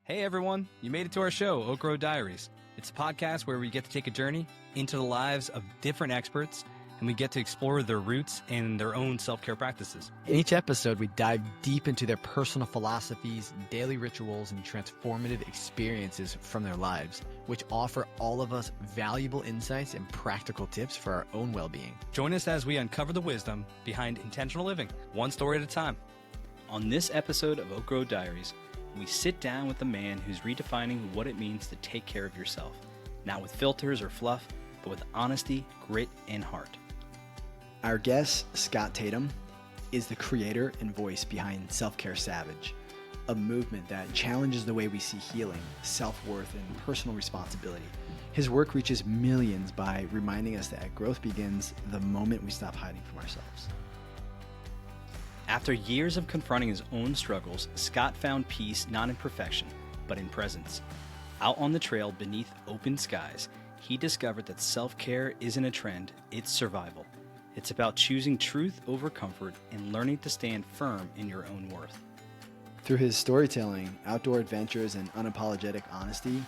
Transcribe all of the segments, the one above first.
Hey everyone, you made it to our show, Oak Road Diaries. It's a podcast where we get to take a journey into the lives of different experts and we get to explore their roots and their own self-care practices. In each episode, we dive deep into their personal philosophies, daily rituals, and transformative experiences from their lives, which offer all of us valuable insights and practical tips for our own well-being. Join us as we uncover the wisdom behind intentional living, one story at a time. On this episode of Oak Road Diaries, we sit down with a man who's redefining what it means to take care of yourself, not with filters or fluff, but with honesty, grit, and heart. Our guest, Scott Tatum, is the creator and voice behind Self-Care Savage, a movement that challenges the way we see healing, self-worth, and personal responsibility. His work reaches millions by reminding us that growth begins the moment we stop hiding from ourselves. After years of confronting his own struggles, Scott found peace not in perfection, but in presence. Out on the trail beneath open skies, he discovered that self-care isn't a trend, it's survival. It's about choosing truth over comfort and learning to stand firm in your own worth. Through his storytelling, outdoor adventures, and unapologetic honesty,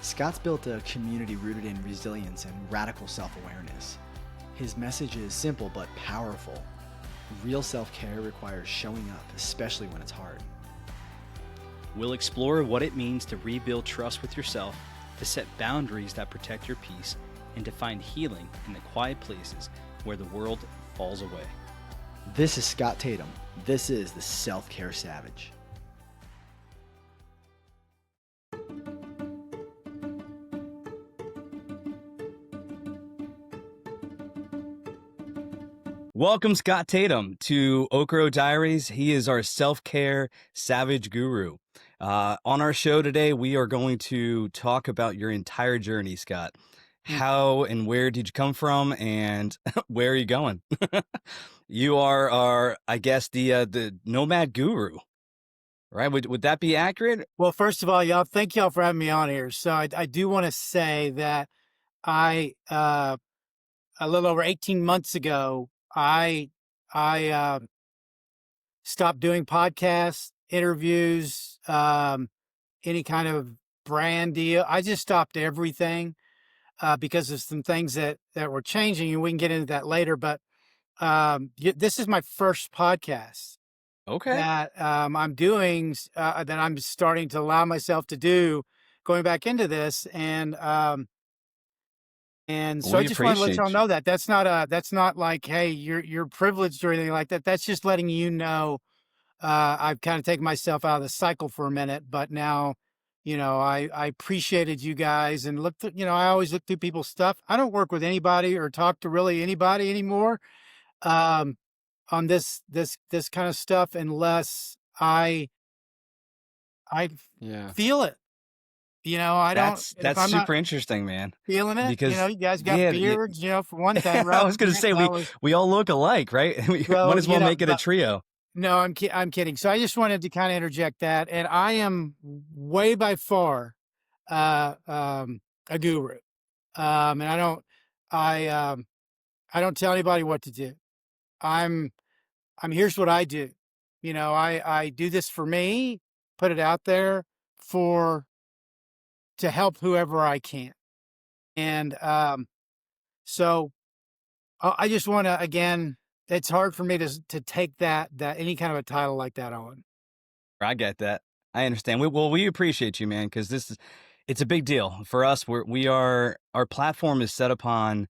Scott's built a community rooted in resilience and radical self-awareness. His message is simple but powerful. Real self-care requires showing up, especially when it's hard. We'll explore what it means to rebuild trust with yourself, to set boundaries that protect your peace, and to find healing in the quiet places where the world falls away. This is Scott Tatum. This is the Self-Care Savage. Welcome Scott Tatum to Oak Road Diaries. He is our self-care savage guru. On our show today, we are going to talk about your entire journey, Scott. How and where did you come from, and where are you going? You are our, I guess, the nomad guru, right? Would that be accurate? Well, first of all, y'all, thank y'all for having me on here. So I do want to say that a little over 18 months ago, I stopped doing podcasts, interviews, any kind of brand deal. I just stopped everything because of some things that were changing, and we can get into that later. But this is my first podcast. Okay. That I'm doing, that I'm starting to allow myself to do, going back into this, and so I just want to let y'all know that that's not like, hey, you're privileged or anything like that. That's just letting you know I've kind of taken myself out of the cycle for a minute, but now, I appreciated you guys and looked at, I always look through people's stuff. I don't work with anybody or talk to really anybody anymore on this kind of stuff unless I feel it. That's super interesting, man. Feeling it, because you guys got beards, for one thing, right? I was going to say, we all look alike, right? We might as well make it a trio. No, I'm kidding. So I just wanted to kind of interject that. And I am way by far, a guru. And I don't tell anybody what to do. Here's what I do. I do this for me, put it out there to help whoever I can. And so I just want to, again, it's hard for me to take that any kind of a title like that on. I get that. I understand. We appreciate you, man, because it's a big deal for us. Our platform is set upon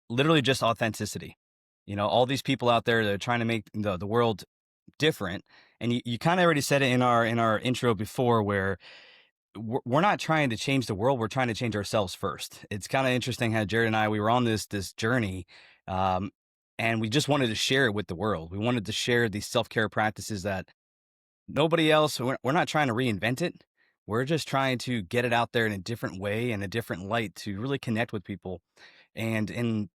literally just authenticity. All these people out there that are trying to make the world different. And you kind of already said it in our intro before, where we're not trying to change the world. We're trying to change ourselves first. It's kind of interesting how Jared and I, we were on this journey, and we just wanted to share it with the world. We wanted to share these self-care practices that nobody else, we're not trying to reinvent it. We're just trying to get it out there in a different way and a different light to really connect with people. And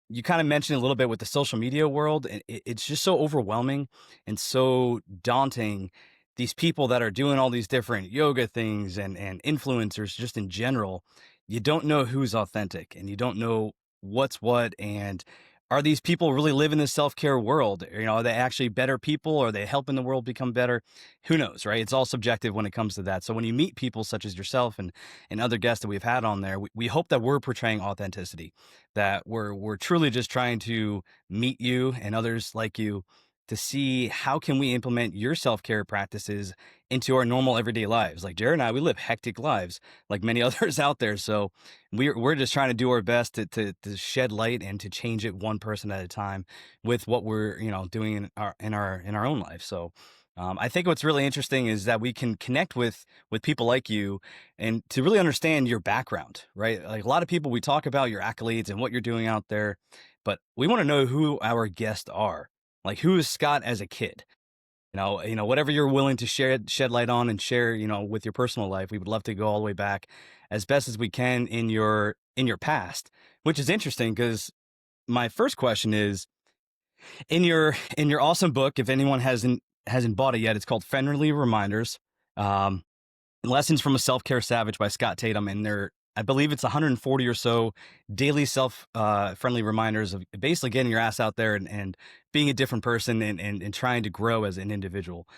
you kind of mentioned a little bit with the social media world, and it's just so overwhelming and so daunting. These people that are doing all these different yoga things and influencers just in general, you don't know who's authentic and you don't know what's what. And are these people really living this self-care world? Are they actually better people? Are they helping the world become better? Who knows, right? It's all subjective when it comes to that. So when you meet people such as yourself and other guests that we've had on there, we hope that we're portraying authenticity, that we're truly just trying to meet you and others like you to see how can we implement your self-care practices into our normal everyday lives. Like Jared and I, we live hectic lives like many others out there. So we're just trying to do our best to shed light and to change it one person at a time with what we're doing in our own life. So I think what's really interesting is that we can connect with people like you and to really understand your background, right? Like a lot of people, we talk about your accolades and what you're doing out there, but we want to know who our guests are. Like who is Scott as a kid? Whatever you're willing to shed light on and share, with your personal life, we would love to go all the way back as best as we can in your past, which is interesting because my first question is in your awesome book, if anyone hasn't bought it yet, it's called Friendly Reminders, um, Lessons from a Self-Care Savage by Scott Tatum. And I believe it's 140 or so daily friendly reminders of basically getting your ass out there and being a different person and trying to grow as an individual.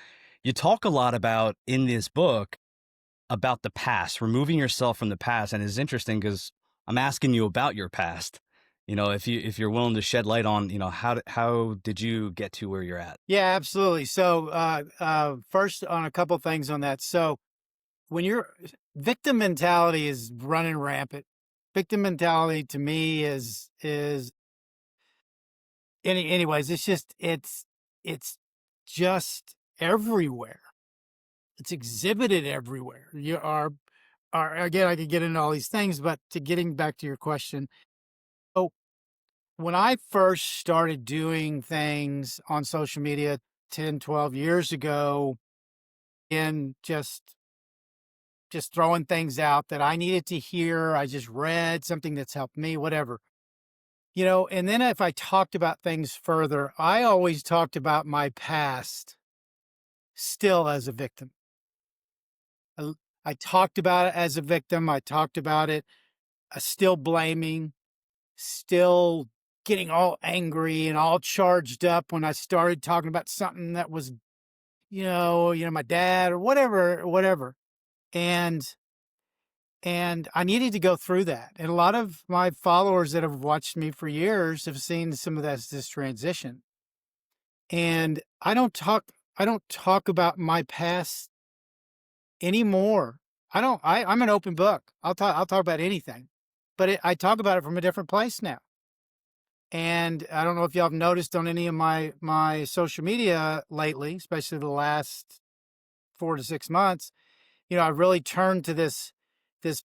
You talk a lot about in this book about the past, removing yourself from the past. And it's interesting because I'm asking you about your past. If you're willing to shed light on, how did you get to where you're at? Yeah, absolutely. So, first on a couple things on that. So, when you're victim mentality is running rampant. Victim mentality to me is anyways, it's just everywhere. It's exhibited everywhere. You are again, I could get into all these things, but to getting back to your question. So when I first started doing things on social media 10, 12 years ago, and just throwing things out that I needed to hear, I just read something that's helped me, whatever. And then if I talked about things further, I always talked about my past still as a victim. I, I talked about it as a victim. I talked about it still blaming, still getting all angry and all charged up when I started talking about something that was, my dad or whatever. And I needed to go through that. And a lot of my followers that have watched me for years have seen some of this transition. And I don't talk about my past anymore. I'm an open book. I'll talk about anything, but I talk about it from a different place now. And I don't know if y'all have noticed on any of my social media lately, especially the last 4 to 6 months, I've really turned to this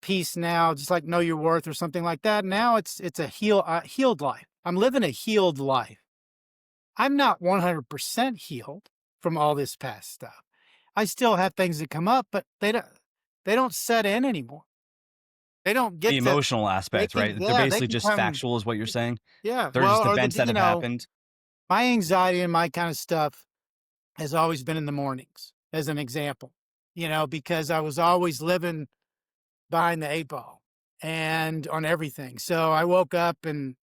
piece now, just like know your worth or something like that. Now it's a healed life. I'm living a healed life. I'm not 100% healed from all this past stuff. I still have things that come up, but they don't set in anymore. They don't The get to emotional they aspects, can right? They're yeah, they basically can just come factual, is what you're saying. yeah, They're well, just or events that have happened. my anxiety and my kind of stuff has always been in the mornings, as an example, because I was always living behind the 8 ball and on everything. So I woke up and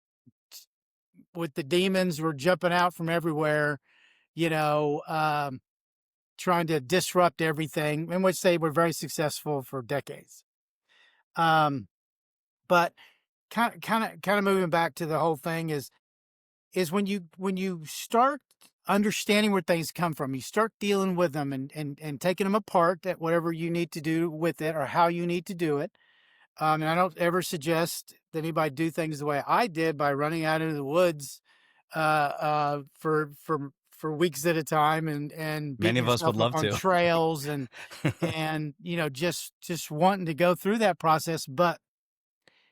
with the demons were jumping out from everywhere, you know, um, trying to disrupt everything, in which they were very successful for decades. Um, but kind of moving back to the whole thing is when you start understanding where things come from, you start dealing with them and taking them apart at whatever you need to do with it or how you need to do it. And I don't ever suggest that anybody do things the way I did by running out into the woods for weeks at a time and Many beating of us would yourself up love on to. trails and just wanting to go through that process. But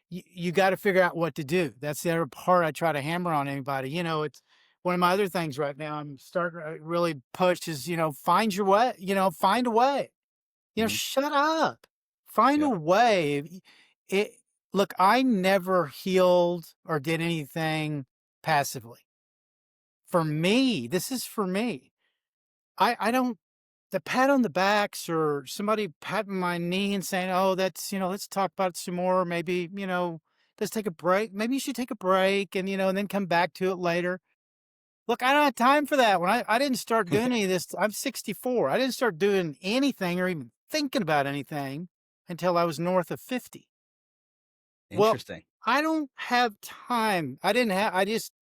you got to figure out what to do. That's the other part I try to hammer on anybody. It's one of my other things right now. I'm starting to really push is find your way. Find a way. Mhm. Shut up. Find a Yep. way. It look, I never healed or did anything passively. For me, this is for me. I don't the pat on the backs or somebody patting my knee and saying, "Oh, that's, let's talk about it some more. Maybe, let's take a break. Maybe you should take a break and, and then come back to it later. Look, I don't have time for that. When I didn't start doing any of this, I'm 64. I didn't start doing anything or even thinking about anything until I was north of 50. Well, Interesting. I don't have time. I just,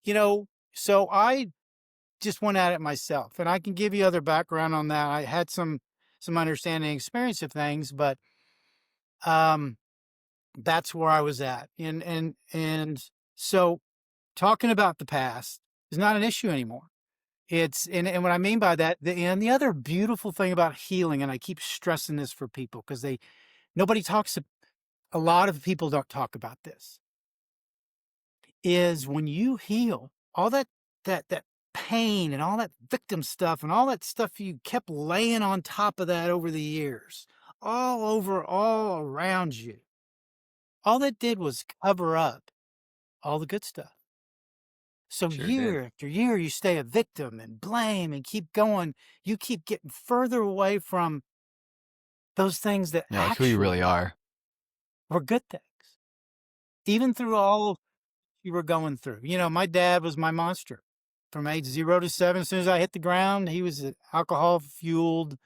you know, so I just went at it myself. And I can give you other background on that. I had some understanding experience of things, but um that's where I was at. And so talking about the past is not an issue anymore. And what I mean by that, and the other beautiful thing about healing, and I keep stressing this for people because nobody talks, a lot of people don't talk about this, is when you heal, all that pain and all that victim stuff and all that stuff you kept laying on top of that over the years, all over, all around you, all that did was cover up all the good stuff. So Sure did. year after year, you stay a victim and blame and keep going. You keep getting further away from those things that Yeah, like who you really actually are. were good things, even through all you were going through. My dad was my monster from age 0 to 7. As soon as I hit the ground, he was an alcohol fueled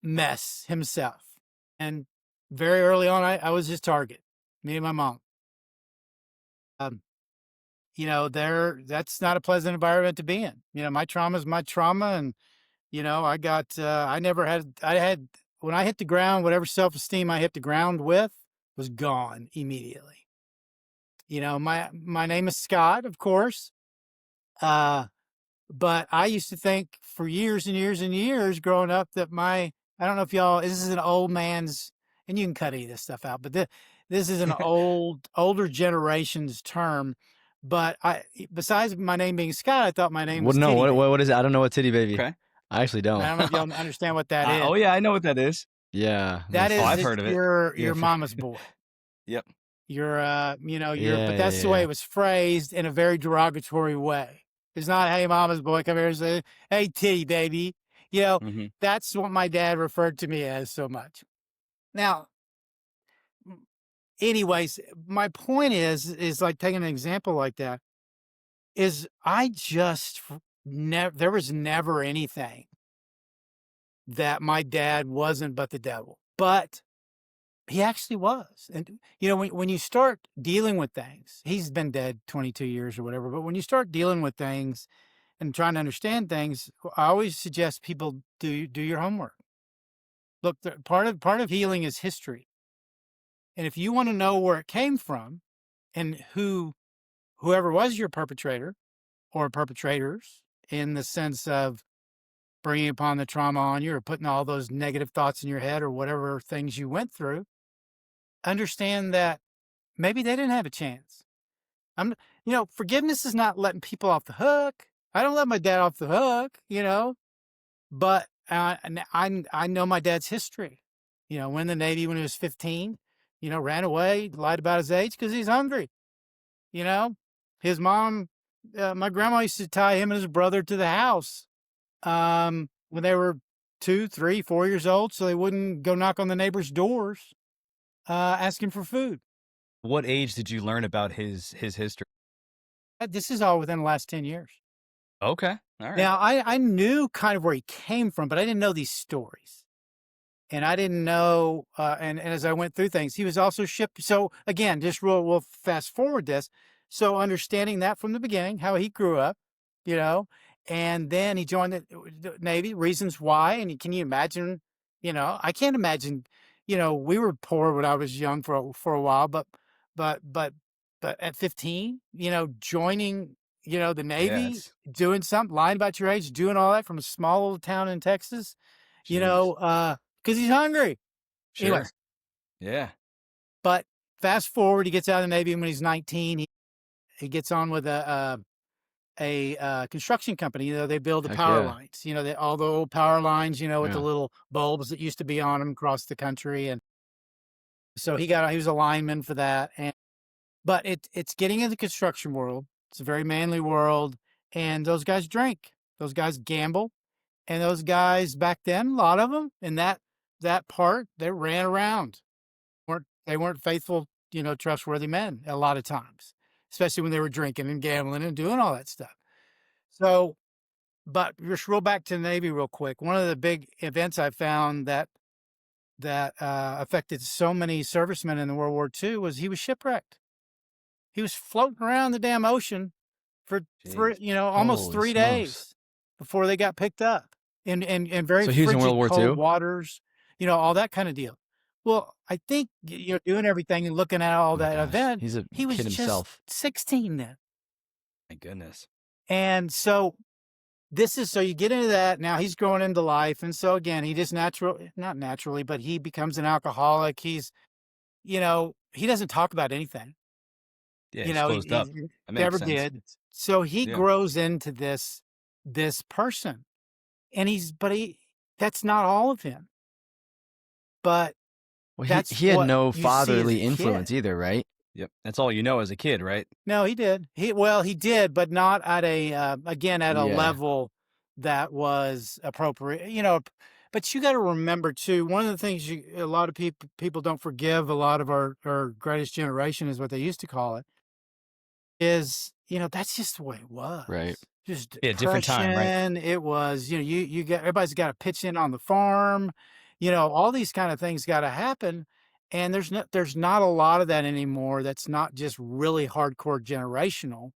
mess himself. And very early on, I was his target, me and my mom. Um, that's not a pleasant environment to be in. My trauma is my trauma. And, I had, when I hit the ground, whatever self-esteem I hit the ground with was gone immediately. My name is Scott, of course. But I used to think for years and years and years growing up that I don't know if y'all, this is an old man's, and you can cut any of this stuff out, but this is an older generation's term. But besides my name being Scott, I thought my name What? was No. Titty Baby. What is it? I don't know what titty baby. Okay. I actually I don't. don't know if y'all understand what that is. Oh yeah, I know what that is. Yeah. That Oh, is I've This. heard of it. Yeah. your mama's boy. Yep. But Yeah. that's the way Yeah. it was phrased in a very derogatory way. It's not, hey, mama's boy, come here and say, hey, titty baby. Hmm. That's what my dad referred to me as so much. Now, anyways, my point is like taking an example like that is I just never, there was never anything that my dad wasn't but the devil. But he actually was. And, when you start dealing with things, he's been dead 22 years or whatever, but when you start dealing with things and trying to understand things, I always suggest people do your homework. Look, part of healing is history. And if you want to know where it came from and whoever was your perpetrator or perpetrators in the sense of bringing upon the trauma on you or putting all those negative thoughts in your head or whatever things you went through, understand that maybe they didn't have a chance. Forgiveness is not letting people off the hook. I don't let my dad off the hook, but I know my dad's history. Went in the Navy when he was 15, ran away, lied about his age because he's hungry. You know, his mom, my grandma used to tie him and his brother to the house when they were 2, 3, 4 years old, so they wouldn't go knock on the neighbors' doors asking for food. What age did you learn about his history? This is all within the last 10 years. Okay. All right. Now, I knew kind of where he came from, but I didn't know these stories. And I didn't know, and as I went through things, he was also shipped. So again, we'll fast forward this. So understanding that from the beginning, how he grew up, you know, and then he joined the Navy, reasons why. And can you imagine, I can't imagine, we were poor when I was young for a while, but, but, but at 15, joining, the Navy, Yes. doing something, lying about your age, doing all that from a small little town in Texas, Jeez. because he's hungry. Sure. Anyways, Yeah. but fast forward, he gets out of the Navy when he's 19. He gets on with a construction company. They build the Heck power yeah. lines. All the old power lines. With the Yeah. little bulbs that used to be on them across the country. And so he was a lineman for that. But it's getting in the construction world. It's a very manly world, and those guys drink. Those guys gamble. And those guys back then, a lot of them in that part, they ran around. They weren't faithful, trustworthy men a lot of times, especially when they were drinking and gambling and doing all that stuff. So, but just roll back to the Navy real quick. One of the big events I found that affected so many servicemen in the World War II was he was shipwrecked. He was floating around the damn ocean for Jeez. almost Holy 3 smokes. days before they got picked up in very So he was in World frigid War cold II? waters, all that kind of deal. Well, I think, doing everything and looking at all Oh my that gosh. event, He's a he was kid just himself. 16 then. My goodness. And so so you get into that. Now he's growing into life. And so again, he just not naturally, but he becomes an alcoholic. He doesn't talk about anything. Yeah, he's closed up. He That makes never sense. did. So he Yeah. grows into this person. And that's not all of him, but Well, he that's he had what no you see as a fatherly kid. influence either, right? Yep. That's all you know as a kid, right? No, he did. He did, but not at at a Yeah. level that was appropriate. But you got to remember too. One of the things a lot of people don't forgive. A lot of our greatest generation is what they used to call it. Is that's just the way it was. Right. Just Yeah, different time, right? depression. It was you got everybody's got to pitch in on the farm. All these kind of things got to happen. And there's not a lot of that anymore. That's not just really hardcore generational,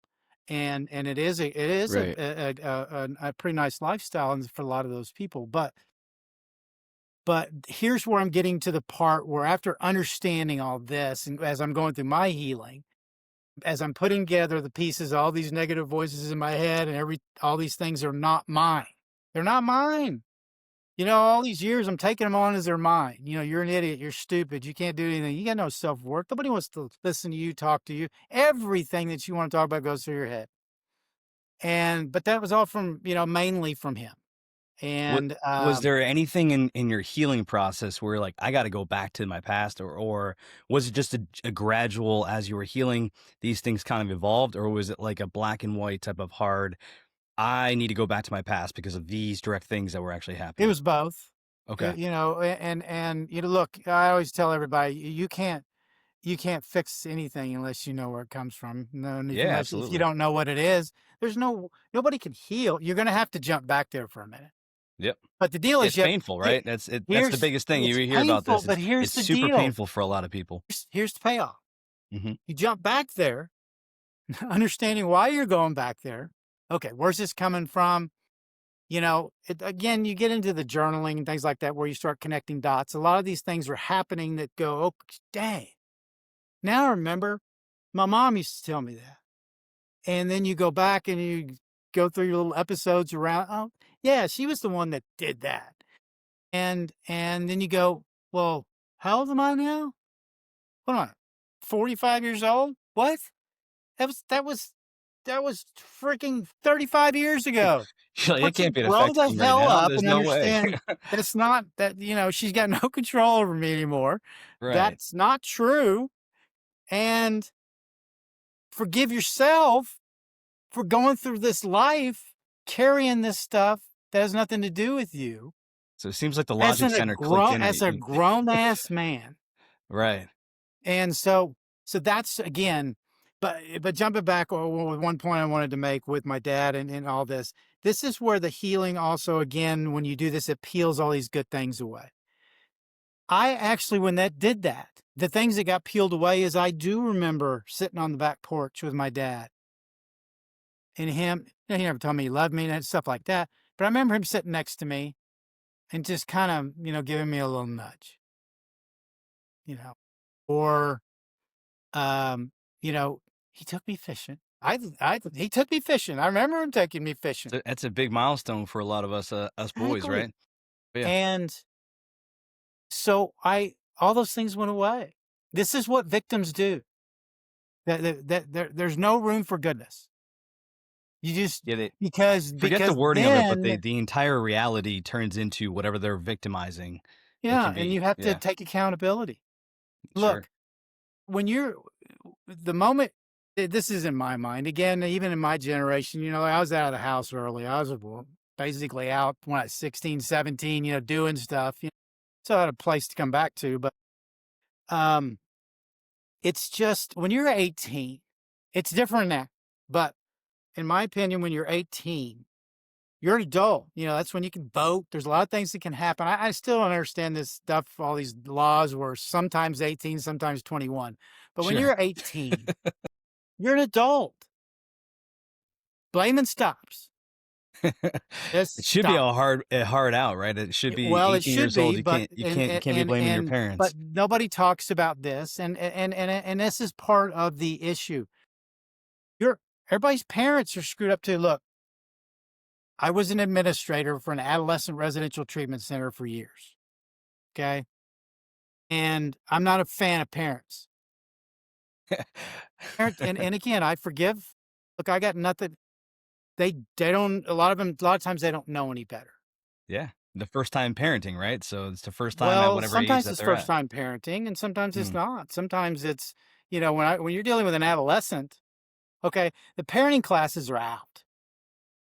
and it is Right. a pretty nice lifestyle for a lot of those people. But here's where I'm getting to the part where, after understanding all this, and as I'm going through my healing, as I'm putting together the pieces, all these negative voices in my head, and all these things are not mine. They're not mine. All these years I'm taking them on as they're mine. You're an idiot. You're stupid. You can't do anything. You got no self-worth. Nobody wants to listen to you, talk to you. Everything that you want to talk about goes through your head. But that was all from, mainly from him. What And was there anything in your healing process where you're like, I got to go back to my past, or was it just a gradual, as you were healing, these things kind of evolved, or was it like a black and white type of hard, I need to go back to my past because of these direct things that were actually it happening? was both. Okay. And look, I always tell everybody, you can't fix anything unless you know where it comes from. No, Yeah, unless if you absolutely. don't know what it is, nobody can heal. You're going to have to jump back there for a minute. Yep. But the deal is, It's painful, right? That's the biggest thing you it's hear about painful, this. but here's It's the super deal. painful for a lot of people. Here's the payoff. Hmm. You jump back there, understanding why you're going back there. Okay, where's this coming from? Again, you get into the journaling and things like that, where you start connecting dots. A lot of these things are happening that go, oh, dang. Now I remember my mom used to tell me that. And then you go back and you go through your little episodes around, oh, yeah, she was the one that did that. And then you go, well, how old am I now? What am I? 45 years old? What? That was freaking 35 years ago. You're like, Why it don't you can't be grow the affecting me right hell now. up There's and no way. understand that it's not that, she's got no control over me anymore. Right. That's not true. And forgive yourself for going through this life carrying this stuff that has nothing to do with you So it seems like the logic center clicked in. as a grown ass man. Right. And so that's, again, but jumping back with one point I wanted to make with my dad and all this. This is where the healing also, again, when you do this, it peels all these good things away. I actually, when that did that, the things that got peeled away is, I do remember sitting on the back porch with my dad, and him, he never told me he loved me and stuff like that. But I remember him sitting next to me and just kind of, giving me a little nudge, or, um, you know, he took me fishing. He took me fishing. I remember him taking me fishing. That's a big milestone for a lot of us boys, Exactly. right? Yeah. And so all those things went away. This is what victims do. There's no room for goodness. You just, Yeah, they forget the because wording of it, but then, the entire reality turns into whatever they're victimizing it yeah, can and you be. have to Yeah, take accountability. sure. Look, when you're the moment, this is in my mind, again, even in my generation, I was out of the house early. I was, well, basically out when I was 16, 17, doing stuff. So I had a place to come back to. But um, it's just when you're 18, it's different now. But in my opinion, when you're 18, you're an adult. That's when you can vote. There's a lot of things that can happen. I still don't understand this stuff, all these laws where sometimes 18, sometimes 21. But when Sure. you're 18, you're an adult. Blaming stops. It Just should be stop. a hard out, right? It should be Well, it 18 should years old. be, You but can't be blaming your but parents. nobody talks about this, and this is part of the issue. Your Everybody's parents are screwed up too. Look, I was an administrator for an adolescent residential treatment center for years. Okay, and I'm not a fan of parents. And again, I forgive. Look, I got nothing. They don't. A lot of times they don't know any better. Yeah. The first time parenting, right? So it's the first time at Well, whatever age sometimes that it's they're first at. time parenting, and sometimes it's Mm, not. Sometimes it's when you're dealing with an adolescent. Okay, the parenting classes are out.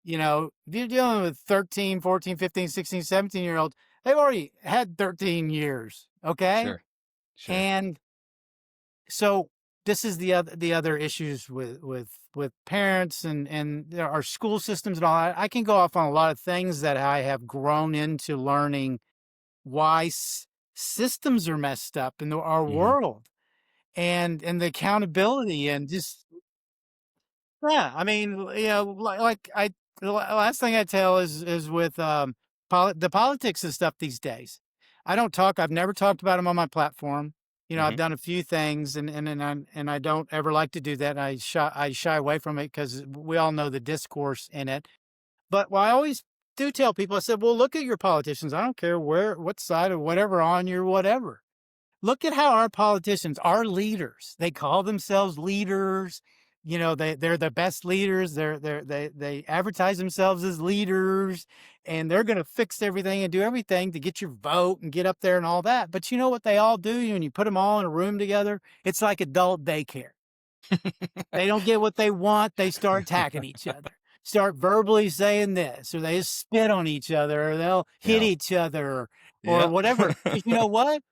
If you're dealing with 13, 14, 15, 16, 17-year-olds, they've already had 13 years. Okay, sure. Sure. and so this is the other issues with parents and our school systems and all that. I can go off on a lot of things that I have grown into learning why systems are messed up in our Mhm. world, and the accountability and just yeah. I mean, like I the last thing I tell is with the politics and stuff these days. I've never talked about them on my platform. I've Mhm. done a few things, and I don't ever like to do that. I shy away from it because we all know the discourse in it. But I always do tell people, I said, well, look at your politicians. I don't care what side or whatever on your whatever. Look at how our politicians, our leaders, they call themselves leaders. They're the best leaders. They advertise themselves as leaders, and they're going to fix everything and do everything to get your vote and get up there and all that. But you know what they all do when you put them all in a room together? It's like adult daycare. They don't get what they want. They start attacking each other, start verbally saying this, or they just spit on each other, or they'll hit Yeah. each other, or Yeah. whatever. Because you know what?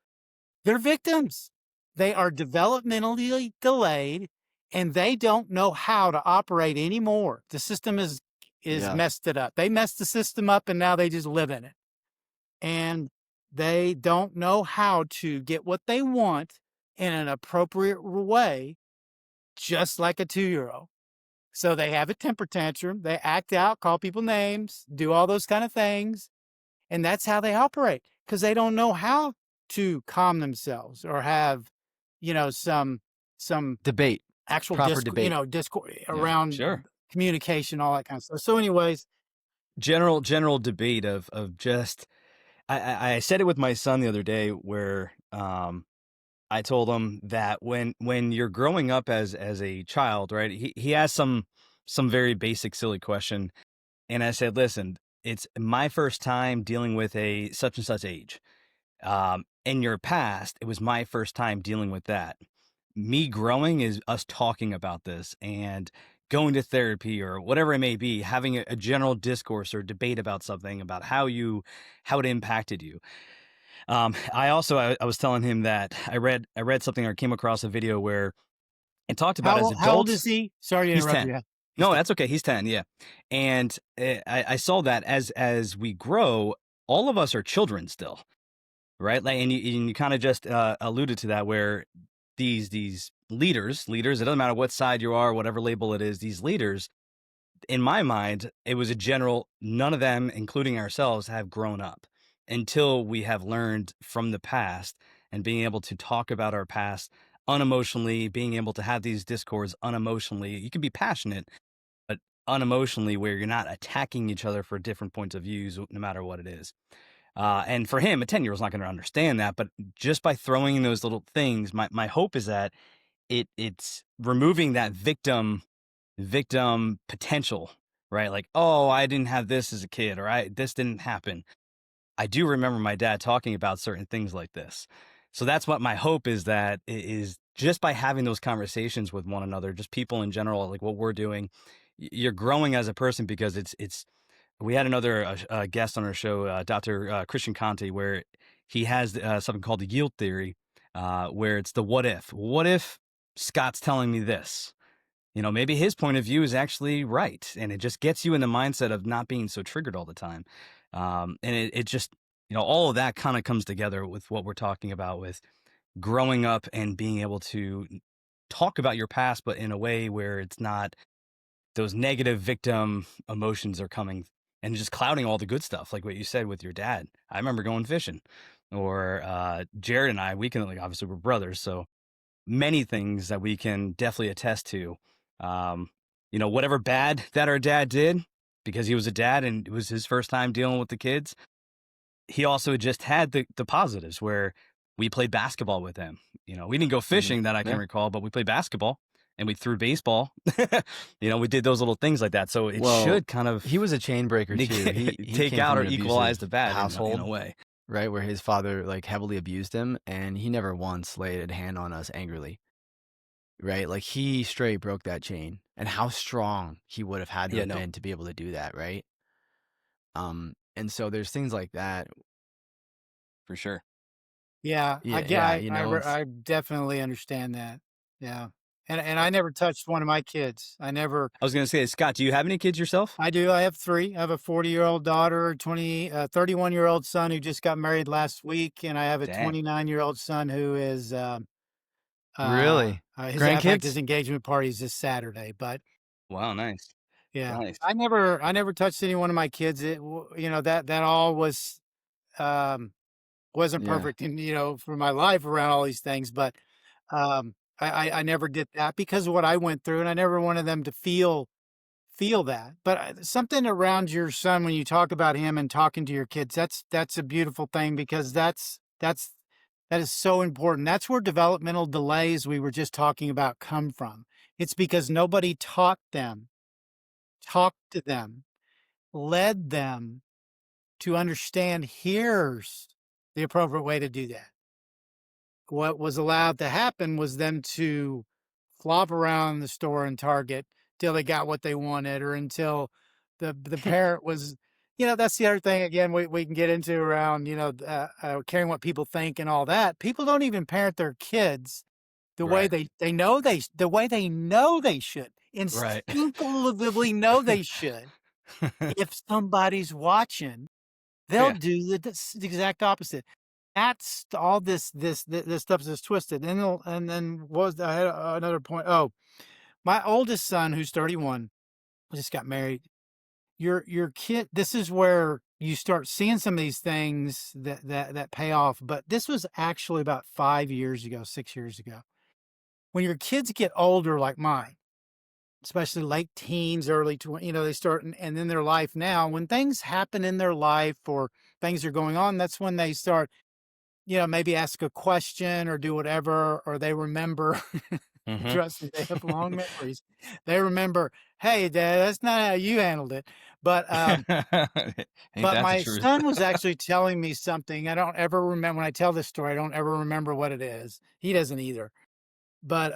They're victims. They are developmentally delayed, and they don't know how to operate anymore. The system is Yeah. messed it up. They messed the system up, and now they just live in it. And they don't know how to get what they want in an appropriate way, just like a 2-year-old. So they have a temper tantrum. They act out, call people names, do all those kind of things. And that's how they operate because they don't know how to calm themselves or have, some Debate. actual Proper debate. discourse Yeah. around Sure. communication, all that kind of stuff. So, anyways, General debate of just I said it with my son the other day where I told him that when you're growing up as a child, right? He asked some very basic silly question, and I said, "Listen, it's my first time dealing with a such and such age. In your past, it was my first time dealing with that. Me growing is us talking about this and going to therapy or whatever it may be, having a general discourse or debate about something about how it impacted you." I was telling him that I read something or came across a video where it talked about as how old is adults. he? Sorry to He's interrupt 10. you. He's No, 10. that's okay. He's 10. Yeah, and I saw that as we grow, all of us are children still, right? Like, and you kind of just alluded to that, where these leaders, it doesn't matter what side you are, whatever label it is, these leaders, in my mind, it was a general, none of them, including ourselves, have grown up until we have learned from the past and being able to talk about our past unemotionally, being able to have these discords unemotionally. You can be passionate, but unemotionally, where you're not attacking each other for different points of views, no matter what it is. And for him, a 10-year-old's not going to understand that, but just by throwing in those little things, my hope is that it's removing that victim potential, right? Like, oh, I didn't have this as a kid, or this didn't happen. I do remember my dad talking about certain things like this. So that's what my hope is, that is just by having those conversations with one another, just people in general, like what we're doing, you're growing as a person, because it's we had another guest on our show, Dr. Christian Conte, where he has something called the yield theory, where it's the what if. What if Scott's telling me this. Maybe his point of view is actually right. And it just gets you in the mindset of not being so triggered all the time. And it just, all of that kind of comes together with what we're talking about with growing up and being able to talk about your past, but in a way where it's not those negative victim emotions are coming and just clouding all the good stuff, like what you said with your dad. I remember going fishing, or Jared and I, we can, like, obviously we're brothers, so many things that we can definitely attest to. Whatever bad that our dad did, because he was a dad and it was his first time dealing with the kids, he also just had the positives where we played basketball with him. We didn't go fishing that I can Yeah. recall, but we played basketball and we threw baseball. We did those little things like that. So it Well, should kind of he was a chain breaker too. He take came out from or an equalize abusive the bad household, in a way. right? Where his father like heavily abused him, and he never once laid a hand on us angrily, right? Like he straight broke that chain, and how strong he would have had to Yeah, have no, been to be able to do that, right? And so there's things like that. for sure. Yeah, I Yeah, get. yeah, I definitely understand that. Yeah, and I never touched one of my kids. I never. I was going to say, Scott, do you have any kids yourself? I do. I have three. I have a 40-year-old daughter, 31-year-old son who just got married last week, and I have a Dang. 29-year-old son who is really in fact, his grandkids. engagement party is this Saturday. But Wow, nice. yeah, Nice. I never touched any one of my kids. That all was um, wasn't Yeah, perfect, and for my life around all these things, but I never did that because of what I went through, and I never wanted them to feel that. But something around your son when you talk about him and talking to your kids, that's a beautiful thing because that is so important. That's where developmental delays we were just talking about come from. It's because nobody taught them, talked to them, led them to understand here's the appropriate way to do that. What was allowed to happen was them to flop around the store and Target till they got what they wanted or until the parent was, that's the other thing again we can get into around, caring what people think and all that. People don't even parent their kids the way Right. the way they know they should, Right. instinctively know they should. If somebody's watching, they'll Yeah. do the exact opposite. That's all this stuff is twisted. And then I had another point. Oh, my oldest son, who's 31, just got married. Your kid. This is where you start seeing some of these things that pay off. But this was actually about 5 years ago, 6 years ago. When your kids get older, like mine, especially late teens, early 20, they start, and then their life now. When things happen in their life or things are going on, that's when they start, maybe ask a question or do whatever, or they remember. Mm-hmm. Trust me, they have long memories. They remember, hey, Dad, that's not how you handled it. But Ain't that the my truth? son was actually telling me something. I don't ever remember when I tell this story. I don't ever remember what it is. He doesn't either. But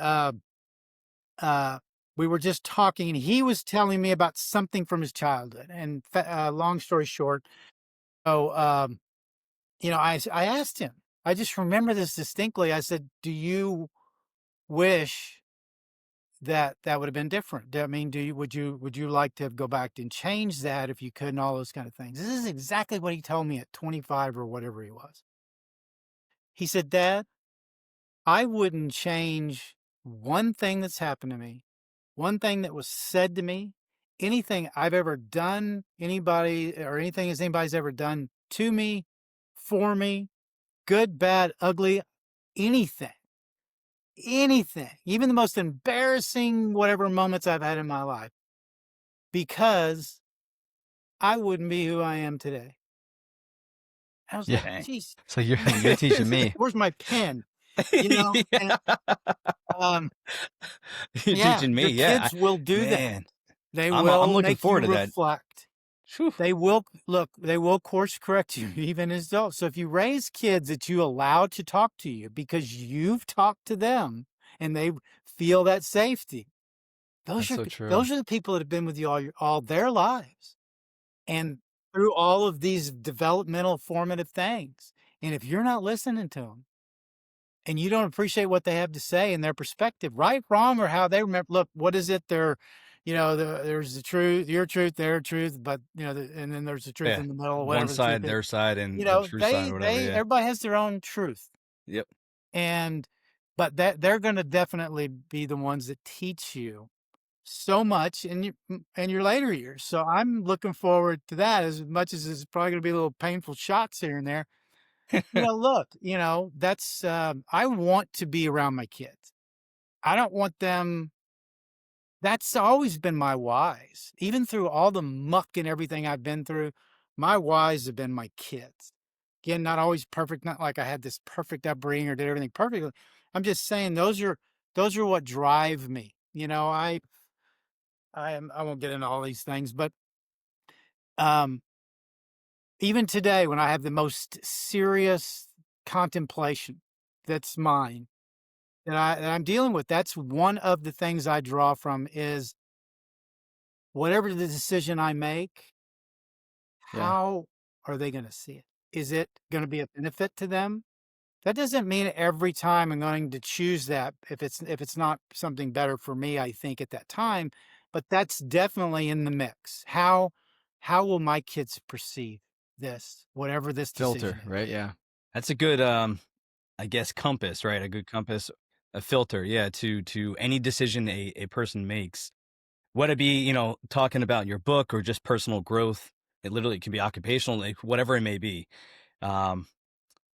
uh, we were just talking, and he was telling me about something from his childhood. And long story short, so I asked him. I just remember this distinctly. I said, "Do you wish that would have been different? I mean, would you like to go back and change that if you could, and all those kind of things?" This is exactly what he told me at 25 or whatever he was. He said, "Dad, I wouldn't change one thing that's happened to me, one thing that was said to me, anything I've ever done, anybody or anything as anybody's ever done to me, for me, good, bad, ugly, anything, even the most embarrassing whatever moments I've had in my life, because I wouldn't be who I am today." I was yeah. like, Dang. "Geez, So you're teaching me. where's my pen?" And Yeah. um, You're yeah, teaching me. your Yeah. kids will do that. Man, They I'm will looking make you forward to that. reflect. Whew. They will course correct you even as adults. So if you raise kids that you allow to talk to you because you've talked to them and they feel that safety, That's so true. those are the people that have been with you all their lives and through all of these developmental formative things. And if you're not listening to them and you don't appreciate what they have to say and their perspective, right, wrong, or how they remember. Look, what is it? There's the truth, your truth, their truth, but and then there's the truth Yeah. in the middle, or One whatever the truth side, is. their side, and the true side or whatever, yeah. Everybody has their own truth, Yep. and but that they're going to definitely be the ones that teach you so much in your later years. So I'm looking forward to that as much as it's probably going to be a little painful shots here and there. Look, that's I want to be around my kids. I don't want them. That's always been my whys. Even through all the muck and everything I've been through, my whys have been my kids. Again, not always perfect, not like I had this perfect upbringing or did everything perfectly. I'm just saying those are what drive me. I won't get into all these things, but um even today when I have the most serious contemplation that's mine that I'm dealing with, that's one of the things I draw from is whatever the decision I make, Yeah. how are they going to see it? Is it going to be a benefit to them? That doesn't mean every time I'm going to choose that if it's not something better for me, I think at that time, but that's definitely in the mix. How will my kids perceive this, whatever this decision Filter, is? right? Yeah. That's a good, I guess, compass, right? A good compass, a filter, yeah, to any decision a person makes. Whether it be, talking about your book or just personal growth, it literally can be occupational, like whatever it may be. Um,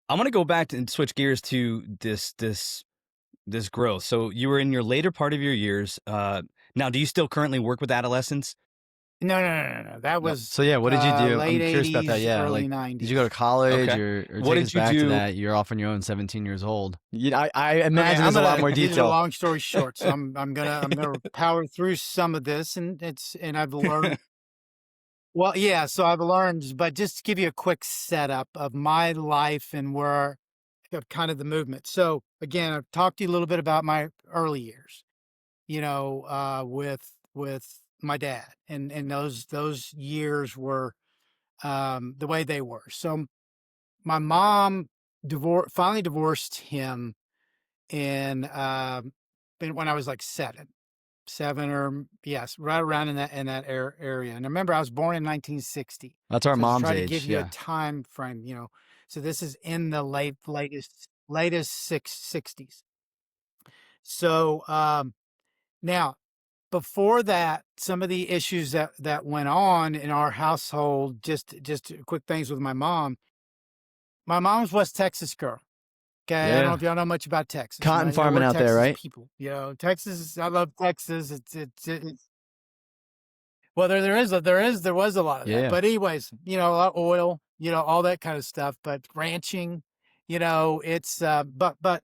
I'm gonna go back and switch gears to this growth. So you were in your later part of your years. Now, do you still currently work with adolescents? No, no, no, no, no. That No. was So yeah, what did you do? late I'm curious about that. 80s, Yeah, early like, did you go to 90s. college Okay. or What take us did you back to do? that? You're off on your own, 17 years old. I Okay, imagine I'm there's a lot gonna more give you a detail. long story short. So I'm gonna power through some of this, and I've learned. Well, yeah. So I've learned, but just to give you a quick setup of my life and where kind of the movement. So again, I've talked to you a little bit about my early years. With my dad, and those years were the way they were. So my mom finally divorced him in when I was like seven or yes, right around in that area. And I remember I was born in 1960, That's our so to mom's try to give age. you a Yeah. time frame, so this is in the latest 60s. So now before that, some of the issues that went on in our household, just quick things with my mom. My mom's West Texas girl. Okay, I don't know Yeah. if y'all know much about Texas. Cotton We're farming out there, Texas right? people. Texas. I love Texas. Well, there was a lot of Yeah. that. Yeah. But anyways, a lot of oil, all that kind of stuff. But ranching, it's but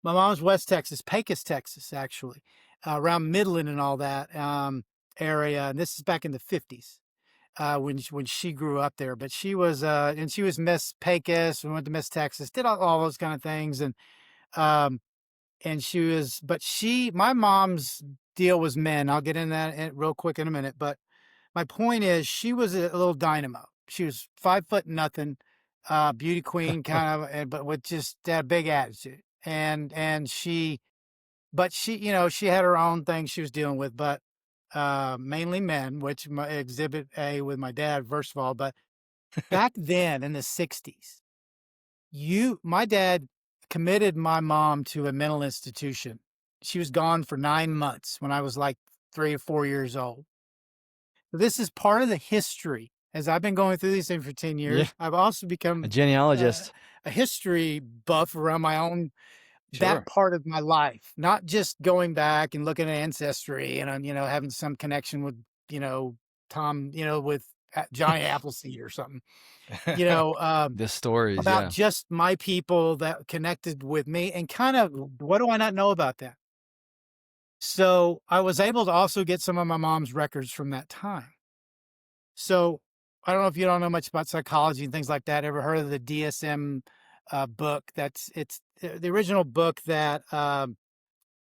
my mom's West Texas, Pecos, Texas, actually, around Midland and all that area. And this is back in the 50s. When she grew up there, but she was Miss Pecos and went to Miss Texas, did all those kind of things, um, and my mom's deal was men. I'll get into that real quick in a minute, but my point is she was a little dynamo. She was 5 foot nothing, beauty queen kind of, but with just that big attitude, but she had her own thing she was dealing with, but mainly men, which my exhibit A with my dad, first of all. But back then in the 60s, my dad committed my mom to a mental institution. She was gone for 9 months when I was like 3 or 4 years old. This is part of the history. As I've been going through these things for 10 Yeah. years, I've also A become uh, genealogist. a history buff around my own that Sure. part of my life, not just going back and looking at ancestry and having some connection with, Tom, with Johnny Appleseed or something, you know, um, The stories. about Yeah. just my people that connected with me and kind of what do I not know about that? So I was able to also get some of my mom's records from that time. So I don't know if you don't know much about psychology and things like that. Ever heard of the DSM book? It's the original book that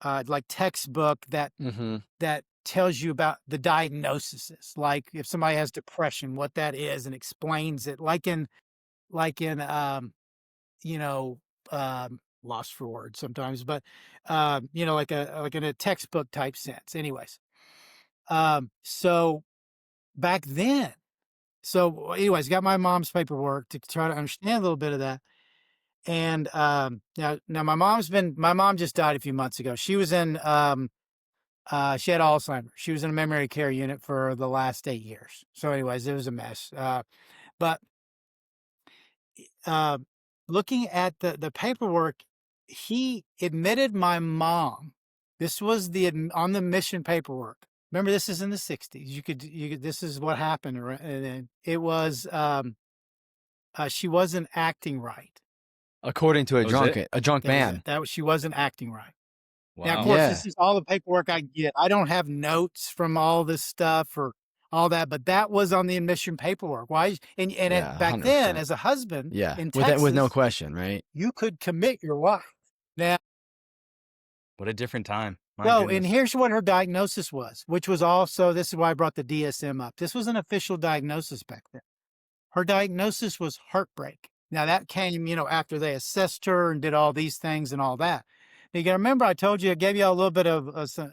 like textbook Mm-hmm. that tells you about the diagnoses, like if somebody has depression, what that is, and explains it, like in you know, lost for words sometimes, but like in a textbook type sense. Anyways, so back then, so anyways, got my mom's paperwork to try to understand a little bit of that. And now my mom just died a few months ago. She was in she had Alzheimer's. She was in a memory care unit for the last 8 years. So, anyways, it was a mess. But uh, looking at the paperwork, he admitted my mom. This was on the mission paperwork. Remember, this is in the '60s. This is what happened. And it was she wasn't acting right. According to That was it? a drunk That was it. man. She wasn't acting right. Now, of Wow. course, Yeah. this is all the paperwork I get. I don't have notes from all this stuff or all that, but that was on the admission paperwork. Why? Yeah, Back then, 100%. as a husband Yeah. in With no Texas, question, right? you could commit your wife. Now, What a different time. My so, and goodness. here's what her diagnosis was, which was also, this is why I brought the DSM up. This was an official diagnosis back then. Her diagnosis was heartbreak. Now that came, after they assessed her and did all these things and all that. Now, you got to remember, I told you, I gave you a little bit of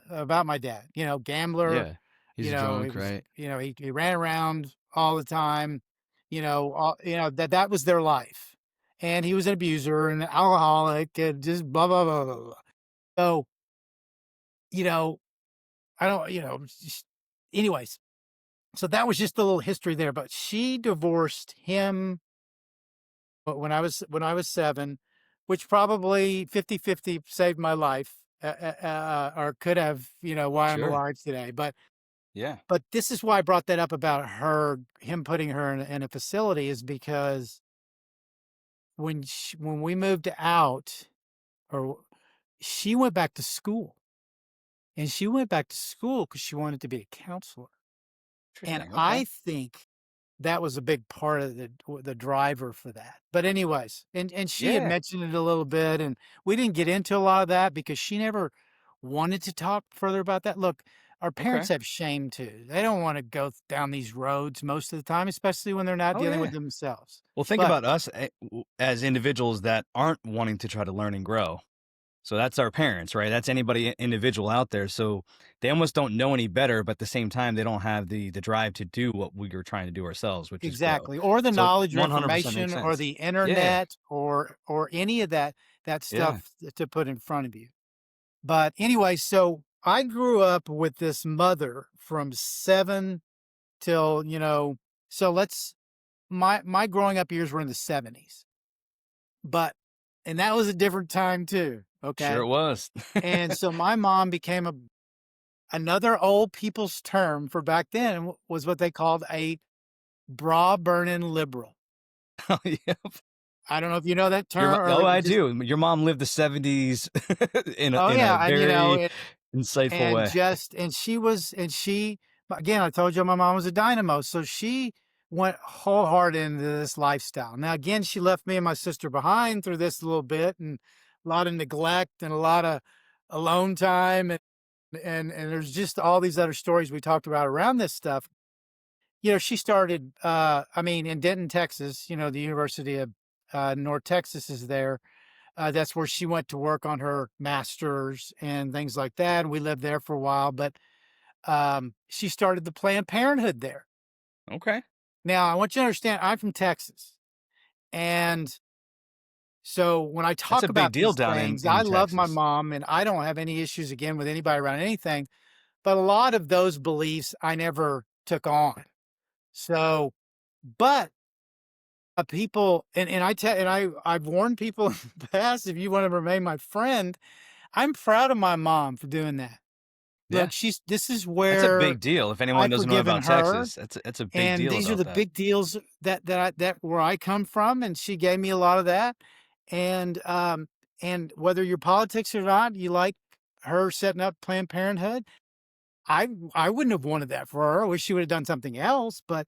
about my dad. Gambler. Yeah. He's drunk, He was, right? he ran around all the time. That was their life, and he was an abuser and an alcoholic, and just blah blah blah blah blah. So, I don't, anyways. So that was just a little history there. But she divorced him when I was 7, which probably 50-50 saved my life, or could have, why I'm Sure. alive today. But Yeah. this is why I brought that up about him putting her in a facility, is because when we moved out, or she went back to school, and she went back to school because she wanted to be a counselor. And Interesting. Okay. I think that was a big part of the driver for that. But anyways, and she had Yeah. mentioned it a little bit, and we didn't get into a lot of that because she never wanted to talk further about that. Look, our Okay. parents have shame too. They don't want to go down these roads most of the time, especially when they're not Oh dealing with yeah. themselves. Well, think But about us as individuals that aren't wanting to try to learn and grow. So that's our parents, right? That's anybody individual out there. So they almost don't know any better, but at the same time, they don't have the drive to do what we are trying to do ourselves, which is grow. exactly, or the So knowledge or 100% makes information or sense. the Yeah. internet or any of that Yeah. stuff to put in front of you. But anyway, so I grew up with this mother from 7 till, so my growing up years were in the '70s. But and that was a different time too, Sure okay? it was. And so my mom became another old people's term for back then, was what they called a bra burning liberal. Oh, yeah. I don't know if you know that term, Oh, or I just, do. Your mom lived the '70s oh in a yeah, and very insightful way. she again, I told you my mom was a dynamo, so she went wholehearted into this lifestyle. Now again, she left me and my sister behind through this a little bit, and a lot of neglect and a lot of alone time, and there's just all these other stories we talked about around this stuff. She started in Denton, Texas. The University of North Texas is there. That's where she went to work on her master's and things like that. And we lived there for a while, but she started the Planned Parenthood there. Okay. Now, I want you to understand, I'm from Texas. And so when I That's talk a big about deal these down things, I in love my Texas. mom and I don't have any issues again with anybody around anything. But a lot of those beliefs I never took on. So, but people, I've warned people in the past, if you want to remain my friend, I'm proud of my mom for doing that. Yeah. Look, this is That's a where big deal. If anyone I've doesn't know forgiven about her, Texas, that's a big and deal these are about the that. big deals that where I come from, and she gave me a lot of that. And whether you're politics or not, you like her setting up Planned Parenthood. I wouldn't have wanted that for her. I wish she would have done something else, but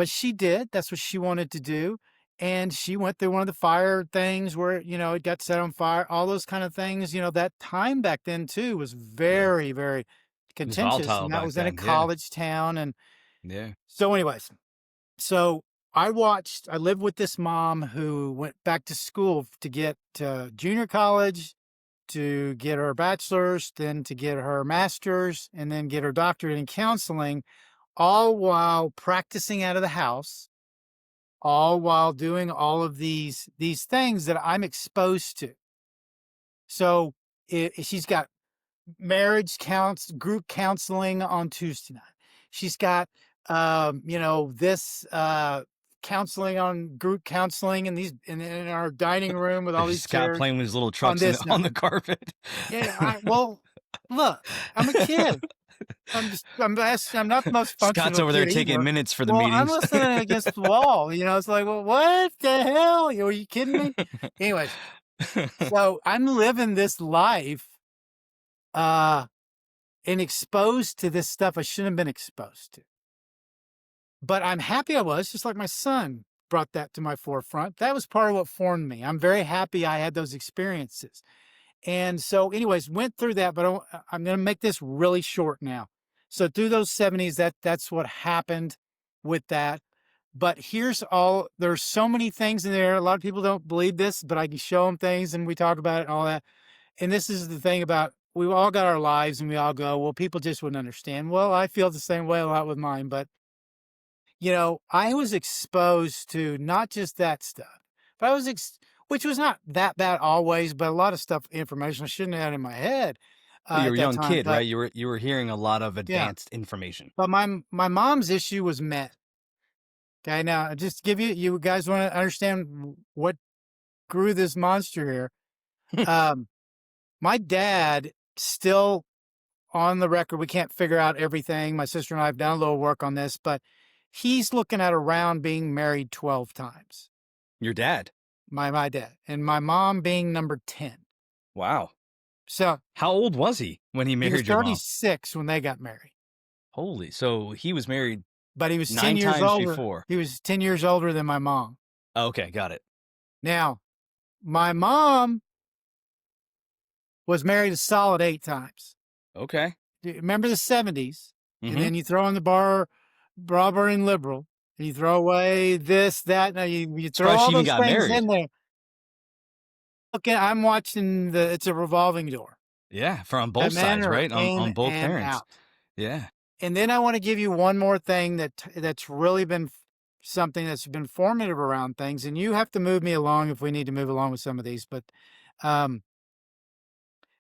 she did. That's what she wanted to do. And she went through one of the fire things where, it got set on fire, all those kind of things. That time back then too was Yeah. very, very It was contentious. volatile And that back was in a then. Yeah. college town. And Yeah. so anyways, so I lived with this mom who went back to school to get junior college, to get her bachelor's, then to get her master's, and then get her doctorate in counseling, all while practicing out of the house, all while doing all of these things that I'm exposed to. So she's got group counseling on Tuesday night. She's got this counseling on group counseling in our dining room with all There's these Scott chairs playing with his little on trucks this on night. the carpet. Yeah, well, look, I'm a kid. I'm not the most Scott's functional over there kid taking either. minutes for the Well, I'm meetings. listening against the wall. It's like, well, what the hell? Are you kidding me? Anyways, so I'm living this life, and exposed to this stuff I shouldn't have been exposed to. But I'm happy I was, just like my son brought that to my forefront. That was part of what formed me. I'm very happy I had those experiences. And so, anyways, went through that, but I'm going to make this really short now. So through those 70s, that's what happened with that. But there's so many things in there. A lot of people don't believe this, but I can show them things and we talk about it and all that. And this is the thing about, we've all got our lives and we all go, well, people just wouldn't understand. Well, I feel the same way a lot with mine, but I was exposed to not just that stuff, but which was not that bad always, but a lot of stuff, information I shouldn't have had in my head Well, you're at a that young time. kid, But right? You were hearing a lot of yeah, advanced information. but my mom's issue was men. Okay, now just give you guys want to understand what grew this monster here. My dad still on the record, we can't figure out everything. My sister and I have done a little work on this, but he's looking at around being married 12 times. Your dad? My dad. And my mom being number 10. Wow. So How old was he when he he was married your mom? 36 when they got married. Holy, so he was married But he was 10 9 years times older. before. He was 10 years older than my mom. Okay, got it. Now, my mom was married a solid 8 times. Okay. Remember the 70s? Mhm. And then you throw in the barber and liberal, and you throw away this, that. Now you throw why she all even those got things married. in there. Okay, I'm watching it's a revolving door. Yeah, from The both men sides, are right? in On both and parents. out. Yeah. And then I want to give you one more thing that's really been something that's been formative around things. And you have to move me along if we need to move along with some of these. But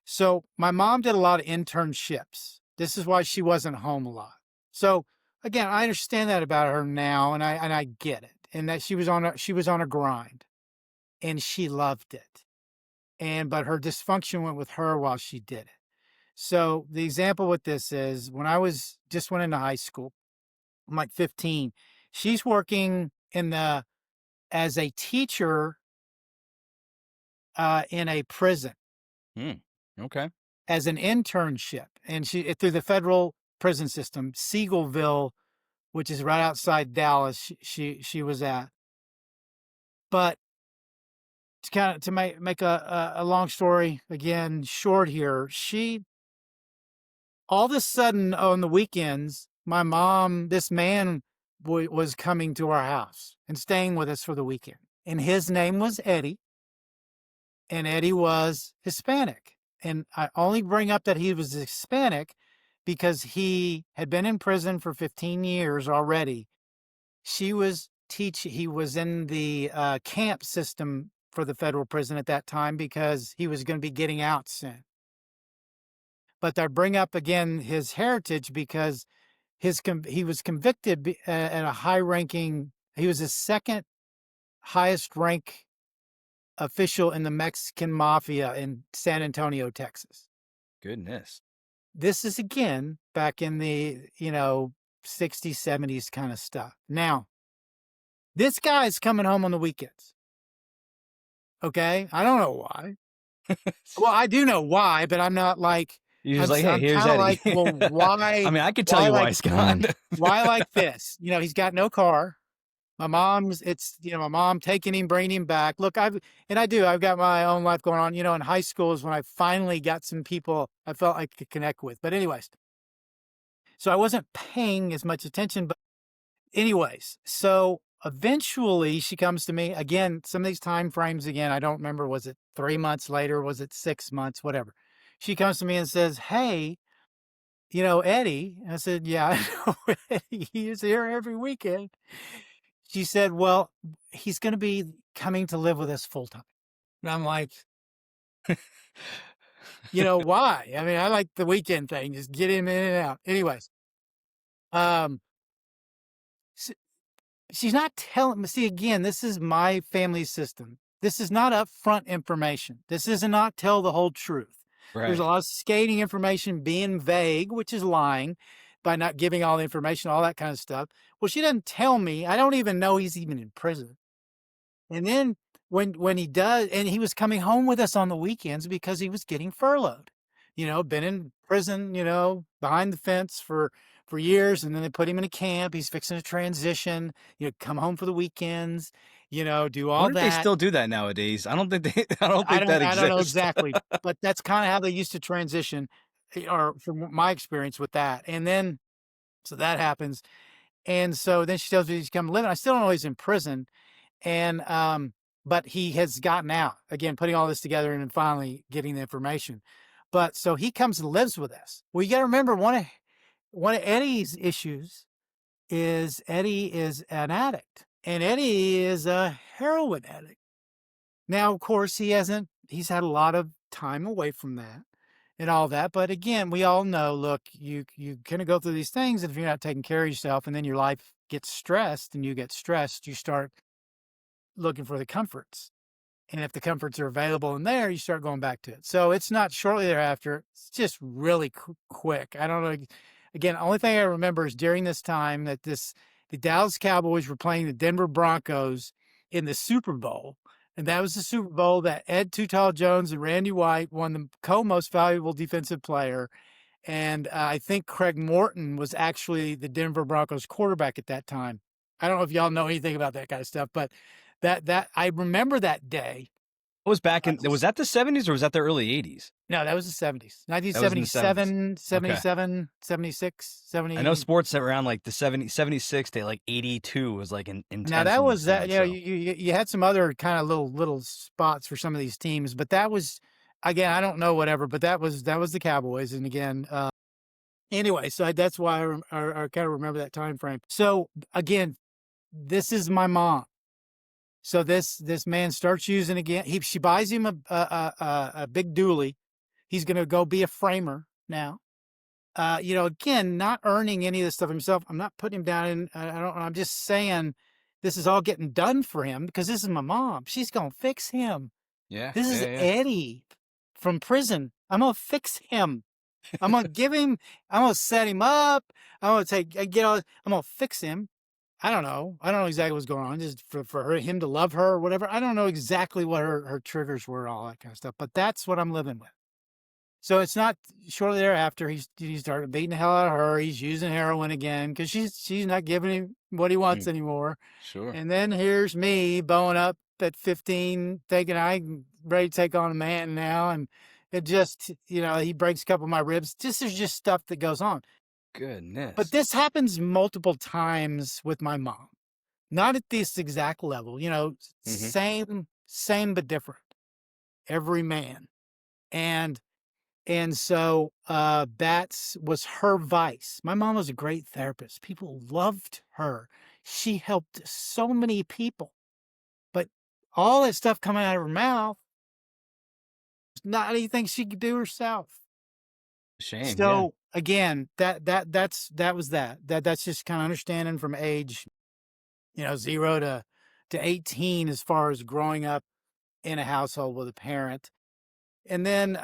so my mom did a lot of internships. This is why she wasn't home a lot. So again, I understand that about her now, and I get it. And that she was on a grind, and she loved it. But her dysfunction went with her while she did it. So the example with this is when I just went into high school, I'm like 15. She's working as a teacher in a prison Okay. as an internship, and she through the federal prison system, Siegelville, which is right outside Dallas. She was at. But to make a long story again short here, she all of a sudden on the weekends, this man was coming to our house and staying with us for the weekend. And his name was Eddie. And Eddie was Hispanic. And I only bring up that he was Hispanic because he had been in prison for 15 years already. He was in the camp system for the federal prison at that time because he was going to be getting out soon. But I bring up again his heritage because he was convicted at a high-ranking. He was the second highest rank official in the Mexican mafia in San Antonio, Texas. Goodness. This is again back in the 60s, 70s kind of stuff. Now, this guy's coming home on the weekends. Okay, I don't know why. Well, I do know why, but I'm not like. You're just like, hey, I'm here's kind of Eddie. like, well, why? I mean, I could tell you why, Scott. Why like this? He's got no car. My mom's my mom taking him, bringing him back. Look, I've got my own life going on. In high school is when I finally got some people I felt I could connect with. But anyways, so I wasn't paying as much attention. But anyways, so eventually she comes to me again, some of these time frames again, I don't remember, was it 3 months later? Was it 6 months? Whatever. She comes to me and says, "Hey, Eddie." I said, "Yeah, I know Eddie. He's here every weekend." She said, "Well, he's going to be coming to live with us full time." And I'm like, why? I mean, I like the weekend thing, just get him in and out. Anyways, um, s- she's not telling me. See, again, this is my family system. This is not upfront information. This is not tell the whole truth. There's a Right. lot of skating information, being vague, which is lying by not giving all the information, all that kind of stuff. Well, she doesn't tell me. I don't even know he's even in prison. And then when he does, and he was coming home with us on the weekends because he was getting furloughed. Been in prison, behind the fence for years, and then they put him in a camp. He's fixing to transition. Come home for the weekends. Do I all wonder if they that. still do that nowadays. I don't think I don't I think don't that I don't know exists. exactly, but that's kind of how they used to transition, or from my experience with that. And then so that happens, and so then she tells me he's come live. I still don't know he's in prison, and but he has gotten out again, putting all this together and then finally getting the information. But so he comes and lives with us. Well, you got to remember one of Eddie's issues is Eddie is an addict, and Eddie is a heroin addict. Now, of course, he's had a lot of time away from that and all that. But again, we all know, look, you kind of go through these things, and if you're not taking care of yourself, and then your life gets stressed, and you get stressed, you start looking for the comforts. And if the comforts are available in there, you start going back to it. So it's not shortly thereafter. It's just really quick. I don't know. Again, the only thing I remember is during this time that the Dallas Cowboys were playing the Denver Broncos in the Super Bowl. And that was the Super Bowl that Ed Too Tall Jones and Randy White won the co-most valuable defensive player. And I think Craig Morton was actually the Denver Broncos quarterback at that time. I don't know if y'all know anything about that kind of stuff, but that I remember that day. Was that the 70s or was that the early 80s? No, that was the 70s. That was in the 70s. 1977, Okay. 77, 76, I know 70. sports around like the 76 to like 82 was like Now intense that in was these that, things. So you had some other kind of little spots for some of these teams, but that was, again, I don't know whatever, but that was the Cowboys. And again, anyway, so that's why I kind of remember that time frame. So again, this is my mom. So this man starts using again. She buys him a big dually. He's going to go be a framer now. Again, not earning any of this stuff himself. I'm not putting him down in. I don't. I'm just saying, this is all getting done for him because this is my mom. She's gonna fix him. yeah, This is yeah, yeah. Eddie from prison. I'm gonna fix him. I'm gonna give him. I'm gonna set him up. I'm gonna I'm gonna fix him. I don't know. I don't know exactly what's going on. Just him to love her or whatever. I don't know exactly what her triggers were, all that kind of stuff. But that's what I'm living with. So it's not shortly thereafter he started beating the hell out of her. He's using heroin again because she's not giving him what he wants Mm, anymore. sure. And then here's me bowing up at 15, thinking I'm ready to take on a man now, and it just he breaks a couple of my ribs. There's just stuff that goes on. But Goodness. this happens multiple times with my mom, not at this exact level. Hmm. Same but different. Every man. And so that's was her vice. My mom was a great therapist. People loved her. She helped so many people. But all that stuff coming out of her mouth, not anything she could do herself. Shame. Yeah. So again, that was that. That's just kind of understanding from age, 0 to 18 as far as growing up in a household with a parent. And then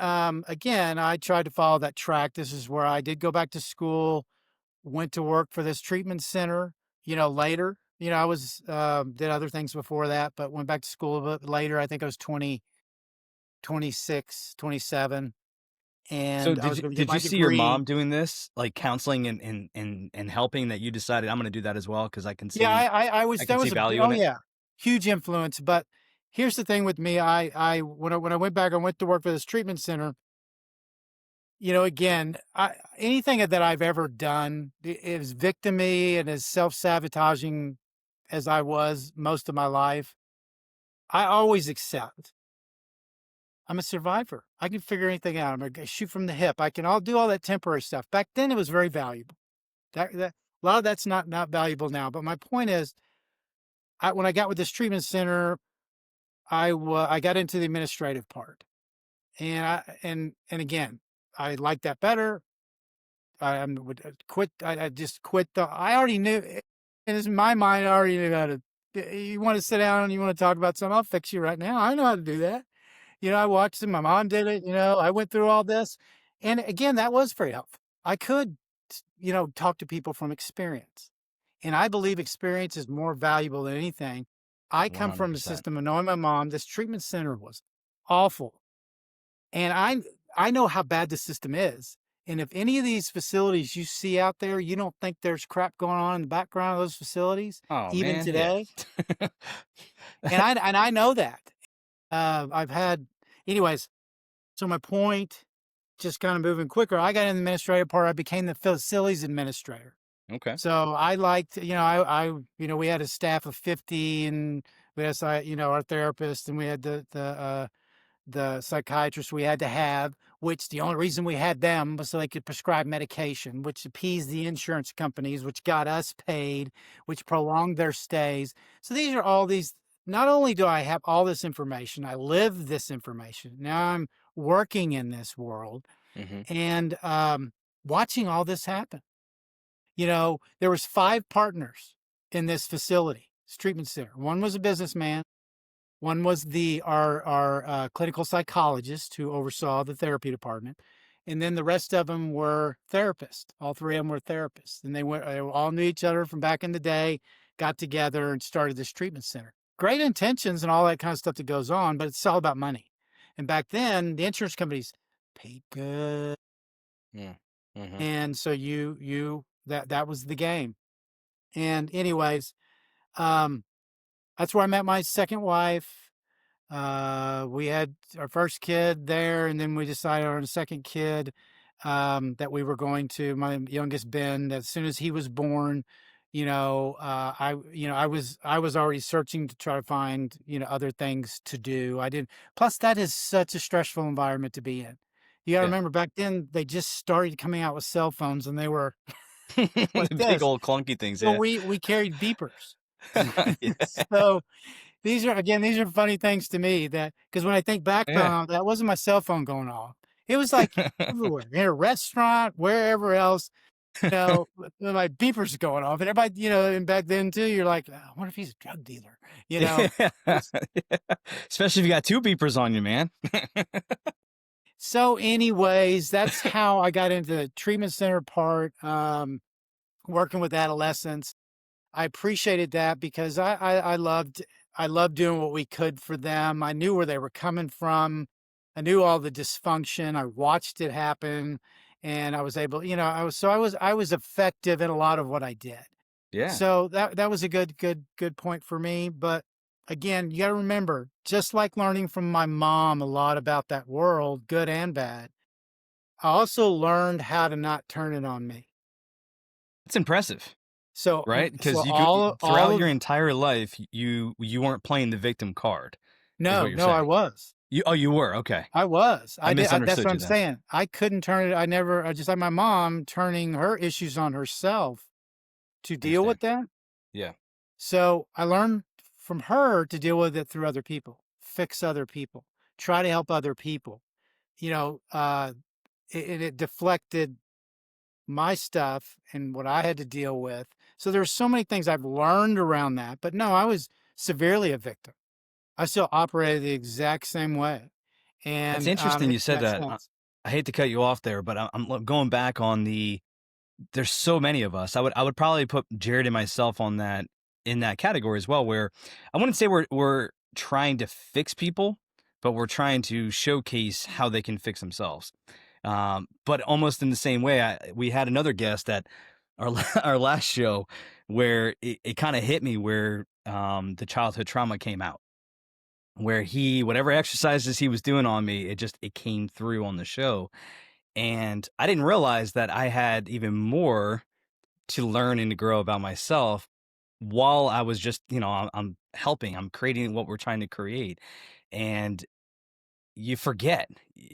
again, I tried to follow that track. This is where I did go back to school, went to work for this treatment center, later. I was did other things before that, but went back to school a bit later. I think I was 20, 26, 27, So and I was going to get did my you see your degree. mom doing this, like counseling and helping, that you decided I'm going to do that as well because Yeah, I I was can that see was value oh in it. yeah, huge influence. But here's the thing with me, when I went back, I went to work for this treatment center. Again, anything that I've ever done is victimy and is self-sabotaging as I was most of my life, I always accept. I'm a survivor. I can figure anything out. I'm gonna shoot from the hip. I can all do all that temporary stuff. Back then, it was very valuable. That a lot of that's not valuable now. But my point is, when I got with this treatment center, I got into the administrative part, and again, I like that better. I would quit. I just quit. I already knew, and in my mind, I already knew how to. You want to sit down and you want to talk about something? I'll fix you right now. I know how to do that. I watched it. My mom did it. I went through all this, and again, that was very helpful. I could, talk to people from experience, and I believe experience is more valuable than anything. I come from the 100%. system of knowing my mom. This treatment center was awful, and I know how bad the system is. And if any of these facilities you see out there, you don't think there's crap going on in the background of those facilities, Oh even man, yeah. today. And I know that. I've had, anyways. So my point, just kind of moving quicker. I got in the administrative part. I became the facilities administrator. Okay. So I liked, we had a staff of 50, and we had, our therapist, and we had the psychiatrist we had to have, which the only reason we had them was so they could prescribe medication, which appeased the insurance companies, which got us paid, which prolonged their stays. So these are all these, not only do I have all this information, I live this information. Now I'm working in this world Mm-hmm. and watching all this happen. There was 5 partners in this facility, this treatment center. One was a businessman. One was our clinical psychologist who oversaw the therapy department, and then the rest of them were therapists. All 3 of them were therapists, and they all knew each other from back in the day, got together and started this treatment center. Great intentions and all that kind of stuff that goes on, but it's all about money. And back then, the insurance companies paid good, Yeah. Mm-hmm. and so that was the game. And anyways, um, that's where I met my second wife. We had our first kid there, and then we decided on a second kid that we were going to. My youngest Ben, as soon as he was born, I was already searching to try to find other things to do. I didn't. Plus, that is such a stressful environment to be in. You got to Yeah. remember back then they just started coming out with cell phones, and they were like The big this. old clunky things, So yeah. we carried beepers. Yeah. So these are funny things to me, that because when I think back Yeah. on that wasn't my cell phone going off. It was like everywhere, in a restaurant, wherever else, my beepers going off, and everybody, and back then too, you're like, I wonder if he's a drug dealer, Yeah. It's- Especially if you got 2 beepers on you, man. So anyways, that's how I got into the treatment center part, working with adolescents. I appreciated that because I loved doing what we could for them. I knew where they were coming from. I knew all the dysfunction. I watched it happen, and I was able, I was effective in a lot of what I did. Yeah. So that was a good point for me. But again, you got to remember, just like learning from my mom a lot about that world, good and bad, I also learned how to not turn it on me. It's impressive, So right? so Because all throughout your of entire life, you weren't playing the victim card, is what you're no, I saying. was. You were? Okay. I was. I I did. That's misunderstood what you I'm then. saying. I couldn't turn it. I just like my mom turning her issues on herself to deal Understand. with that. Yeah. So I learned from her to deal with it through other people, fix other people, try to help other people. You know, it deflected my stuff and what I had to deal with. So there's so many things I've learned around that. But no, I was severely a victim. I still operated the exact same way. That's And interesting it you said makes that. sense. I hate to cut you off there, but I'm going back on there's so many of us. I would probably put Jared and myself on that in that category as well, where I wouldn't say we're trying to fix people, but we're trying to showcase how they can fix themselves. But almost in the same way, we had another guest at our last show where it kind of hit me where the childhood trauma came out, where whatever exercises he was doing on me, it came through on the show. And I didn't realize that I had even more to learn and to grow about myself while I was just, I'm helping, I'm creating what we're trying to create. And you forget,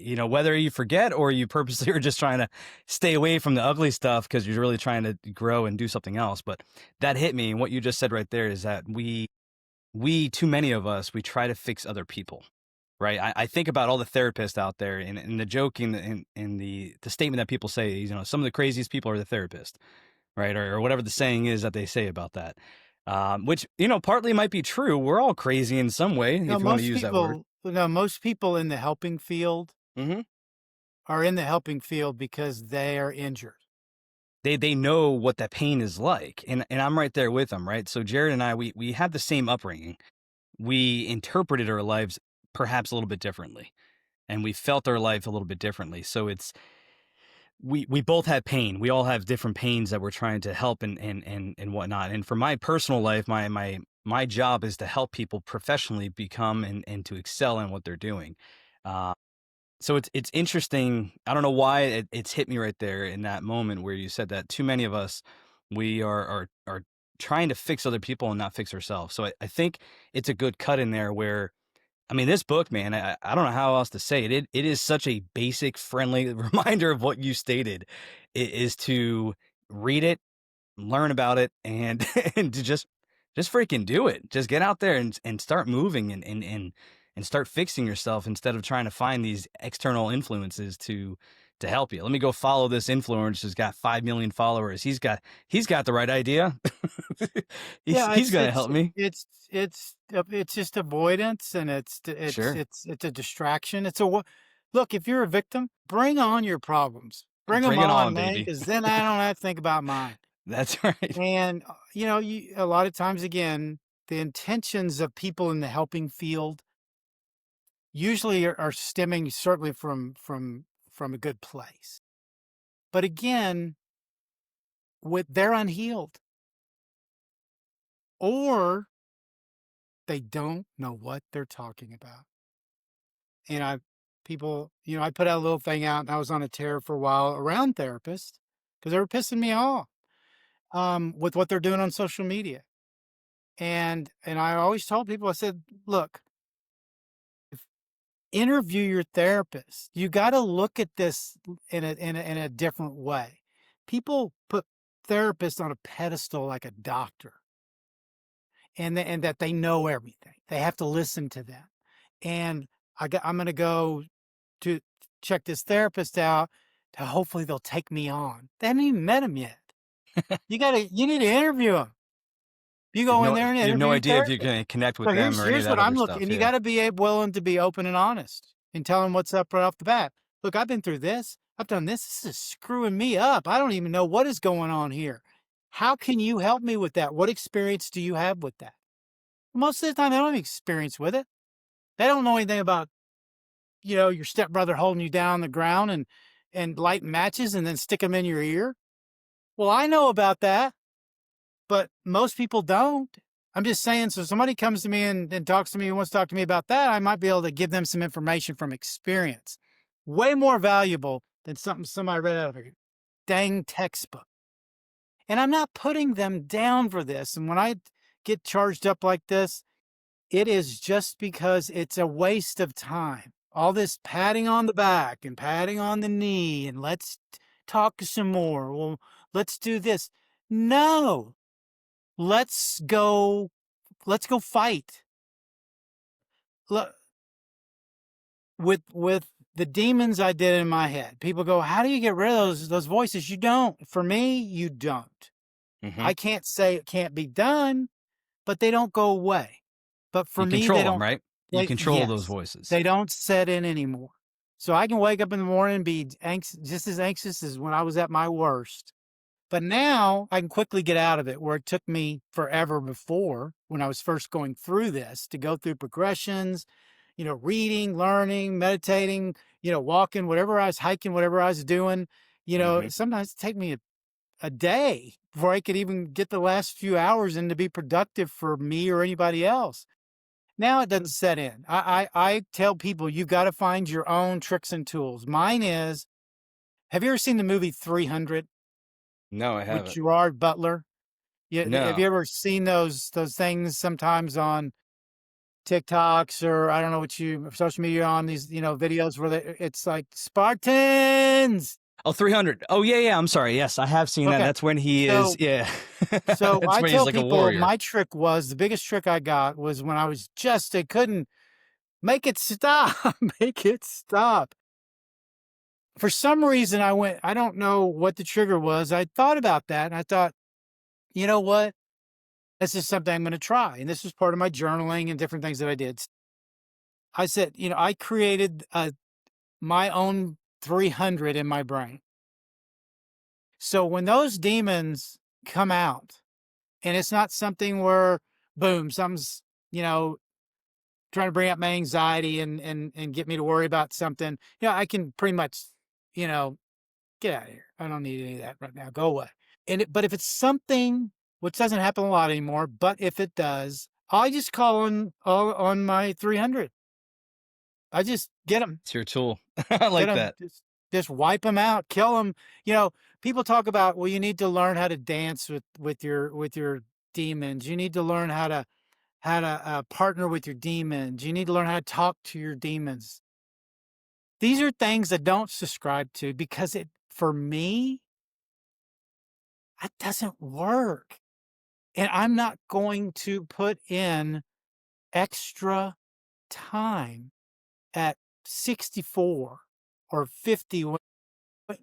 whether you forget or you purposely are just trying to stay away from the ugly stuff because you're really trying to grow and do something else. But that hit me. And what you just said right there is that too many of us, we try to fix other people. Right. I think about all the therapists out there, and the joke in the statement that people say, some of the craziest people are the therapist, right? Or whatever the saying is that they say about that. Which, partly might be true. We're all crazy in some way, No, if you want to use that word. most people in the helping field Hmm. are in the helping field because they are injured. They know what that pain is like. And I'm right there with them, right? So Jared and I, we have the same upbringing. We interpreted our lives perhaps a little bit differently. And we felt our life a little bit differently. So we both have pain. We all have different pains that we're trying to help and whatnot. And for my personal life, my job is to help people professionally become and to excel in what they're doing. Uh, so it's interesting. I don't know why it's hit me right there in that moment where you said that too many of us, we are trying to fix other people and not fix ourselves. So I think it's a good cut in there where, I mean, this book, man, I don't know how else to say it. It is such a basic, friendly reminder of what you stated. It is to read it, learn about it, and and to just freaking do it. Just get out there and start moving and start fixing yourself instead of trying to find these external influences to help you. Let me go follow this influencer who's got 5 million followers. He's got the right idea. he's Yeah, he's gonna help me. it's just avoidance, and Sure. it's a distraction. Look, if you're a victim, bring on your problems. Bring them Bring it on, on, man, baby. because then I don't have to think about mine. That's right. And a lot of times, again, the intentions of people in the helping field usually are stemming certainly from a good place. But again, they're unhealed, or they don't know what they're talking about. And I put out a little thing out, and I was on a tear for a while around therapists because they were pissing me off with what they're doing on social media. And I always told people, I said, look, interview your therapist. You got to look at this in a different way. People put therapists on a pedestal like a doctor, and that they know everything. They have to listen to them. And I'm going to go to check this therapist out. To hopefully they'll take me on. They haven't even met him yet. You need to interview him. You go in there and You have interview no your idea if you're therapist. going to connect with So them or any of here's that what other I'm looking, stuff. and you Yeah. got to be willing to be open and honest and tell them what's up right off the bat. Look, I've been through this. I've done this. This is screwing me up. I don't even know what is going on here. How can you help me with that? What experience do you have with that? Most of the time, they don't have experience with it. They don't know anything about, your stepbrother holding you down on the ground and light matches and then stick them in your ear. Well, I know about that, but most people don't. I'm just saying, so somebody comes to me and talks to me and wants to talk to me about that, I might be able to give them some information from experience. Way more valuable than something somebody read out of a dang textbook. And I'm not putting them down for this. And when I get charged up like this, it is just because it's a waste of time. All this patting on the back and patting on the knee and let's talk some more. Well, let's do this. No, let's go fight. Look, with the demons I did in my head. People go, how do you get rid of those voices? You don't. For me, you don't. Hmm. I can't say it can't be done, but they don't go away. But for You me, control them, right? You control those yes, voices. they don't set in anymore. So I can wake up in the morning and be just as anxious as when I was at my worst. But now I can quickly get out of it, where it took me forever before, when I was first going through this, to go through progressions, reading, learning, meditating, walking, whatever I was hiking, whatever I was doing. Hmm. Sometimes it take me a day before I could even get the last few hours in to be productive for me or anybody else. Now it doesn't set in. I tell people, you've got to find your own tricks and tools. Mine is, have you ever seen the movie 300 No, I with haven't. Gerard Butler? Yeah, have No. you ever seen those things sometimes on TikToks or I don't know what you social media on these, videos where it's like Spartans. Oh, 300. Oh, yeah, yeah. I'm sorry. Yes, I have seen that. Okay. That's when he is. So Yeah. so That's I when he's tell like a people warrior. my trick was the biggest trick I got was when I couldn't make it stop, make it stop. For some reason I don't know what the trigger was. I thought about that and I thought, you know what? This is something I'm going to try. And this was part of my journaling and different things that I did. I said, I created my own 300 in my brain. So when those demons come out, and it's not something where, boom, something's, you know, trying to bring up my anxiety and get me to worry about something, I can pretty much, you know, get out of here. I don't need any of that right now. Go away. But if it's something which doesn't happen a lot anymore, but if it does, I just call on my 300. I just get them. It's your tool. I Get like them. that. Just wipe them out, kill them. People talk about, well, you need to learn how to dance with your demons. You need to learn how to partner with your demons. You need to learn how to talk to your demons. These are things I don't subscribe to because for me, it doesn't work. And I'm not going to put in extra time at 64 or 50.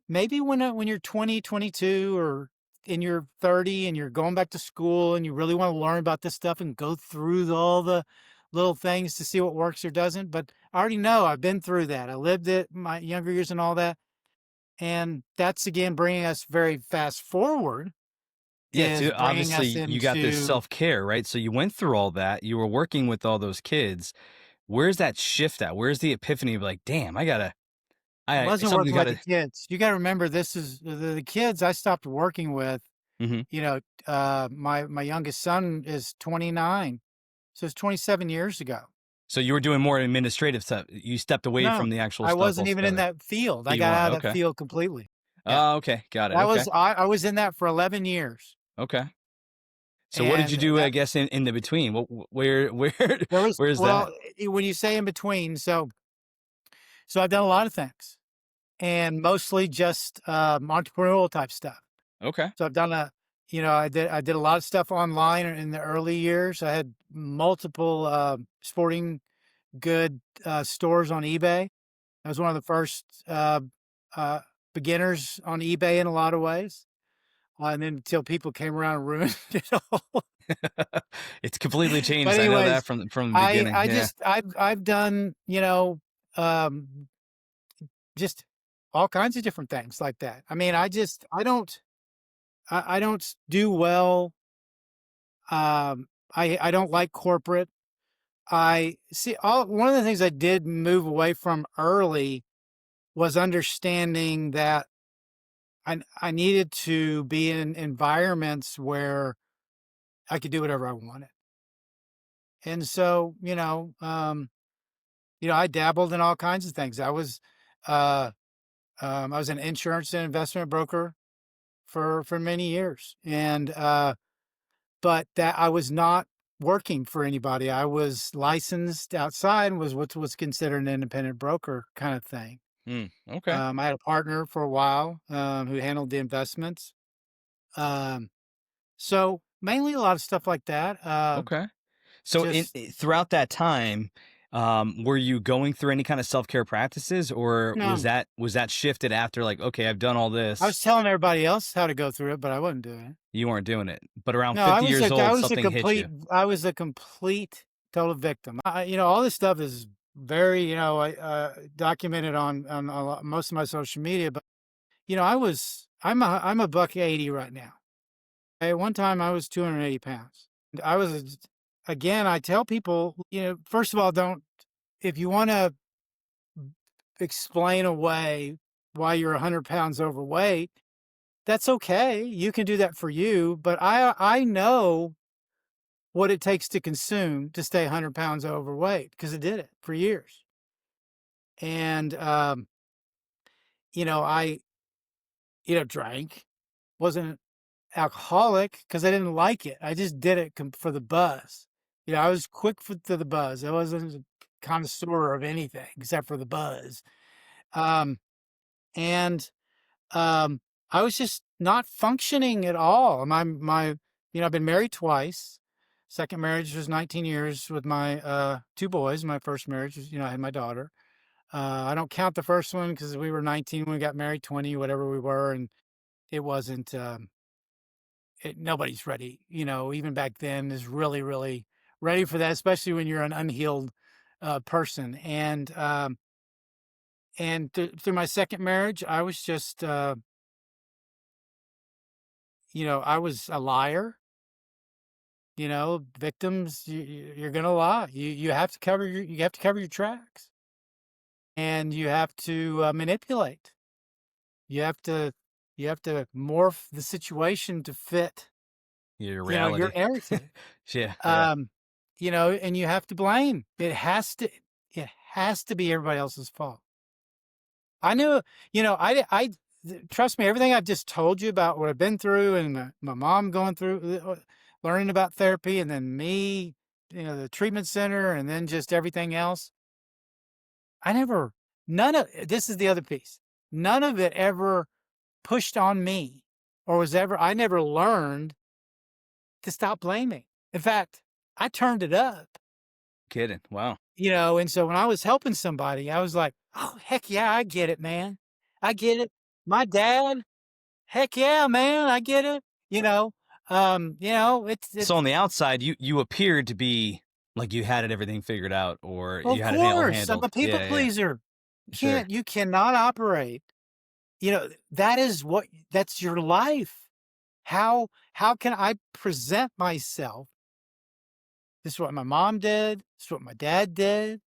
Maybe when you're 20, 22, or in your 30 and you're going back to school and you really want to learn about this stuff and go through all the little things to see what works or doesn't. But I already know I've been through that. I lived it my younger years and all that. And that's again bringing us very fast forward Yeah, is too. bringing us Obviously, you got this into self care, right? So you went through all that. You were working with all those kids. Where's that shift at? Where's the epiphany of like, damn, wasn't something's working with the gotta. kids. You got to remember, this is the kids I stopped working with. Mhm. My youngest son is 29, so it's 27 years ago. So you were doing more administrative stuff. You stepped away No, from the actual I stuff wasn't even in altogether. that field. I You got weren't. out of that Okay. field completely. Yeah, Oh, okay. Got it. Okay. I was in that for 11 years, Okay. So what did you and do? I that guess in the between. Where there was where's that? when you say in between, so I've done a lot of things, and mostly just entrepreneurial type stuff. Okay. So I've done I did a lot of stuff online in the early years. I had multiple sporting good stores on eBay. I was one of the first uh, beginners on eBay in a lot of ways. And then until people came around and ruined it all. It's completely But changed. I know that anyways, from the I beginning. I Yeah. just I've done um, just all kinds of different things like that. I mean, I don't do well. I don't like corporate. I see all one of the things I did move away from early was understanding that I needed to be in environments where I could do whatever I wanted. And so, I dabbled in all kinds of things. Uh, I was an insurance and investment broker for many years, and but that I was not working for anybody. I was licensed outside and was what was considered an independent broker kind of thing. Okay. I had a partner for a while who handled the investments. Um, so mainly a lot of stuff like that. Okay. So Just throughout that time, were you going through any kind of self care practices, or no, was that shifted after like, okay, I've done all I this, was telling everybody else how to go through it, but I wasn't doing it. you weren't doing it, but around No, 50 years old, something hit you. I was a complete total victim. All this stuff is very, documented on most of my social media. But I'm a buck 80 right now. At one time, I was 280 pounds. I was again. I tell people, first of all, don't if you want to explain away why you're 100 pounds overweight, that's okay. You can do that for you. But I know what it takes to consume to stay 100 pounds overweight because I did it for years. And, I, drank, wasn't alcoholic because I didn't like it. I just did it for the buzz. I was quick to the buzz. I wasn't a connoisseur of anything except for the buzz. Um, and I was just not functioning at all. I've been married twice. Second marriage was 19 years with my two boys. My first marriage was, I had my daughter. I don't count the first one because we were 19 when we got married, 20, whatever we were, and it wasn't. Nobody's ready, even back then, is really, really ready for that, especially when you're an unhealed person. And through my second marriage, I was just, I was a liar. Victims, you're gonna lie. You have to cover your tracks, and you have to manipulate. You have to morph the situation to fit, Your your reality. narrative. Yeah, yeah. Um, and you have to blame. It has to be everybody else's fault. I knew, trust me, everything I've just told you about what I've been through and my mom going through, learning about therapy, and then me, the treatment center, and then just everything else. This is the other piece. None of it ever pushed on me I never learned to stop blaming. In fact, I turned it up. Kidding. Wow. And so when I was helping somebody, I was like, oh, heck yeah, I get it, man. I get it. My dad, heck yeah, man, I get it. So It's on the outside, you appeared to be like you had everything figured out, or of you had it all course, I'm a handled. people Yeah, yeah. pleaser. Sure. You cannot operate. That's your life. How can I present myself? This is what my mom did. This is what my dad did.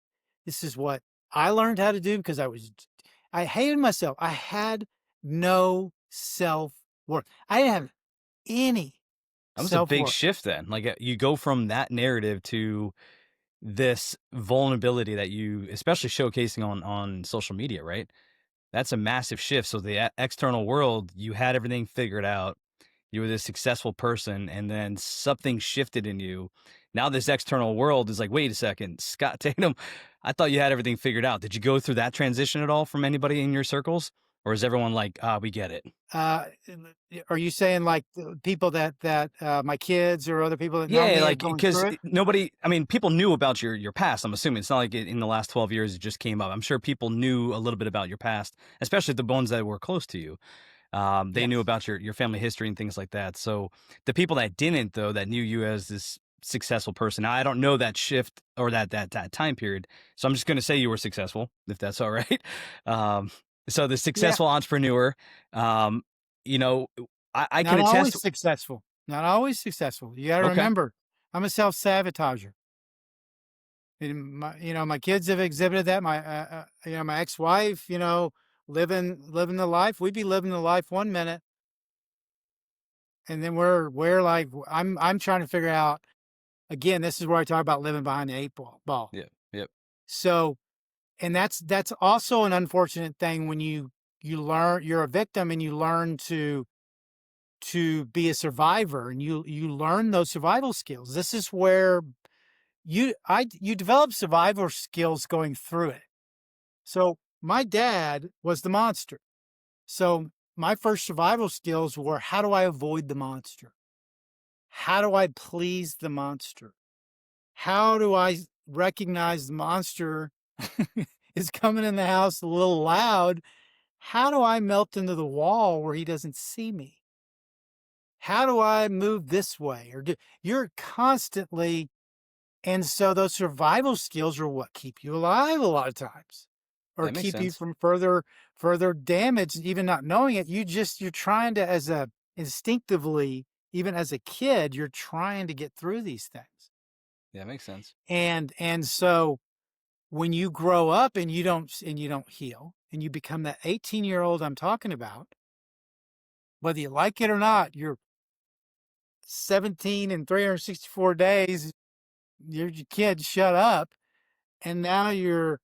This is what I learned how to do because I hated myself. I had no self-worth. I didn't have any That was a big self-worth. shift then. Like you go from that narrative to this vulnerability that you, especially showcasing on social media, right? That's a massive shift. So the external world, you had everything figured out. You were this successful person, and then something shifted in you. Now this external world is like, wait a second, Scott Tatum, I thought you had everything figured out. Did you go through that transition at all from anybody in your circles? Or is everyone like, we get it? Uh, are you saying like the people that my kids or other people that know Yeah, me are like going because through it? nobody, I mean, people knew about your past. I'm assuming it's not like in the last 12 years it just came up. I'm sure people knew a little bit about your past, especially the ones that were close to you. They knew Yes. about your family history and things like that. So the people that didn't, though, that knew you as this successful person, now, I don't know that shift or that time period. So I'm just going to say you were successful, if that's all right. Um, so the Yeah. successful entrepreneur, um, you know, I can Not attest. always successful. Not always successful. You got to Okay. remember, I'm a self-sabotager. And my kids have exhibited that. My ex-wife, living the life. We'd be living the life one minute, and then we're like, I'm trying to figure out again. This is where I talk about living behind the eight ball. Yeah. Yep. So, and that's also an unfortunate thing when you learn you're a victim and you learn to be a survivor and you learn those survival skills. This is where you develop survival skills going through it. So my dad was the monster. So my first survival skills were how do I avoid the monster? How do I please the monster? How do I recognize the monster is coming in the house a little loud? How do I melt into the wall where he doesn't see me? How do I move this way? You're constantly, and so those survival skills are what keep you alive a lot of times, or That makes keep you sense. from further damage, even not knowing it. You're trying to, as a instinctively, even as a kid, you're trying to get through these things. Yeah, makes sense. And so when you grow up and you don't heal and you become that 18-year-old I'm talking about, whether you like it or not, you're 17 and 364 days, you're your kid, shut up. And now you're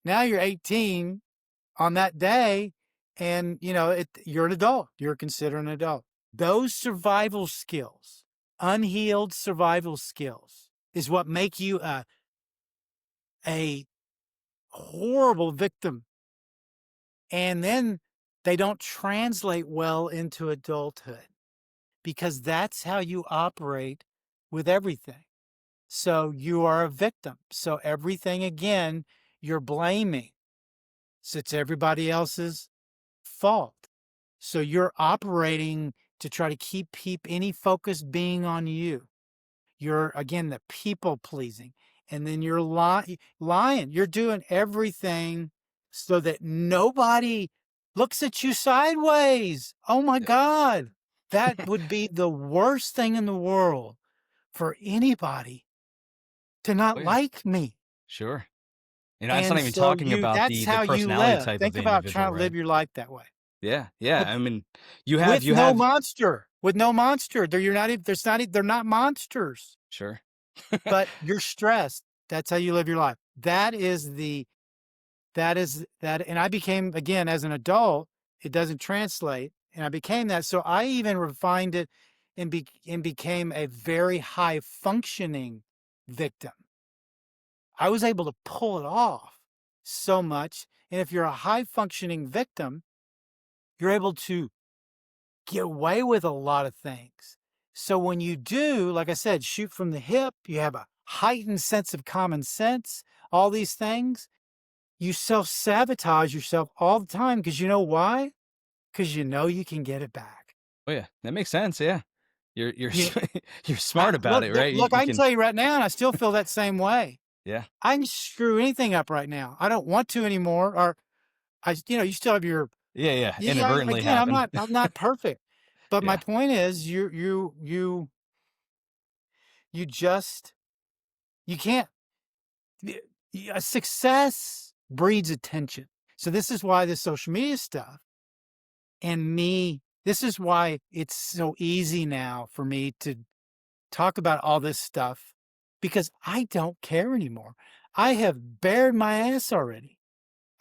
18 on that day, and you're an adult. You're considered an adult. Those survival skills, unhealed survival skills, is what make you a horrible victim. And then they don't translate well into adulthood because that's how you operate with everything. So you are a victim. So everything, again, you're blaming. So it's everybody else's fault. So you're operating to try to keep any focus being on you. You're, again, the people pleasing. And then you're lying. You're doing everything so that nobody looks at you sideways. Oh my God. That would be the worst thing in the world for anybody to not Oh yeah, like me. sure. You know, that's not And even so talking about that's the how you personality live. type of Think the about individual, trying to right? live your life that way. Yeah, yeah. With I mean, with you no have monster. With no monster. You're not there's not they're not monsters. sure. But you're stressed. That's how you live your life. That is that. And I became, again, as an adult, it doesn't translate. And I became that. So I even refined it and became a very high functioning victim. I was able to pull it off so much. And if you're a high functioning victim, you're able to get away with a lot of things. So when you do, like I said, shoot from the hip, you have a heightened sense of common sense, all these things, you self sabotage yourself all the time because you know why? Because you know you can get it back. Oh yeah, that makes sense. Yeah, you're You, you're smart about look, it, right? look, You I can can, tell you right now, and I still feel that same way. yeah, I can screw anything up right now. I don't want to anymore. Or you still have your, yeah, yeah. yeah. Inadvertently Again, happen. I'm not perfect, but my Yeah, point is, you just, you can't. A success breeds attention. So this is why this social media stuff and me, this is why it's so easy now for me to talk about all this stuff because I don't care anymore. I have bared my ass already.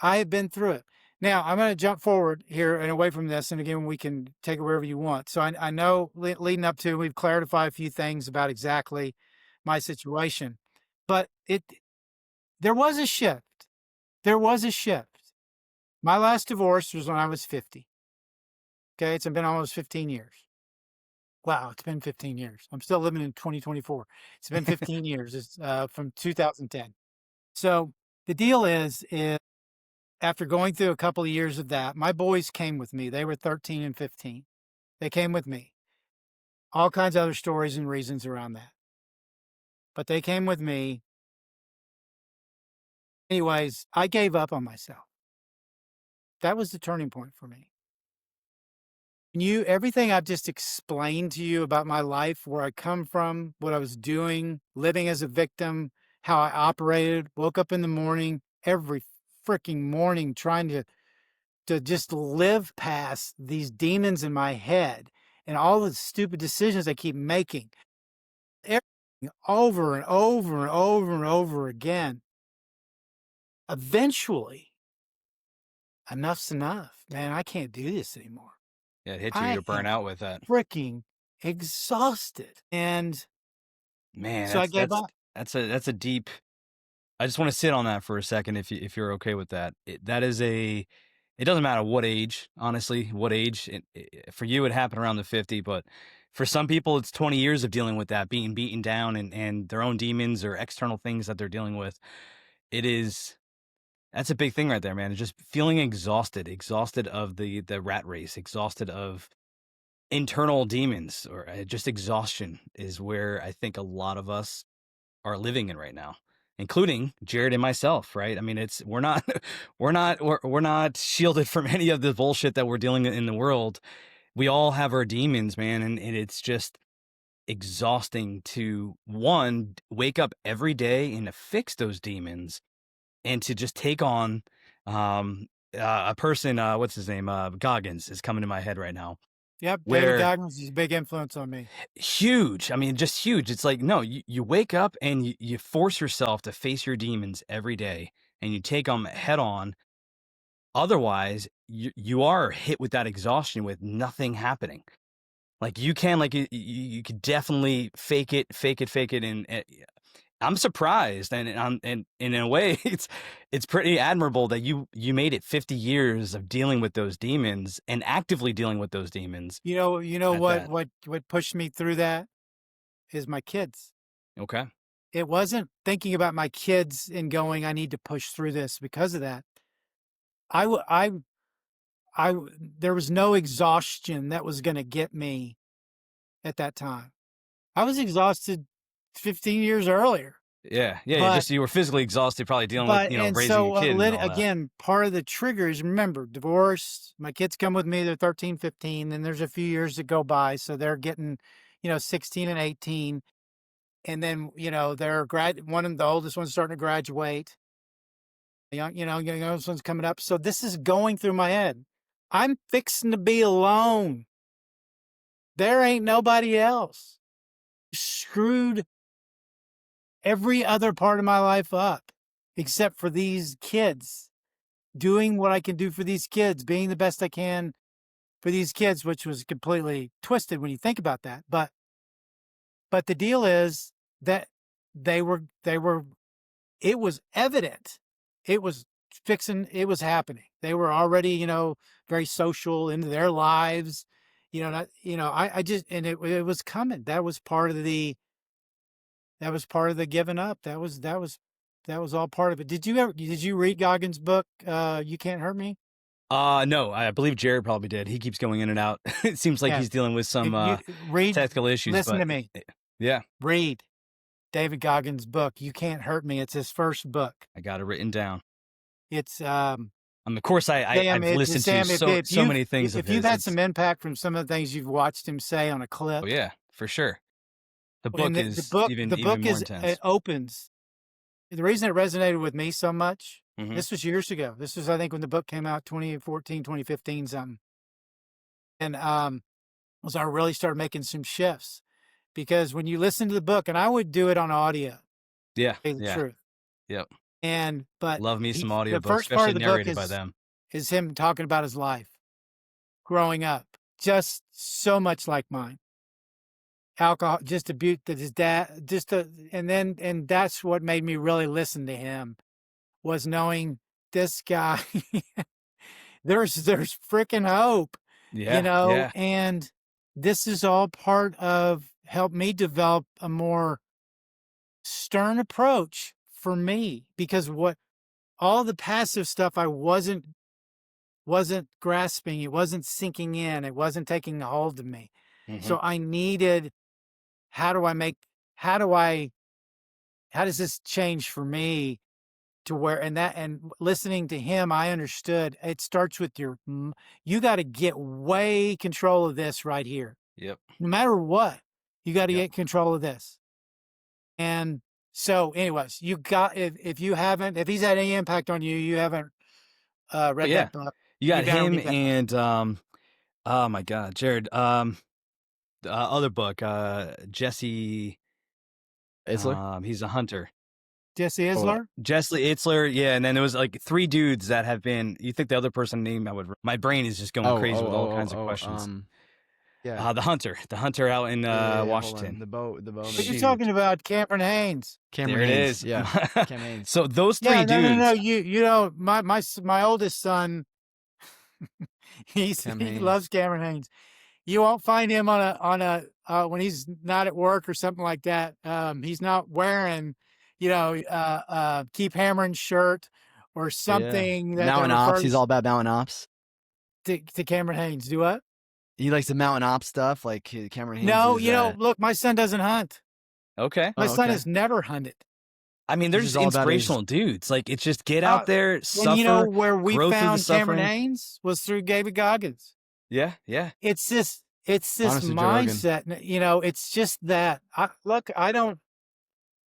I have been through it. Now I'm going to jump forward here and away from this. And again, we can take it wherever you want. So I know leading up to, we've clarified a few things about exactly my situation, but there was a shift. There was a shift. My last divorce was when I was 50. Okay. It's been almost 15 years. Wow. It's been 15 years. I'm still living in 2024. It's been 15 years. It's from 2010. So the deal is after going through a couple of years of that, my boys came with me. They were 13 and 15. They came with me. All kinds of other stories and reasons around that. But they came with me. Anyways, I gave up on myself. That was the turning point for me. Everything I've just explained to you about my life, where I come from, what I was doing, living as a victim, how I operated, woke up in the morning, every freaking morning trying to just live past these demons in my head and all the stupid decisions I keep making. Everything over and over and over and over again. Eventually, enough's enough. Man, I can't do this anymore. yeah. It hit you. I You're burnt am out with that. freaking exhausted. And Man, so I gave up. that's a deep. I just want to sit on that for a second, if you're okay with that. That is a. It doesn't matter what age, honestly, what age. For you, it happened around the 50, but for some people, it's 20 years of dealing with that, being beaten down and their own demons or external things that they're dealing with. It is. That's a big thing right there, man. It's just feeling exhausted of the rat race, exhausted of internal demons, or just exhaustion is where I think a lot of us are living in right now, including Jared and myself, right? I mean, we're not we're not shielded from any of the bullshit that we're dealing in the world. We all have our demons, man, and it's just exhausting to wake up every day and to fix those demons and to just take on a person, what's his name? Goggins is coming to my head right now. Yep, David Where Goggins is a big influence on me. huge. I mean, just huge. It's like, no, you wake up and you force yourself to face your demons every day and you take them head on. Otherwise, you are hit with that exhaustion with nothing happening. Like you can, like you could definitely fake it, and I'm surprised, and in a way, it's pretty admirable that you made it 50 years of dealing with those demons and actively dealing with those demons You know at that. what pushed me through that is my kids. Okay. It wasn't thinking about my kids and going, I need to push through this because of that. I, w- there was no exhaustion that was going to get me at that time. I was exhausted 15 years earlier, Yeah. but, Just you were physically exhausted, probably dealing with and raising a so, kid and all that. again, part of the trigger is, remember, divorce. My kids come with me, they're 13, 15, and there's a few years that go by. So they're getting, 16 and 18. And then, they're one of the oldest one's starting to graduate. Youngest one's coming up. So this is going through my head. I'm fixing to be alone. There ain't nobody else. Screwed every other part of my life up except for these kids. Doing what I can do for these kids, being the best I can for these kids, which was completely twisted when you think about that. But the deal is that they were it was evident. It was it was happening. They were already, very social into their lives. Not, I just, and it was coming. That was part of the giving up. That was all part of it. Did you read Goggins' book, You Can't Hurt Me? No, I believe Jared probably did. He keeps going in and out. It seems like Yeah. he's dealing with some If you read, technical issues, listen but to me, yeah, read David Goggins' book, You Can't Hurt Me. It's his first book. I got it written down. It's, Of course, I've listened to Sam, so many things of if you've his. had some impact from some of the things you've watched him say on a Oh clip, yeah, for sure. The and book is the even book more it intense. opens. The reason it resonated with me so much, Hmm. this was years ago. This was, I think, when the book came out, 2014, 2015, something. And, was I really started making some shifts because when you listen to the book, and I would do it on audio, to Yeah, tell you the yeah, truth. yep. But Love me some the audiobooks, first part especially of the book narrated by them. is him talking about his life growing up, just so much like mine. Alcohol, just abuse that his dad, and that's what made me really listen to him, was knowing this guy. there's freaking hope, Yeah, yeah, and this is all part of help me develop a more stern approach for me, because what all the passive stuff I wasn't grasping, it wasn't sinking in, it wasn't taking a hold of me. hmm So I needed, how do I make, how do I, how does this change for me to where, and listening to him, I understood it starts with you got to get way control of this right here. yep, No matter what, you got to yep. get control of this. And so anyways, if you haven't, if he's had any impact on you, you haven't But read yeah, that book, you you got got to him read that book. and oh my God, Jared. The other book, Jesse. Isler? He's a hunter. Jesse Oh, Isler. Jesse Itzler, yeah, and then there was like three dudes that have been. You think the other person name I would? My brain is just going crazy with all kinds of questions. yeah. The hunter out in Yeah, hold on. Washington. The bowman. But you're Shoot, talking about Cameron Haynes. Cameron there it Haynes. is. Yeah. Cameron Haynes. So those Yeah, three no. dudes. My oldest son, he Cameron Haynes. loves Cameron Haynes. You won't find him on a when he's not at work or something like that. He's not wearing, Keep Hammering shirt or Yeah. something that Mountain Ops. He's refers all about Mountain Ops. to Cameron Haynes. Do what? He likes the Mountain Ops stuff. Like Cameron Haynes No, is. look, my son doesn't hunt. Okay. My Oh, son okay. has never hunted. I mean, He's there's just all about his. inspirational dudes. Like it's just get out there, And suffer, where we grow through the found Cameron suffering. Haynes was through David Goggins. Yeah, yeah. It's this Honestly, Joe Rogan. mindset, it's just that I don't,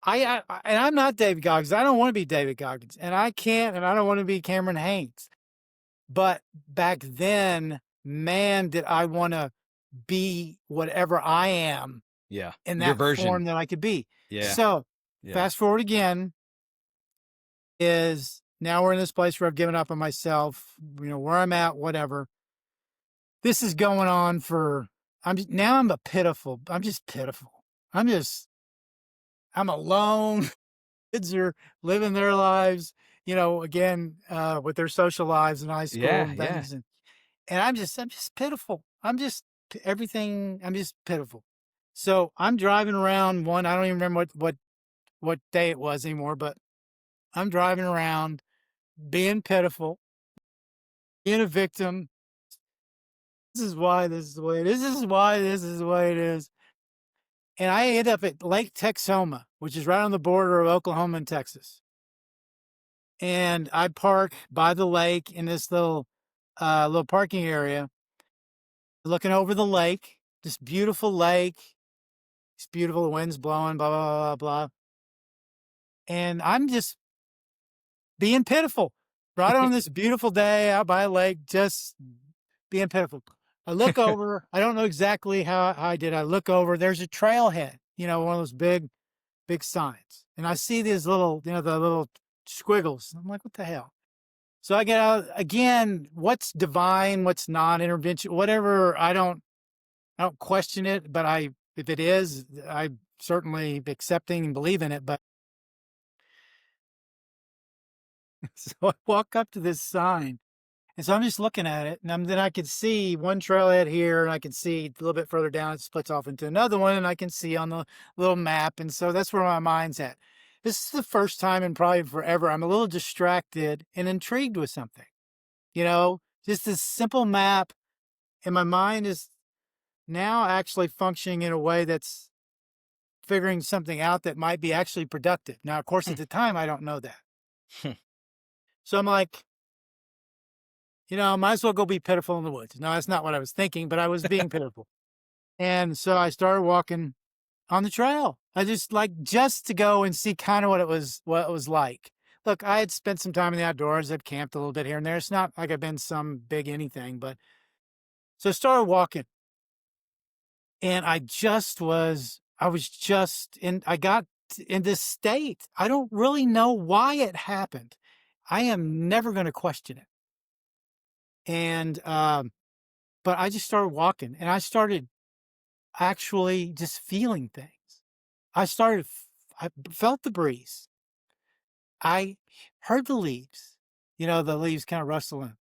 and I'm not David Goggins. I don't want to be David Goggins, and I can't, and I don't want to be Cameron Haynes. But back then, man, did I want to be whatever I am Yeah. in Your that version. form that I could be. Yeah. So Yeah. fast forward again, is now we're in this place where I've given up on myself, where I'm at, whatever. This is going on for I'm a pitiful. I'm just pitiful. I'm just I'm alone. Kids are living their lives, again, with their social lives in high school Yeah, and yeah. things, and I'm just pitiful. Everything. I'm just pitiful. So I'm driving around one. I don't even remember what day it was anymore, but I'm driving around being pitiful, being a victim. This is why this is the way it is. This is why this is the way it is. And I end up at Lake Texoma, which is right on the border of Oklahoma and Texas. And I park by the lake in this little parking area, looking over the lake. This beautiful lake. It's beautiful. The wind's blowing. Blah blah blah blah. And I'm just being pitiful, right on this beautiful day out by a lake, just being pitiful. I look over. I don't know exactly how I did. I look over. There's a trailhead. One of those big signs. And I see these little, the little squiggles. I'm like, what the hell? So I get out again, what's divine, what's non-intervention, whatever. I don't question it, but if it is, I certainly accepting and believe in it. But so I walk up to this sign. And so I'm just looking at it, and then I can see one trailhead here, and I can see a little bit further down, it splits off into another one, and I can see on the little map. And so that's where my mind's at. This is the first time in probably forever I'm a little distracted and intrigued with something. Just this simple map, and my mind is now actually functioning in a way that's figuring something out that might be actually productive. Now, of course, at the time, I don't know that. So I'm like, might as well go be pitiful in the woods. No, that's not what I was thinking, but I was being pitiful. And so I started walking on the trail. I just to go and see kind of what it was like. Look, I had spent some time in the outdoors. I've camped a little bit here and there. It's not like I've been some big anything, but so I started walking, and I got in this state. I don't really know why it happened. I am never going to question it. And, but I just started walking, and I started actually just feeling things. I felt the breeze. I heard the leaves, the leaves kind of rustling.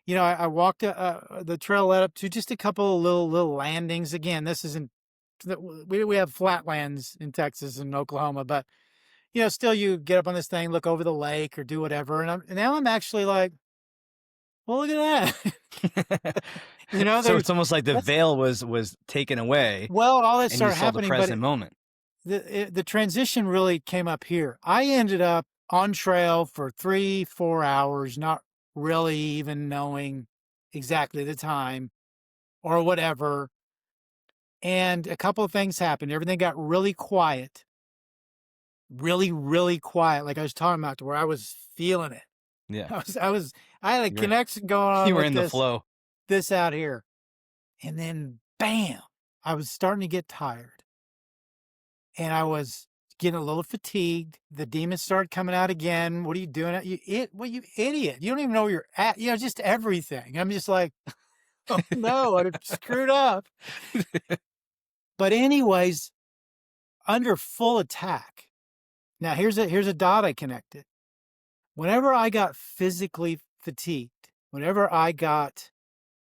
I walked the trail led up to just a couple of little landings. Again, this isn't, we have flatlands in Texas and Oklahoma, but still you get up on this thing, look over the lake or do whatever. And now I'm actually like, well, look at that. So There's it's almost like the that's veil was taken away, well, all that and you started saw the happening, but present moment. the transition really came up here. I ended up on trail for 3-4 hours, not really even knowing exactly the time or whatever. And a couple of things happened. Everything got really quiet, really, really quiet. Like I was talking about, to where I was feeling it. Yeah, I had a you were connection going on you were with in the this, flow. this out here. And then bam, I was starting to get tired, and I was getting a little fatigued. The demons started coming out again. What are you doing? You idiot. You don't even know where you're at. Just everything. I'm just like, oh no, I screwed up. But anyways, under full attack. Now here's a dot I connected. Whenever I got physically fatigued, whenever I got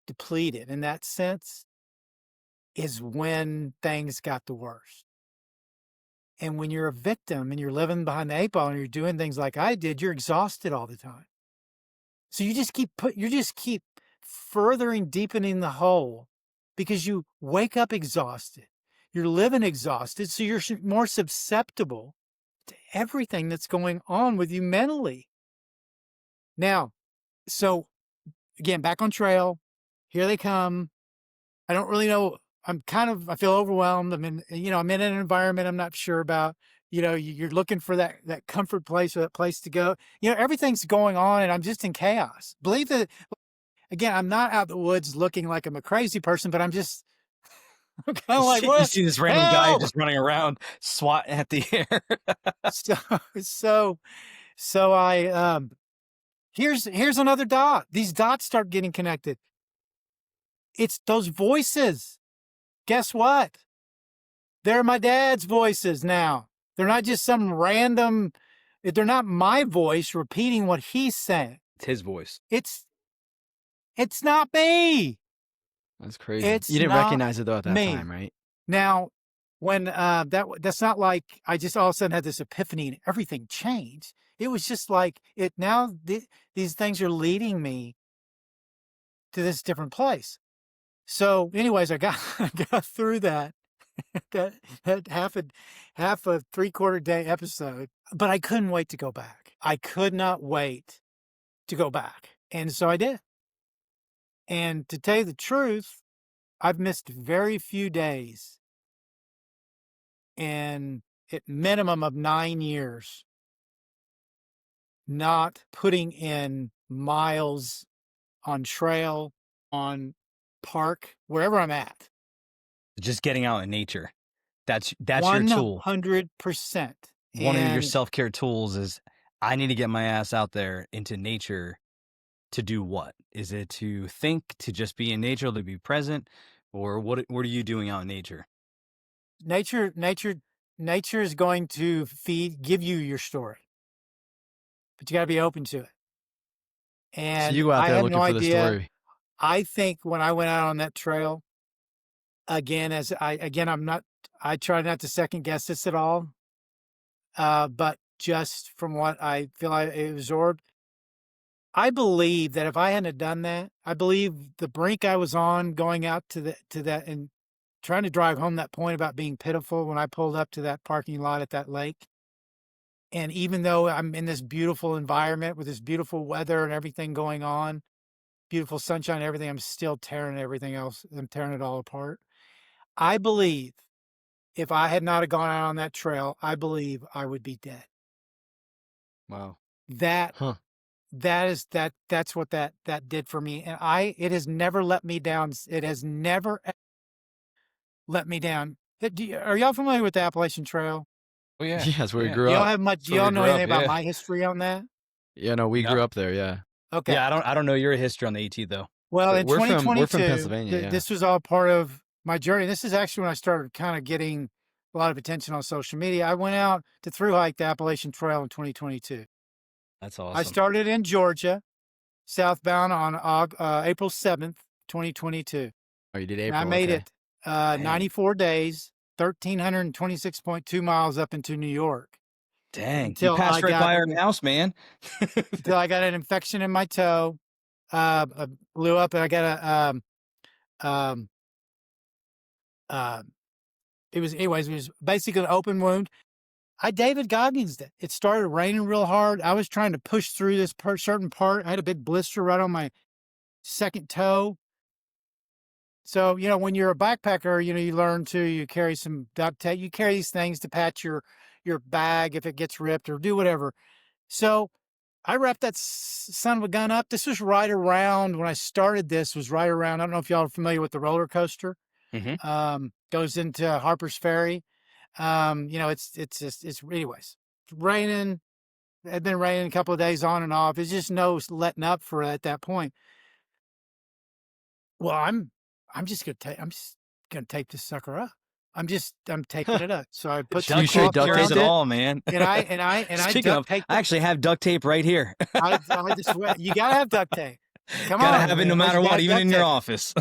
depleted in that sense, is when things got the worst. And when you're a victim and you're living behind the 8 ball and you're doing things like I did, you're exhausted all the time. So you just keep furthering, deepening the hole, because you wake up exhausted. You're living exhausted, so you're more susceptible to everything that's going on with you mentally. Now, so again, back on trail, here they come. I don't really know. I feel overwhelmed. I'm in an environment I'm not sure about. You're looking for that comfort place or that place to go. Everything's going on, and I'm just in chaos. Believe that, again, I'm not out the woods looking like I'm a crazy person, but I'm kind of like, You what? see this random guy Help! just running around, swatting at the air. So, so, so here's another dot. These dots start getting connected. It's those voices. guess what? They're my dad's voices now. They're not just some random, they're not my voice repeating what he's saying. It's his voice. It's not me. That's crazy. It's You didn't not recognize it though at that me. time, right? Now, when that's not like I just all of a sudden had this epiphany and everything changed. It was just like it now. These things are leading me to this different place. So, anyways, I got I got through that that half a 3/4 day episode, but I couldn't wait to go back. I could not wait to go back, and so I did. And to tell you the truth, I've missed very few days in at minimum of 9 years not putting in miles on trail, on park, wherever I'm at. Just getting out in nature. That's your tool. 100%. One of your And self-care tools is I need to get my ass out there into nature to do what? Is it to think, to just be in nature, to be present, or what are you doing out in nature? nature is going to give you your story, but you got to be open to it. So And you go out I there had looking no for the idea. story. I think when I went out on that trail, again, I try not to second guess this at all. But just from what I feel I absorbed, I believe that if I hadn't have done that, I believe the brink I was on going out to that and trying to drive home that point about being pitiful when I pulled up to that parking lot at that lake. And even though I'm in this beautiful environment with this beautiful weather and everything going on, beautiful sunshine and everything, I'm still tearing everything else. I'm tearing it all apart. I believe if I had not have gone out on that trail, I believe I would be dead. Wow. That Huh. that's what that did for me. And it has never let me down. It has never let me down. Are y'all familiar with the Appalachian Trail? Oh yeah. Yeah, that's where we Yeah. grew Do y'all up. have much? That's Do where y'all we know grew anything up, about yeah. my history on that? Yeah, no, we No. grew up there. Yeah. Okay. Yeah, I don't know your history on the AT though. Well, in We're from 2022, Pennsylvania. Yeah. this was all part of my journey. This is actually when I started kind of getting a lot of attention on social media. I went out to thru hike the Appalachian Trail in 2022. That's I awesome. started in Georgia, southbound on April 7th, 2022. Oh, you did And April. I made Okay. it 94 days, 1,326.2 miles up into New York Dang. You until passed right by our house, man. until I got an infection in my toe. I blew up and I got it was basically an open wound. I David Goggins it. It started raining real hard. I was trying to push through this certain part. I had a big blister right on my second toe. So, when you're a backpacker, you learn you carry some duct tape. You carry these things to patch your bag if it gets ripped or do whatever. So I wrapped that son of a gun up. This was right around when I started I don't know if y'all are familiar with the roller coaster. Goes into Harper's Ferry. It's anyways, raining. It had been raining a couple of days on and off. It's just no letting up for it at that point. Well, I'm just gonna tape this sucker up. I'm taping it up. So I put You straight duct cures taped it it? all, man. and I Speaking duct of, taped I actually have duct tape right here. I just you gotta have duct tape. Come Gotta on, have it no man. matter You what, gotta even duct in your tape. office.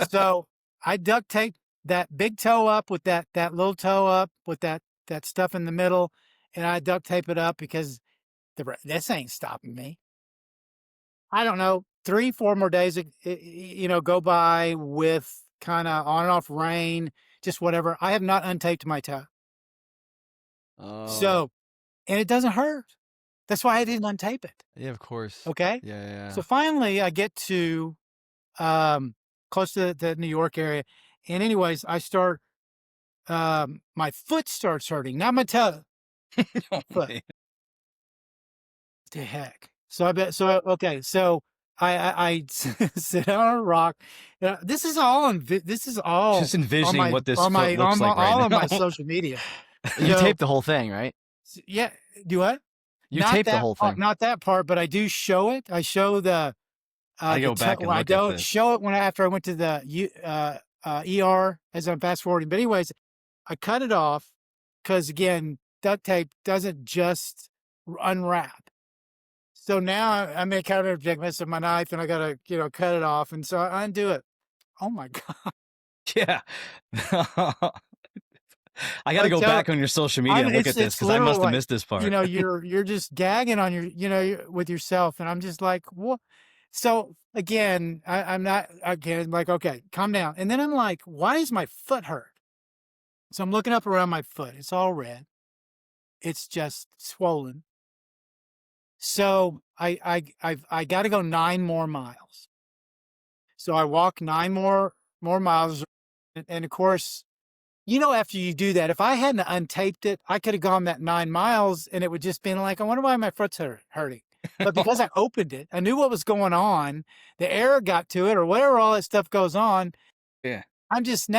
So I duct taped that big toe up with that little toe up with that stuff in the middle, and I duct tape it up because this ain't stopping me. I don't know, 3-4 more days, go by with kind of on and off rain, just whatever. I have not untaped my toe. Oh. So, and it doesn't hurt. That's why I didn't untape it. Yeah, of course. Okay. Yeah. So finally I get to close to the New York area. And anyways, I start my foot starts hurting, not my toe. Oh, Foot. man. The heck. Okay. So I sit on a rock. This is all Just envisioning what this on foot looks like right all of now. my social media. You taped the whole thing, right? Yeah. Do what? You Not taped the that whole part, thing. not that part, but I do show it. I show the I go back and I look at don't this. show it after I went to the ER as I'm fast forwarding. But anyways, I cut it off because again, duct tape doesn't just unwrap. So now I'm in kind of predicament of my knife, and I gotta cut it off, and so I undo it. Oh my god! Yeah. I got to I go tell back on your social media and look at this it's because I literally must have like, missed this part. you're just gagging on with yourself, and I'm just like, what? So again, I'm not again like, okay, calm down, and then I'm like, why is my foot hurt? So I'm looking up around my foot. It's all red. It's just swollen. So I got to go 9 more miles. So I walk 9 more miles, and of course, after you do that, if I hadn't untaped it, I could have gone that 9 miles, and it would just been like, I wonder why my foot's hurting. But because I opened it, I knew what was going on. The air got to it, or whatever, all that stuff goes on. Yeah. I'm just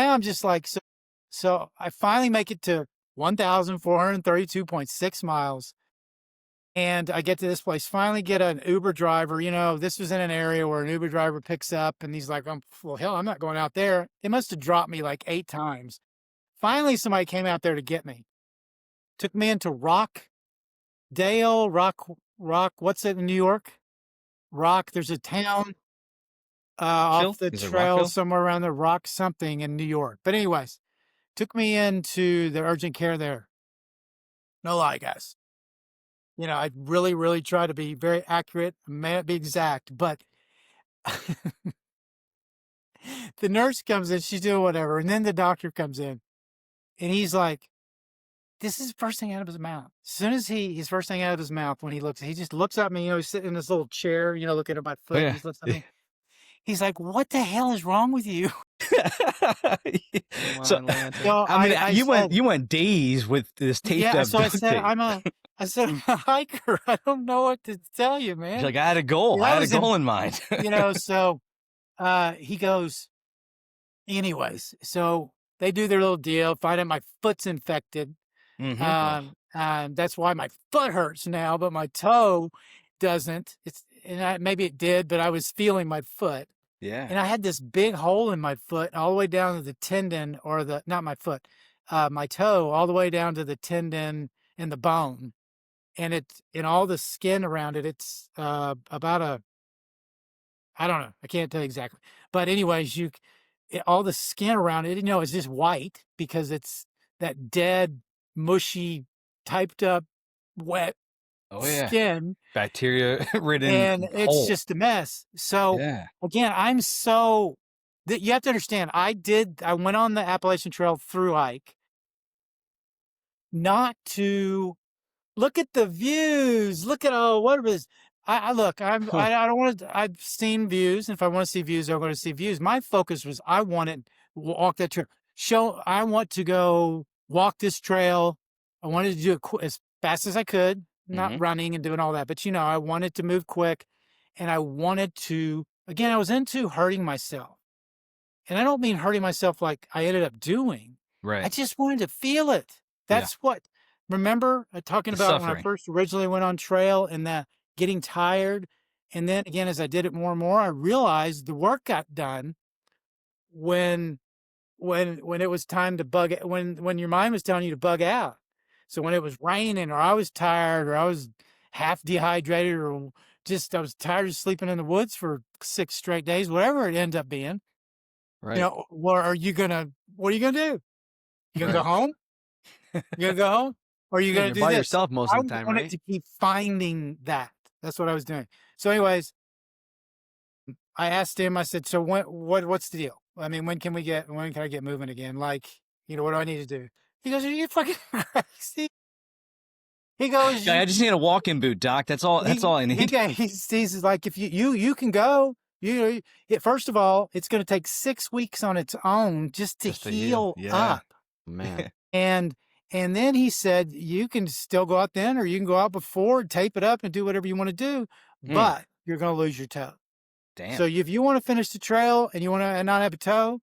like, so I finally make it to 1,432.6 miles. And I get to this place, finally get an Uber driver. This was in an area where an Uber driver picks up, and he's like, well, hell, I'm not going out there. It must have dropped me like 8 times. Finally, somebody came out there to get me. Took me into Rock, what's it in New York? Rock, there's a town off the Is it trail Rockville? somewhere around the Rock something in New York. But anyways, took me into the urgent care there. No lie, guys. I really, really try to be very accurate. I may not be exact, but the nurse comes in, she's doing whatever. And then the doctor comes in, and he's like, this is the first thing out of his mouth. As soon as his first thing out of his mouth, when he just looks at me, he's sitting in this little chair, looking at my Oh, foot. yeah. He just looks at me. He's like, what the hell is wrong with you? So, So I mean, I you said, went days with this taped up so I duct said, tape. I said, I'm a hiker. I don't know what to tell you, man. You're like, I had a goal. Yeah, I I had a was in- goal in mind. So he goes, anyways, so they do their little deal, find out my foot's infected. Mhm. That's why my foot hurts now, but my toe doesn't. Maybe it did, but I was feeling my foot. Yeah. And I had this big hole in my foot all the way down to the tendon, or not my foot, my toe, all the way down to the tendon and the bone. And all the skin around it, it's about I don't know, I can't tell you exactly. But anyways, all the skin around it, is just white because it's that dead, mushy, typed up, wet Oh, yeah. skin, Bacteria ridden and it's hole. just a mess. So Yeah. again, that you have to understand, I went on the Appalachian Trail through hike, not to look at the views. Look at what was I look. I don't want to. I've seen views, and if I want to see views, I'm going to see views. My focus was I wanted to walk that trail. I want to go walk this trail. I wanted to do it as fast as I could, not running and doing all that. But I wanted to move quick, and I wanted to. Again, I was into hurting myself, and I don't mean hurting myself like I ended up doing. I Right. just wanted to feel it. Yeah. That's what. Remember talking The about when I suffering. first originally went on trail and that getting tired. And then again, as I did it more and more, I realized the work got done when it was time to when your mind was telling you to bug out. So when it was raining, or I was tired, or I was half dehydrated, or just I was tired of sleeping in the woods for 6 straight days, whatever it ended up being. Right. What are you gonna do? You gonna go Right. home? You gonna go home? Or are you Yeah, gonna you're do by this? yourself most I of the time, wanted right? to keep finding that. That's what I was doing. So anyways, I asked him, I said, so what's the deal? I mean, when can I get moving again? Like, what do I need to do? He goes, are you fucking crazy? He goes, Yeah, I just need a walking boot, Doc. That's all I need. he's like, if you can go, first of all, it's going to take 6 weeks on its own just to heal Yeah. up. Man. And then he said, you can still go out then, or you can go out before, tape it up, and do whatever you want to do, but you're going to lose your toe. Damn. So if you want to finish the trail and you want to not have a toe,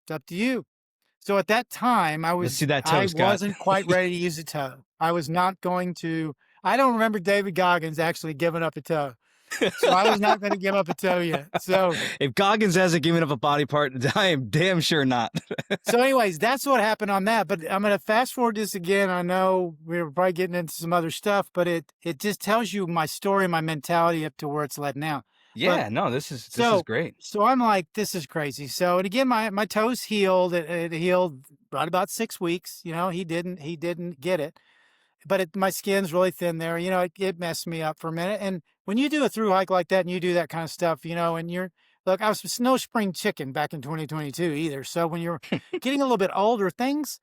it's up to you. So at that time, Let's see that toe, Scott. wasn't quite ready to use a toe. I was not going to. I don't remember David Goggins actually giving up a toe. So I was not going to give up a toe yet. So if Goggins hasn't given up a body part, I am damn sure not. so anyways, that's what happened on that. But I'm going to fast forward this again. I know we're probably getting into some other stuff, but it just tells you my story, my mentality up to where it's led now. But Yeah, no, this is so great. so I'm like, this is crazy. So and again, my toes healed. It healed right about 6 weeks. He didn't get it, but my skin's really thin there. It messed me up for a minute. And when you do a through hike like that and you do that kind of stuff, and look, I was no spring chicken back in 2022 either. So when you're getting a little bit older, things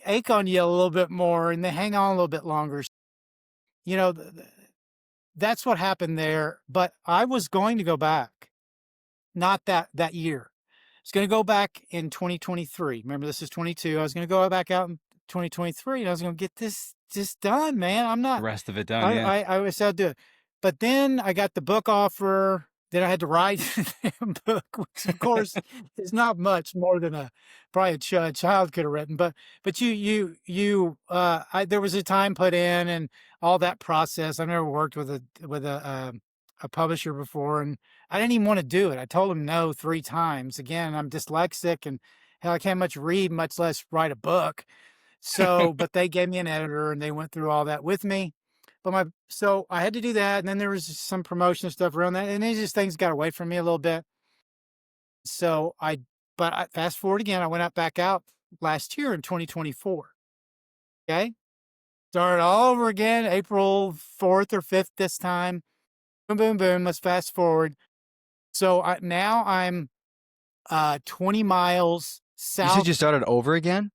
ache on you a little bit more and they hang on a little bit longer. You know, that's what happened there. But I was going to go back, not that year. I was going to go back in 2023. Remember, this is 22. I was going to go back out in 2023 and I was going to get this just done, man. I'm The not, rest of it done, yeah. I always said do it. But then I got the book offer. Then I had to write the book, which of course is not much more than probably a child could have written. But there was a time put in and all that process. I've never worked with a publisher before, and I didn't even want to do it. I told him no 3 times. Again, I'm dyslexic, and hell, I can't much read, much less write a book. So, but they gave me an editor, and they went through all that with me. So I had to do that, and then there was some promotion stuff around that, and things got away from me a little bit. So but I fast forward again, I went back out last year in 2024. Okay, started all over again, April 4th or 5th this time. Boom, boom, boom. Let's fast forward. So now I'm 20 miles You south. said you started over again?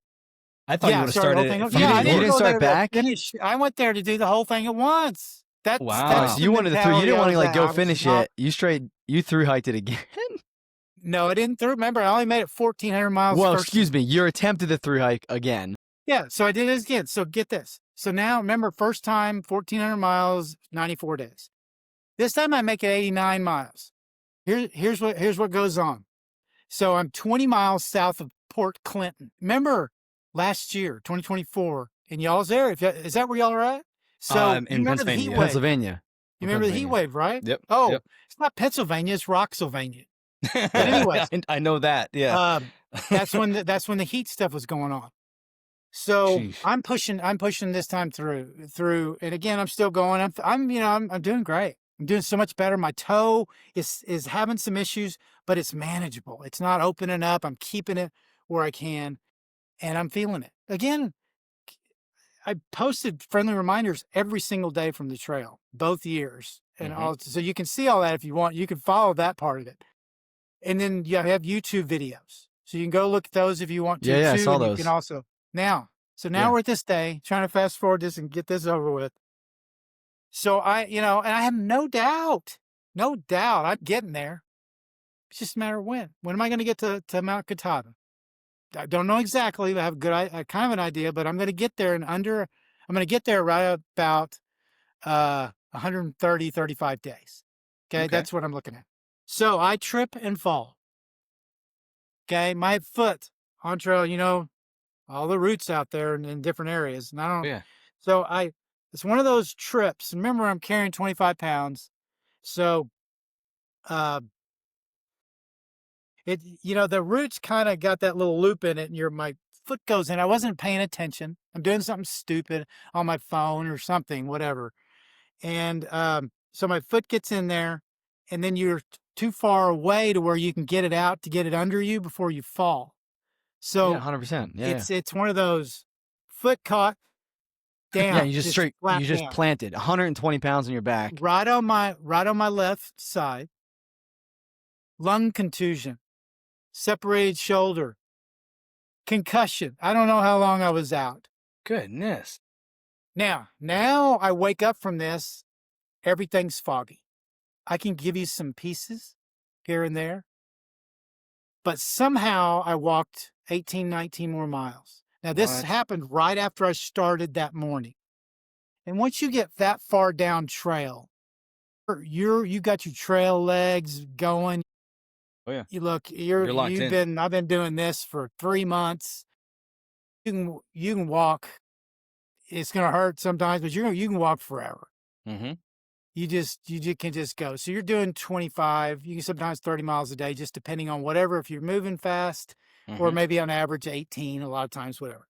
I thought you would have started it from Yeah, the I You didn't didn't go start there to back? finish. I went there to do the whole thing at once. Wow. That's So you wanted to through. You mentality didn't I want to was like at. go I was finish not- it. You through hiked it again. No, I didn't through. Remember, I only made it 1,400 miles. Well, first. excuse me. You attempted the through hike again. Yeah, so I did it again. So get this. So now, remember, first time, 1,400 miles, 94 days. This time I make it 89 miles. Here's what goes on. So I'm 20 miles south of Port Clinton. Remember last year, 2024, in y'all's area? Is that where y'all are at? So you in remember the Pennsylvania, heat yeah. wave? Pennsylvania. You remember the heat wave, right? Yep. Oh, Yep. it's not Pennsylvania, it's Roxylvania. But anyways, I know that. Yeah. that's when the heat stuff was going on. So Jeez. I'm pushing this time through, and again, I'm still going. I'm doing great. I'm doing so much better. My toe is having some issues, but it's manageable. It's not opening up. I'm keeping it where I can, and I'm feeling it. Again, I posted friendly reminders every single day from the trail, both years, and all. So you can see all that if you want. You can follow that part of it, and then you have YouTube videos, so you can go look at those if you want to. Yeah, too, I saw and those. You can also now. So now Yeah. we're at this day, trying to fast forward this and get this over with. So and I have no doubt I'm getting there. It's just a matter of when. When am I going to get to Mount Katahdin? I don't know exactly. I have kind of an idea, but I'm going to get there I'm going to get there right about 130, 35 days. Okay. That's what I'm looking at. So I trip and fall. Okay. My foot on trail, all the roots out there in different areas. And I don't, Yeah. so it's one of those trips. Remember, I'm carrying 25 pounds. So, the roots kind of got that little loop in it and my foot goes in. I wasn't paying attention. I'm doing something stupid on my phone or something, whatever. And, so my foot gets in there and then you're too far away to where you can get it out to get it under you before you fall. So Yeah, 100%. Yeah. it's one of those foot caught down. Yeah, you just down. planted 120 pounds on your back. Right on my left side. Lung contusion, separated shoulder, concussion. I don't know how long I was out. Goodness. Now I wake up from this, everything's foggy. I can give you some pieces here and there, but somehow I walked 18, 19 more miles. Now this happened right after I started that morning. And once you get that far down trail, you got your trail legs going. Oh yeah. You're locked in. I've been doing this for 3 months. You can walk. It's going to hurt sometimes, but you can walk forever. Mm-hmm. you can just go. So you're doing 25, you can sometimes 30 miles a day, just depending on whatever, if you're moving fast or Mhm. maybe on average 18, a lot of times, whatever.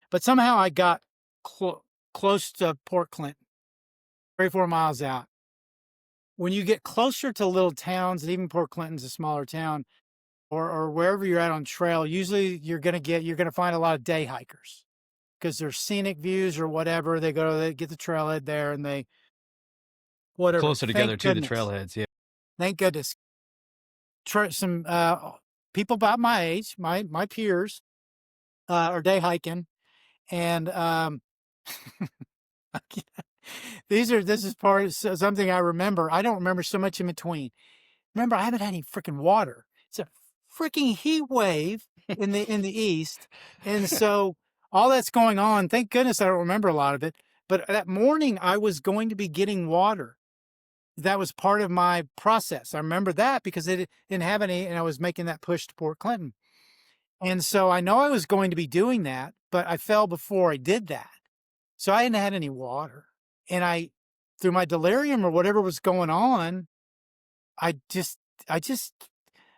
But somehow I got close to Port Clinton, 34 miles out. When you get closer to little towns, and even Port Clinton's a smaller town, or wherever you're at on trail, usually you're gonna find a lot of day hikers because there's scenic views or whatever. They get the trailhead there and they whatever. Closer together Thank to the goodness. trailheads. Yeah. Thank goodness. Some people about my age, my peers, are day hiking, and this is part of something I remember. I don't remember so much in between. Remember, I haven't had any freaking water. It's a freaking heat wave in the east, and so all that's going on. Thank goodness I don't remember a lot of it. But that morning, I was going to be getting water. That was part of my process. I remember that because it didn't have any, and I was making that push to Port Clinton. And so I know I was going to be doing that, but I fell before I did that. So I hadn't had any water. And through my delirium or whatever was going on, I just, I just,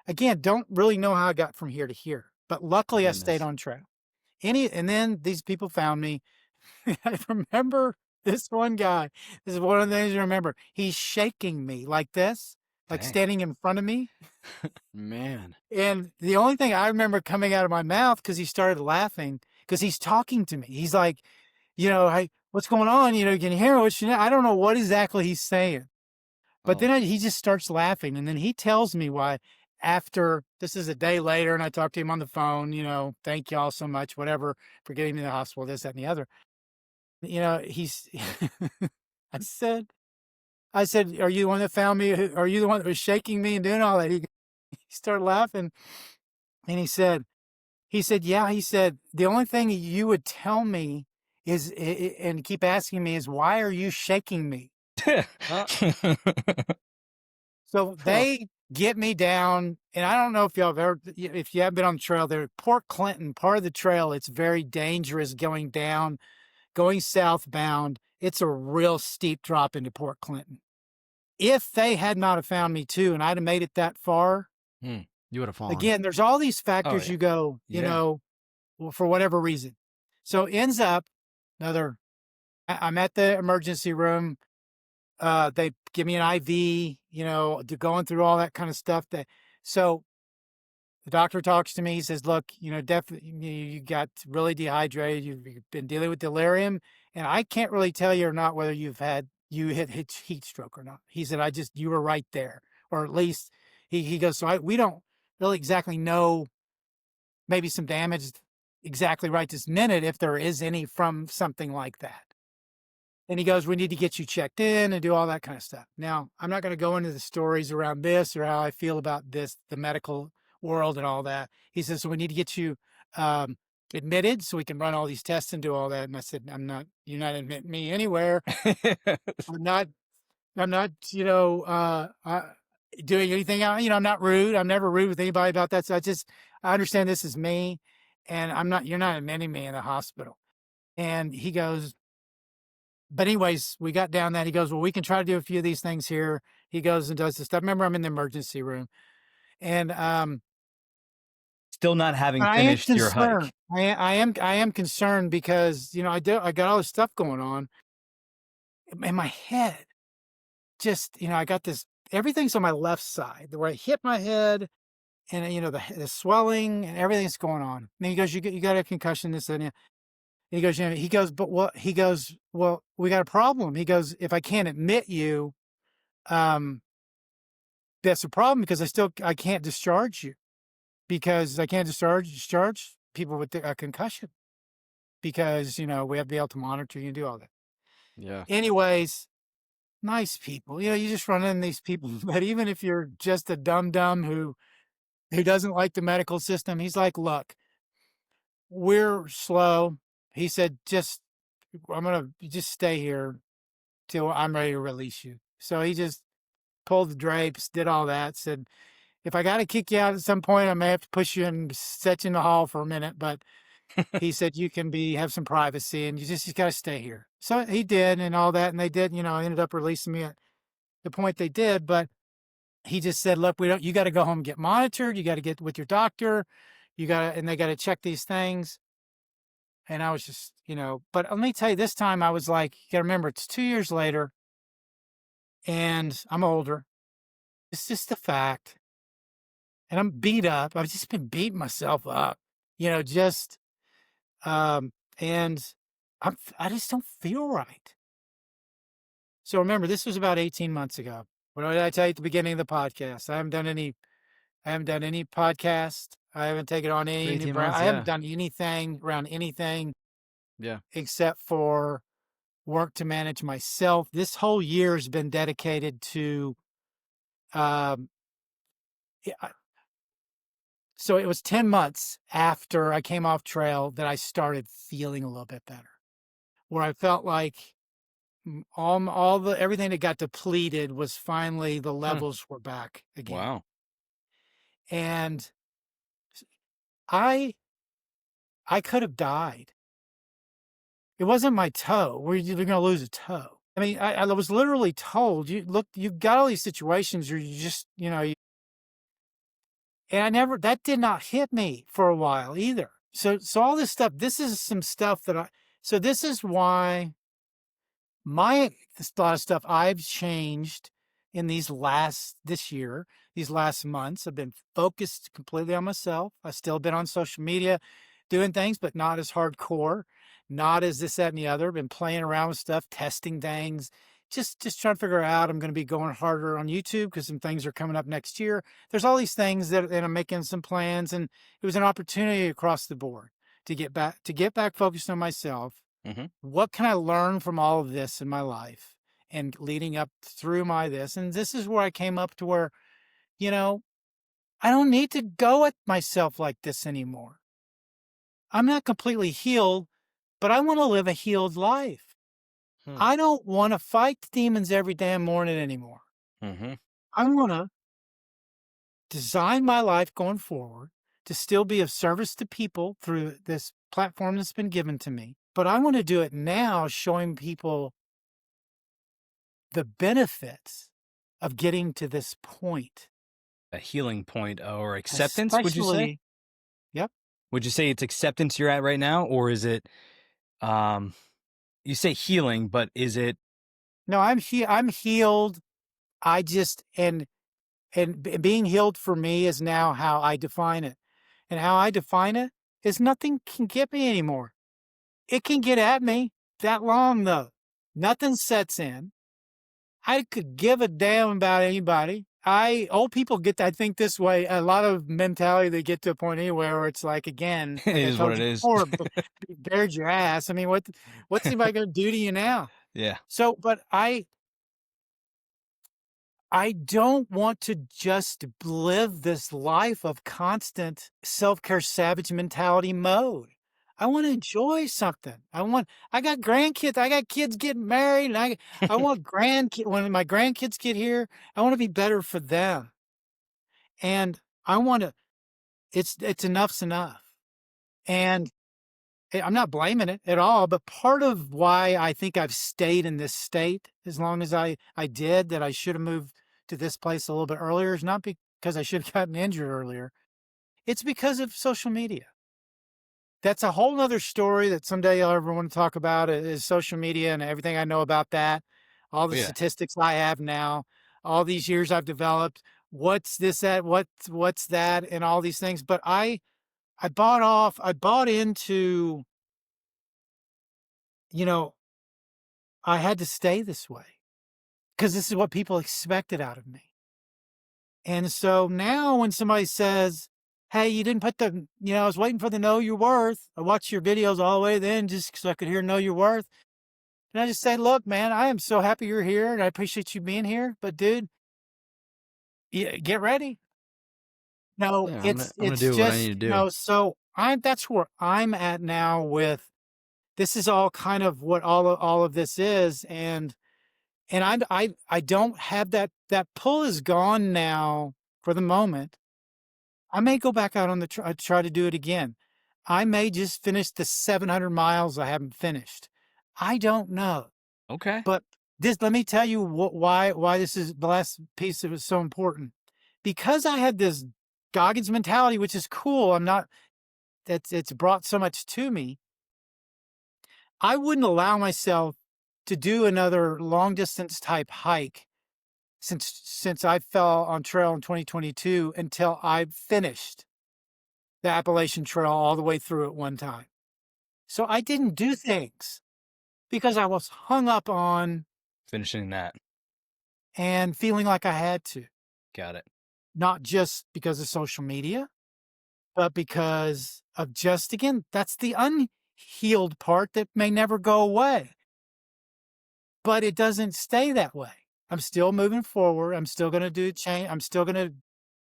again, don't really know how I got from here to here. But luckily I stayed Goodness. on trail. And then these people found me. I remember this one guy. This is one of the things I remember. He's shaking me like this, like Dang. standing in front of me. Man. And the only thing I remember coming out of my mouth, because he started laughing, because he's talking to me. He's like, hey, what's going on? Can you hear what I don't know what exactly he's saying. But Oh, then he just starts laughing. And then he tells me why after this is a day later. And I talked to him on the phone, thank y'all so much, whatever, for getting me to the hospital, this, that, and the other. He's, I said, are you the one that found me? Are you the one that was shaking me and doing all that? He started laughing and he said, yeah, he said, the only thing you would tell me is, and keep asking me is, why are you shaking me? uh, So huh. they get me down, and I don't know if if you have been on the trail there, Port Clinton, part of the trail, it's very dangerous going down, going southbound. It's a real steep drop into Port Clinton. If they had not have found me too, and I'd have made it that far, You would have fallen. again, there's all these Oh factors yeah. you go, Yeah. well, for whatever reason. So ends up another, I'm at the emergency room. They give me an IV, going through all that kind of stuff. So the doctor talks to me. He says, look, definitely you got really dehydrated. You've been dealing with delirium. And I can't really tell you or not whether you hit heat stroke or not. He said, you were right there. Or at least he goes, so we don't really exactly know, maybe some damage exactly right this minute, if there is any from something like that. And he goes, we need to get you checked in and do all that kind of stuff. Now, I'm not going to go into the stories around this or how I feel about this, the medical world and all that. He says, so we need to get you admitted so we can run all these tests and do all that. And I said, you're not admitting me anywhere. I'm not, doing anything. I'm not rude. I'm never rude with anybody about that. So I understand this is me, and you're not admitting me in the hospital. And he goes, but anyways, we got down that. He goes, well, we can try to do a few of these things here. He goes and does this stuff. Remember, I'm in the emergency room, and Still not having I am finished your hike. concerned. I am concerned because I got all this stuff going on in my head. Just I got this. Everything's on my left side, where I hit my head, and the swelling and everything's going on. And he goes, you got a concussion, this and that. He goes, but what? He goes, well, we got a problem. He goes, if I can't admit you, um, that's a problem because I can't discharge you because I can't discharge people with a concussion because we have to be able to monitor you and do all that. Yeah. Anyways, nice people. You just run into these people. But even if you're just a dum who doesn't like the medical system, he's like, look, we're slow. He said, I'm gonna just stay here till I'm ready to release you. So he just pulled the drapes, did all that, said, if I got to kick you out at some point, I may have to push you and set you in the hall for a minute. But he said, you can have some privacy and you just got to stay here. So he did and all that, and they did, ended up releasing me at the point they did, but he just said, look, you got to go home and get monitored. You got to get with your doctor. And they got to check these things. And I was just, but let me tell you, this time I was like, you got to remember, it's 2 years later and I'm older. It's just a fact. And I'm beat up. I've just been beating myself up, just, and I just don't feel right. So remember, this was about 18 months ago. What did I tell you at the beginning of the podcast? I haven't done any podcast. I haven't taken on For any new 18 brand. months, I haven't yeah. done anything around anything Yeah. except for work to manage myself. This whole year has been dedicated to, um, yeah, so it was 10 months after I came off trail that I started feeling a little bit better, where I felt like everything that got depleted was finally the Huh. levels were back again. Wow. And I I could have died. It wasn't my toe. You're going to lose a toe. I mean, I was literally told, you've got all these situations where you just, and that did not hit me for a while either. So all this stuff, this is some stuff so this is why there's a lot of stuff I've changed in this year, these last months. I've been focused completely on myself. I've still been on social media doing things, but not as hardcore, not as this, that, and the other. Been playing around with stuff, testing things, just trying to figure out. I'm going to be going harder on YouTube because some things are coming up next year. There's all these things that I'm making some plans, and it was an opportunity across the board to get back focused on myself. Mm-hmm. What can I learn from all of this in my life and leading up through this? And this is where I came up to where, you know, I don't need to go at myself like this anymore. I'm not completely healed, but I want to live a healed life. Hmm. I don't want to fight demons every damn morning anymore. Mm-hmm. I want to design my life going forward to still be of service to people through this platform that's been given to me. But I want to do it now, showing people the benefits of getting to this point. A healing point or acceptance, would you say? Especially, yep. Would you say it's acceptance you're at right now, or is it you say healing, but is it No, I'm healed. I just being healed for me is now how I define it. And how I define it is nothing can get me anymore. It can get at me that long though. Nothing sets in. I could give a damn about anybody. Old people I think this way. A lot of mentality, they get to a point anywhere where it's like, again, it like I is what told it you is? before, bared your ass. I mean, what's anybody going to do to you now? Yeah. So, but I don't want to just live this life of constant self-care savage mentality mode. I want to enjoy something. I got grandkids. I got kids getting married. And I want when my grandkids get here, I want to be better for them. And I want to, it's enough's enough. And I'm not blaming it at all, but part of why I think I've stayed in this state as long as I did, that I should have moved to this place a little bit earlier, is not because I should have gotten injured earlier. It's because of social media. That's a whole nother story that someday I'll ever want to talk about, is social media and everything I know about that, all the Yeah. statistics I have now, all these years I've developed, what's this, that, what's that, and all these things. But I bought into, you know, I had to stay this way because this is what people expected out of me. And so now when somebody says, hey, you didn't put I was waiting for the know your worth. I watched your videos all the way then just so I could hear know your worth. And I just say, look, man, I am so happy you're here and I appreciate you being here. But dude, get ready. No, Yeah, I'm gonna it's do what I need just, to do. so that's where I'm at now with, this is all kind of what all of this is. And I don't have that pull is gone now for the moment. I may go back out on try to do it again. I may just finish the 700 miles I haven't finished. I don't know. Okay. But let me tell you why this is the last piece that was so important. Because I had this Goggins mentality, which is cool. I'm not it's brought so much to me. I wouldn't allow myself to do another long distance type hike since I fell on trail in 2022 until I finished the Appalachian Trail all the way through at one time. So I didn't do things because I was hung up on Finishing that. and feeling like I had to, Got it. not just because of social media, but because of just, again, that's the unhealed part that may never go away. But it doesn't stay that way. I'm still moving forward. I'm still going to do change. I'm still going to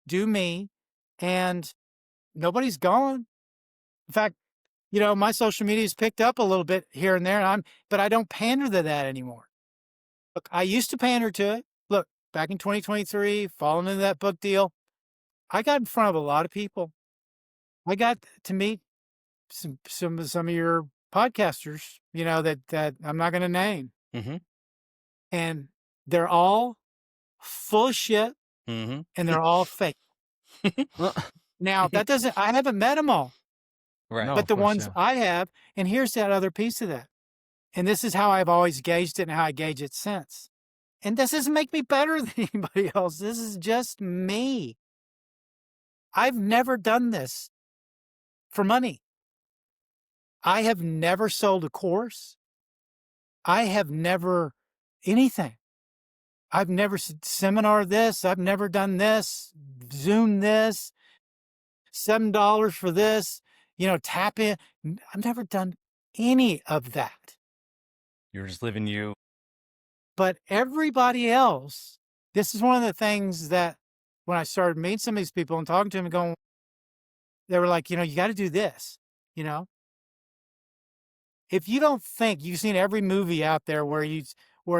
do me. And nobody's gone. In fact, my social media's picked up a little bit here and there, but I don't pander to that anymore. Look, I used to pander to it. Look, back in 2023, falling into that book deal, I got in front of a lot of people. I got to meet some of your podcasters, that I'm not going to name, Mm-hmm. and they're all full of shit Mm-hmm. and they're all fake. Now that doesn't, I haven't met them all, Right. No, but of the course, ones yeah. I have, and here's that other piece of that. And this is how I've always gauged it and how I gauge it since. And this doesn't make me better than anybody else. This is just me. I've never done this for money. I have never sold a course. I have never anything. I've never seminar this. I've never done this, Zoom this, $7 for this, tap in. I've never done any of that. You're just living you. But everybody else, this is one of the things that when I started meeting some of these people and talking to them and going, they were like, you got to do this, you know? If you don't think you've seen every movie out there where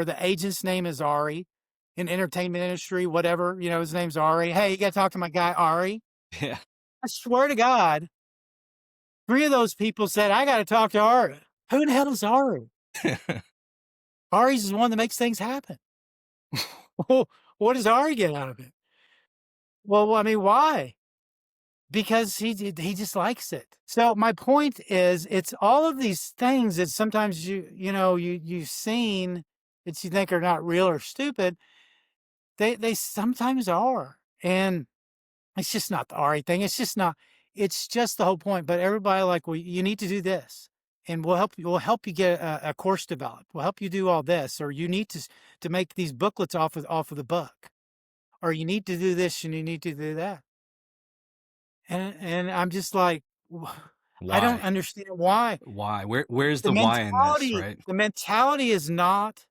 the agent's name is Ari, in entertainment industry, whatever, his name's Ari. Hey, you got to talk to my guy Ari. Yeah. I swear to God, 3 of those people said, I got to talk to Ari. Who the hell is Ari? Ari's the one that makes things happen. What does Ari get out of it? Well, I mean, why? Because he just likes it. So my point is, it's all of these things that sometimes you've seen that you think are not real or stupid. They sometimes are, and it's just not the Ari thing. It's just not. It's just the whole point. But everybody like, well, you need to do this, and we'll help you. We'll help you get a course developed. We'll help you do all this, or you need to make these booklets off of the book, or you need to do this and you need to do that. And I'm just like, I don't Why? understand why. Why? Where's the why in this, right? The mentality is not,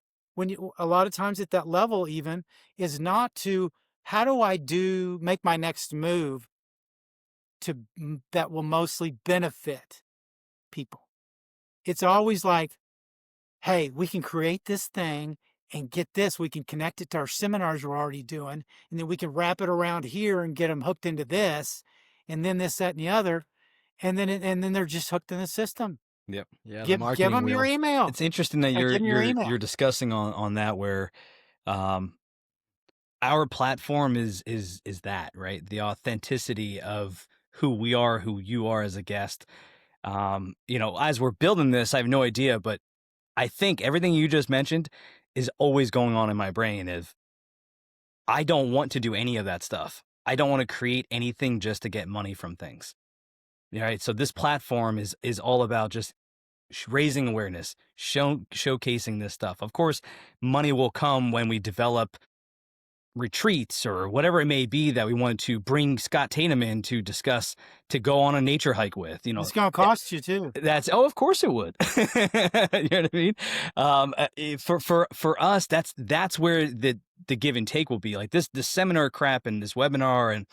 a lot of times at that level even, is not to, how do I make my next move that will mostly benefit people? It's always like, hey, we can create this thing and get this. We can connect it to our seminars we're already doing, and then we can wrap it around here and get them hooked into this, and then this, that, and the other, and then they're just hooked in the system. Yep. Yeah, the Give marketing them your wheel. email. It's interesting that Give them your email. you're discussing on that where our platform is that, right? The authenticity of who we are, who you are as a guest. As we're building this, I have no idea, but I think everything you just mentioned is always going on in my brain. If I don't want to do any of that stuff, I don't want to create anything just to get money from things. All right. So this platform is all about just raising awareness, showcasing this stuff. Of course, money will come when we develop retreats or whatever it may be that we want to bring Scott Tatum in to discuss, to go on a nature hike with. It's going to cost you too. Of course it would. You know what I mean? For us, that's where the give and take will be. Like this seminar crap and this webinar, and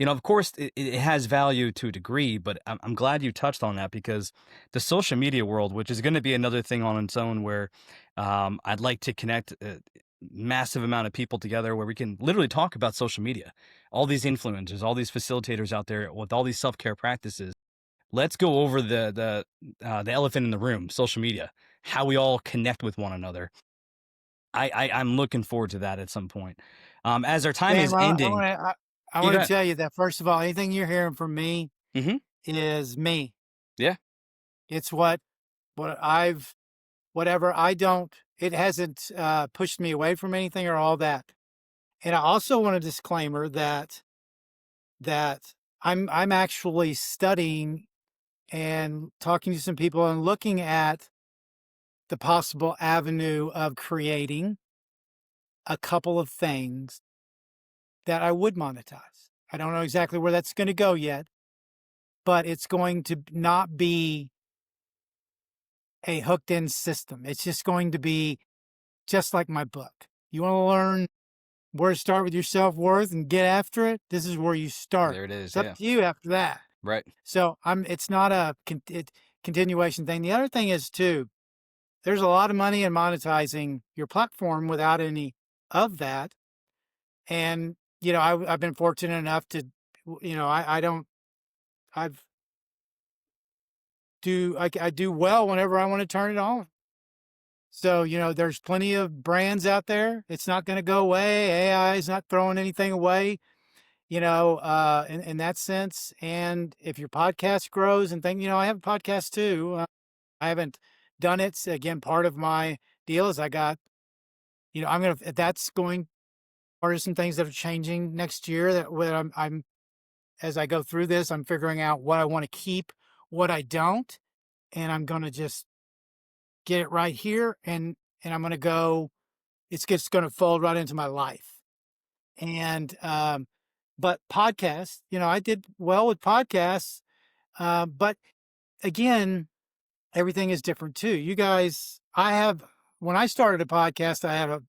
of course it has value to a degree, but I'm glad you touched on that, because the social media world, which is going to be another thing on its own, where I'd like to connect massive amount of people together where we can literally talk about social media, all these influencers, all these facilitators out there with all these self-care practices. Let's go over the elephant in the room, social media. how we all connect with one another. I'm looking forward to that at some point. As our time is Sam, ending, I you want got to tell you that first of all, anything you're hearing from me mm-hmm. is me. Yeah, It's what I've whatever I don't. It hasn't pushed me away from anything or all that. And I also want a disclaimer that I'm actually studying and talking to some people and looking at the possible avenue of creating a couple of things that I would monetize. I don't know exactly where that's going to go yet, but it's going to not be a hooked in system. It's just going to be just like my book. You want to learn where to start with your self worth and get after it? This is where you start. there it is. It's up Yeah, to you after that. right. So it's not a continuation thing. The other thing is too, there's a lot of money in monetizing your platform without any of that. And, I've been fortunate enough to, I don't, I've I do well whenever I want to turn it on. So, there's plenty of brands out there. It's not going to go away. AI is not throwing anything away, in that sense. And if your podcast grows and I have a podcast too. I haven't done it. Again, part of my deal is I got, that's going, part of some things that are changing next year that where as I go through this, I'm figuring out what I want to keep, what I don't, and I'm going to just get it right here. And I'm going to go, it's just going to fold right into my life. And, but podcasts, I did well with podcasts. But again, everything is different too. You guys, when I started a podcast, I had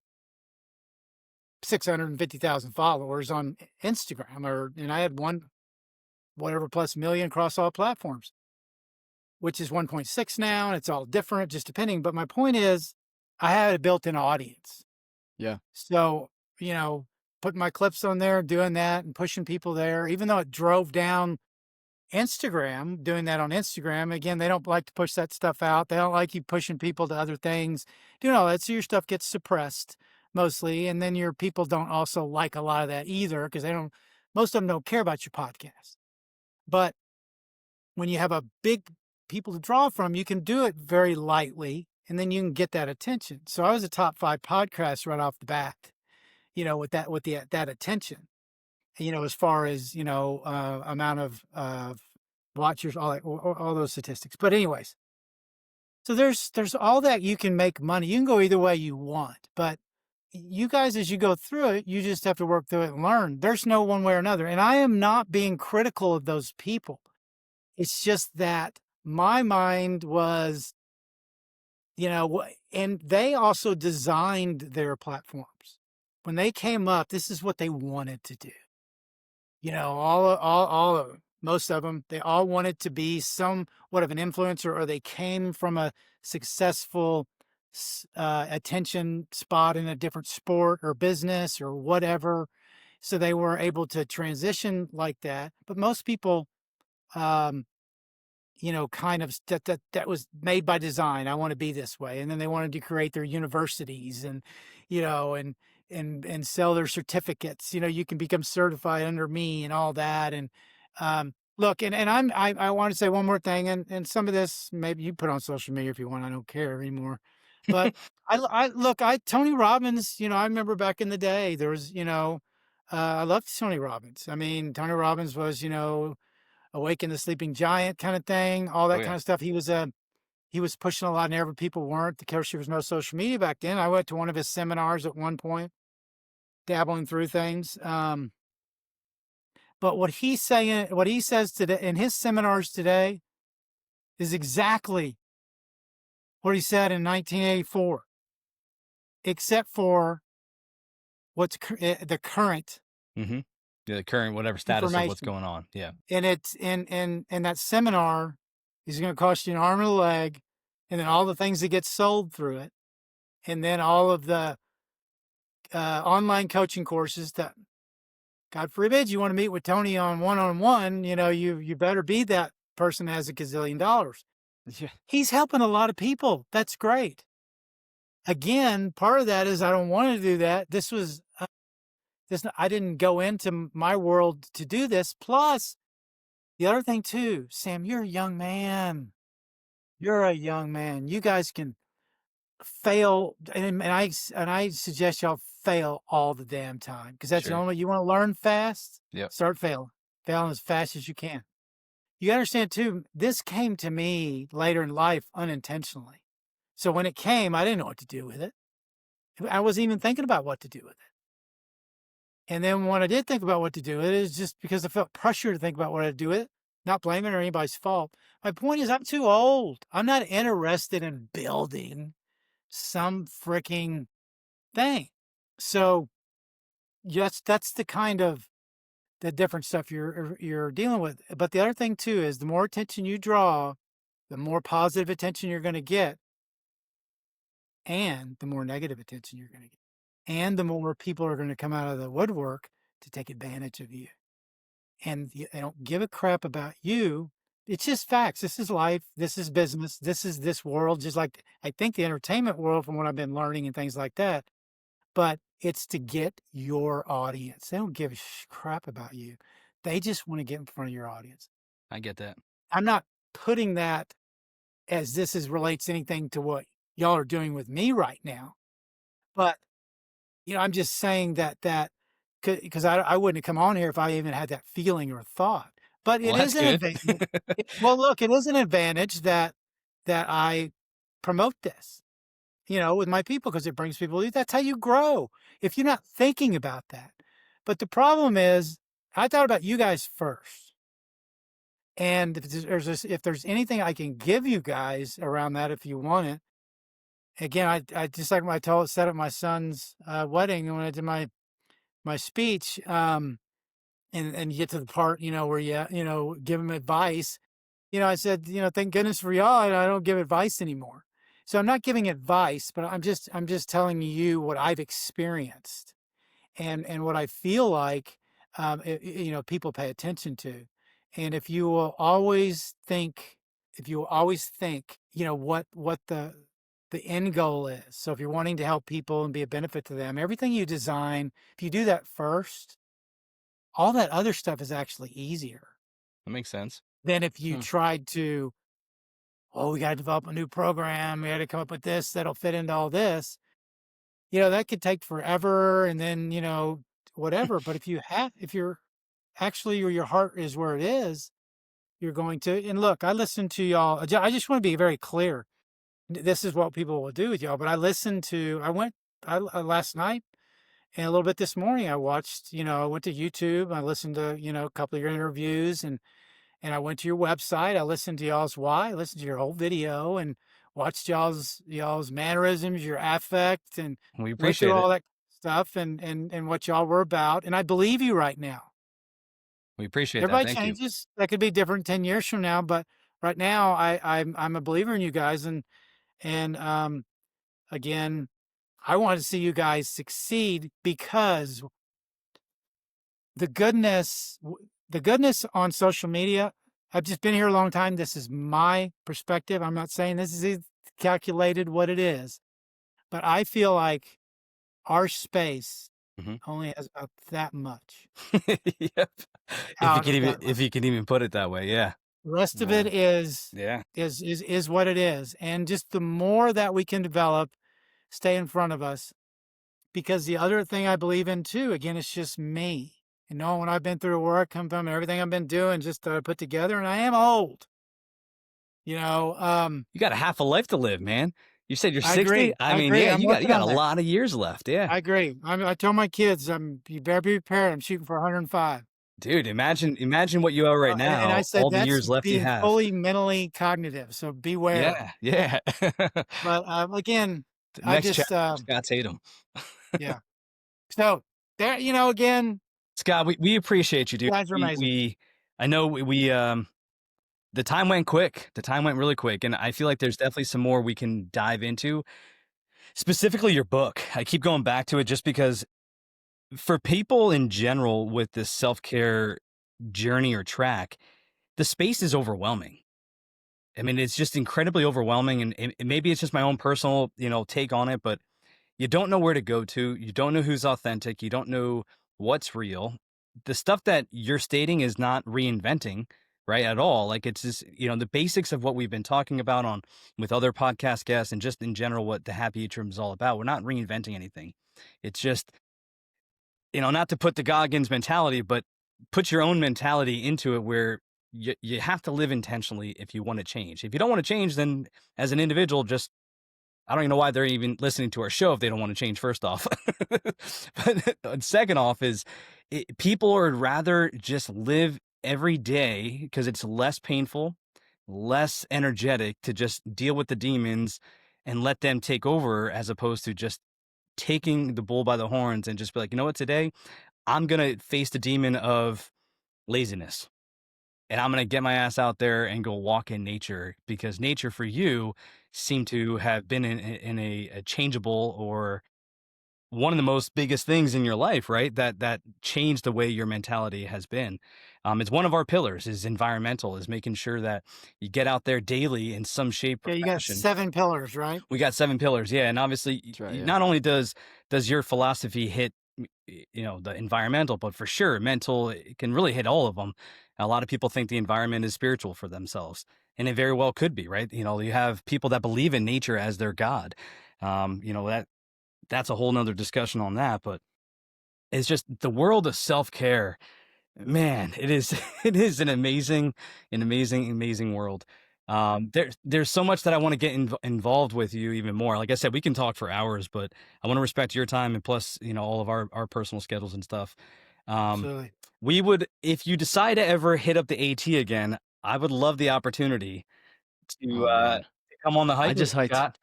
650,000 followers on Instagram and I had whatever plus million across all platforms, which is 1.6 now. And it's all different, just depending. But my point is I had a built-in audience. Yeah. So, putting my clips on there, doing that and pushing people there, even though it drove down Instagram, doing that on Instagram. Again, they don't like to push that stuff out. They don't like you pushing people to other things, doing all that. So your stuff gets suppressed mostly. And then your people don't also like a lot of that either because most of them don't care about your podcast. But when you have a big people to draw from, you can do it very lightly and then you can get that attention. So I was a top 5 podcast right off the bat, with that attention. As far as, amount of watchers, all those statistics. But anyways, so there's all that you can make money. You can go either way you want, but you guys, as you go through it, you just have to work through it and learn. There's no one way or another. And I am not being critical of those people. It's just that my mind was, and they also designed their platforms. When they came up, this is what they wanted to do. All of them, most of them, they all wanted to be somewhat of an influencer, or they came from a successful attention spot in a different sport or business or whatever. So they were able to transition like that. But most people, kind of that was made by design. I want to be this way. And then they wanted to create their universities and, and sell their certificates. You can become certified under me and all that. And, look, and I want to say one more thing. And some of this, maybe you put on social media if you want, I don't care anymore. But Tony Robbins, I remember back in the day, there was, I loved Tony Robbins. I mean, Tony Robbins was, Awaken the Sleeping Giant kind of thing, all Oh that yeah. kind of stuff. He was pushing a lot, and other people weren't. Of course, there was no social media back then. I went to one of his seminars at one point, dabbling through things. But what he says today in his seminars today is exactly what he said in 1984, except for what's the current Mm-hmm. Yeah, the current whatever status of what's information. going on. Yeah. And it's in that seminar is going to cost you an arm and a leg, and then all the things that get sold through it, and then all of the online coaching courses that, God forbid, you want to meet with Tony on one-on-one. You better be that person that has $1 gazillion. Yeah. He's helping a lot of people. That's great. Again, part of that is I don't want to do that. This was this. I didn't go into my world to do this. Plus, the other thing too, Sam, you're a young man. You're a young man. You guys can fail, and I suggest y'all fail all the damn time because that's the Sure. only way you want to learn fast. Yep. Start failing as fast as you can. You understand too. This came to me later in life unintentionally. So when it came, I didn't know what to do with it. I wasn't even thinking about what to do with it. And then when I did think about what to do with it, it's just because I felt pressure to think about what I'd do with it. Not blaming it or anybody's fault. My point is, I'm too old. I'm not interested in building some freaking thing. So yes, that's the kind of the different stuff you're dealing with. But the other thing too is the more attention you draw, the more positive attention you're going to get, and the more negative attention you're going to get, and the more people are going to come out of the woodwork to take advantage of you. And they don't give a crap about you. It's just facts. This is life. This is business. This is this world. Just like I think the entertainment world, from what I've been learning and things like that. But it's to get your audience. They don't give a crap about you. They just want to get in front of your audience. I get that. I'm not putting that as this is relates anything to what y'all are doing with me right now. But I'm just saying that because I wouldn't have come on here if I even had that feeling or thought. But Well, it that's is an good. advantage. Well, look, it is an advantage that I promote this, with my people because it brings people. That's how you grow. If you're not thinking about that. But the problem is, I thought about you guys first. And if there's anything I can give you guys around that, if you want it, again, I just like when I set up my son's wedding and when I did my speech, and you get to the part, where you give him advice. I said, thank goodness for y'all, I don't give advice anymore. So I'm not giving advice, but I'm just telling you what I've experienced and what I feel like, people pay attention to. And if you will always think, what the end goal is. So if you're wanting to help people and be a benefit to them, everything you design, if you do that first, all that other stuff is actually easier That makes sense. than if you Hmm. tried to, oh, we got to develop a new program. We got to come up with this that'll fit into all this. That could take forever and then, whatever. But if you're actually, or your heart is where it is, you're going to. And look, I listen to y'all. I just want to be very clear. This is what people will do with y'all. But last night and a little bit this morning, I watched, I went to YouTube. I listened to, a couple of your interviews and I went to your website. I listened to y'all's why. I listened to your whole video and watched y'all's mannerisms, your affect, and We went through appreciate it. all that stuff and what y'all were about. And I believe you right now. We appreciate that. Everybody Thank you. changes. That could be different 10 years from now, but right now I'm a believer in you guys and again, I want to see you guys succeed because the goodness the goodness on social media. I've just been here a long time. This is my perspective. I'm not saying this is calculated what it is, but I feel like our space Hmm. only has about that much Yep. out of that. If you can even put it that way, yeah. The rest of Uh, it is yeah. is what it is. And just the more that we can develop, stay in front of us. Because the other thing I believe in too, again, it's just me. When I've been through where I come from, everything I've been doing, just put together, and I am old. You got a half a life to live, man. You said you're I 60. agree. I I mean, agree. yeah, I'm you working got on a that. lot of years left. Yeah. I agree. I tell my kids, you better be prepared. I'm shooting for 105. Dude, imagine what you are right And I now, said all the that's years left you being have. fully mentally cognitive. So beware. Yeah, yeah. But again, The I next just chapter, Scott Tatum. yeah. So there, again, Scott, we appreciate you, you dude. guys are amazing. I know the time went quick. The time went really quick, and I feel like there's definitely some more we can dive into. Specifically, your book. I keep going back to it just because for people in general with this self care journey or track, the space is overwhelming. I mean, it's just incredibly overwhelming, and maybe it's just my own personal, take on it, but you don't know where to go to. You don't know who's authentic. You don't know what's real. The stuff that you're stating is not reinventing, right, at all. Like it's just, the basics of what we've been talking about on with other podcast guests and just in general what the Happy Atrium is all about. We're not reinventing anything. It's just, not to put the Goggins mentality, but put your own mentality into it where you have to live intentionally if you want to change. If you don't want to change, then as an individual, just I don't even know why they're even listening to our show if they don't want to change, first off. But second off is people would rather just live every day because it's less painful, less energetic to just deal with the demons and let them take over as opposed to just taking the bull by the horns and just be like, you know what, today I'm going to face the demon of laziness. And I'm going to get my ass out there and go walk in nature because nature for you seemed to have been in a changeable or one of the most biggest things in your life, right? That changed the way your mentality has been. It's one of our pillars is environmental, is making sure that you get out there daily in some shape or Yeah, you got fashion. 7 pillars, right? We got 7 pillars. Yeah. And obviously right, yeah. not only does your philosophy hit, the environmental, but for sure mental, it can really hit all of them. A lot of people think the environment is spiritual for themselves, and it very well could be, right? You have people that believe in nature as their God. That's a whole nother discussion on that, but it's just the world of self-care. Man, it is it is an amazing world. There's so much that I want to get involved with you even more. Like I said, we can talk for hours, but I want to respect your time and plus, all of our personal schedules and stuff. Absolutely. We would, if you decide to ever hit up the AT again, I would love the opportunity to Oh man, to come on the I hike with just you, hiked. Scott.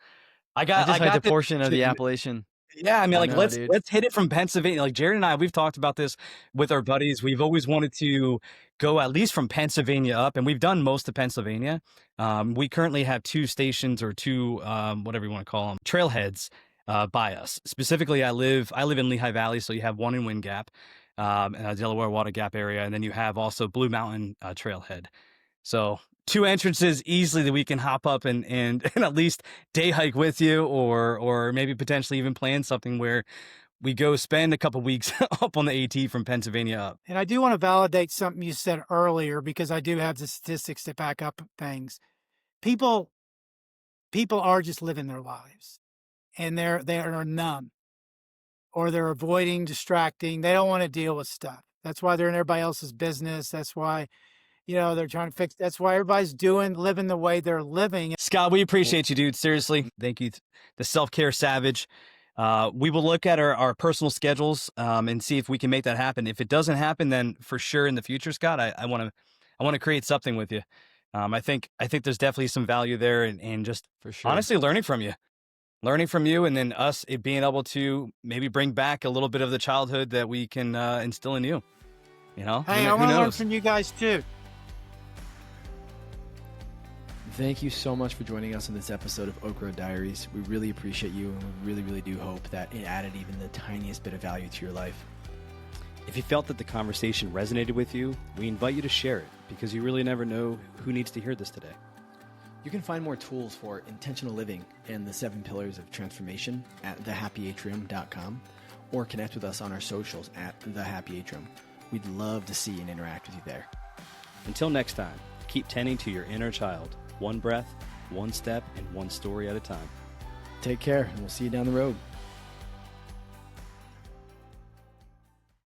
I I just hiked a got this. portion of the Appalachian. Yeah, I mean, I like know, let's dude. hit it from Pennsylvania. Like Jared and I, we've talked about this with our buddies. We've always wanted to go at least from Pennsylvania up, and we've done most of Pennsylvania. We currently have 2 stations or 2, whatever you want to call them, trailheads by us. Specifically, I live in Lehigh Valley, so you have one in Wind Gap, and Delaware Water Gap area, and then you have also Blue Mountain Trailhead. So 2 entrances easily that we can hop up and and at least day hike with you, or maybe potentially even plan something where we go spend a couple weeks up on the AT from Pennsylvania up. And I do want to validate something you said earlier because I do have the statistics to back up things. People are just living their lives and they are numb or they're avoiding, distracting. They don't want to deal with stuff. That's why they're in everybody else's business. That's why, they're trying to fix. That's why everybody's living the way they're living. Scott, we appreciate you, dude. Seriously, thank you, the self-care savage. We will look at our personal schedules and see if we can make that happen. If it doesn't happen, then for sure in the future, Scott, I want to create something with you. I think there's definitely some value there, and just For sure. honestly learning from you, and then us being able to maybe bring back a little bit of the childhood that we can instill in you. Hey, Who I want to learn knows? from you guys too. Thank you so much for joining us on this episode of Oak Road Diaries. We really appreciate you, and we really, really do hope that it added even the tiniest bit of value to your life. If you felt that the conversation resonated with you, we invite you to share it because you really never know who needs to hear this today. You can find more tools for intentional living and the 7 pillars of transformation at thehappyatrium.com or connect with us on our socials at thehappyatrium. We'd love to see and interact with you there. Until next time, keep tending to your inner child, one breath, one step, and one story at a time. Take care, and we'll see you down the road.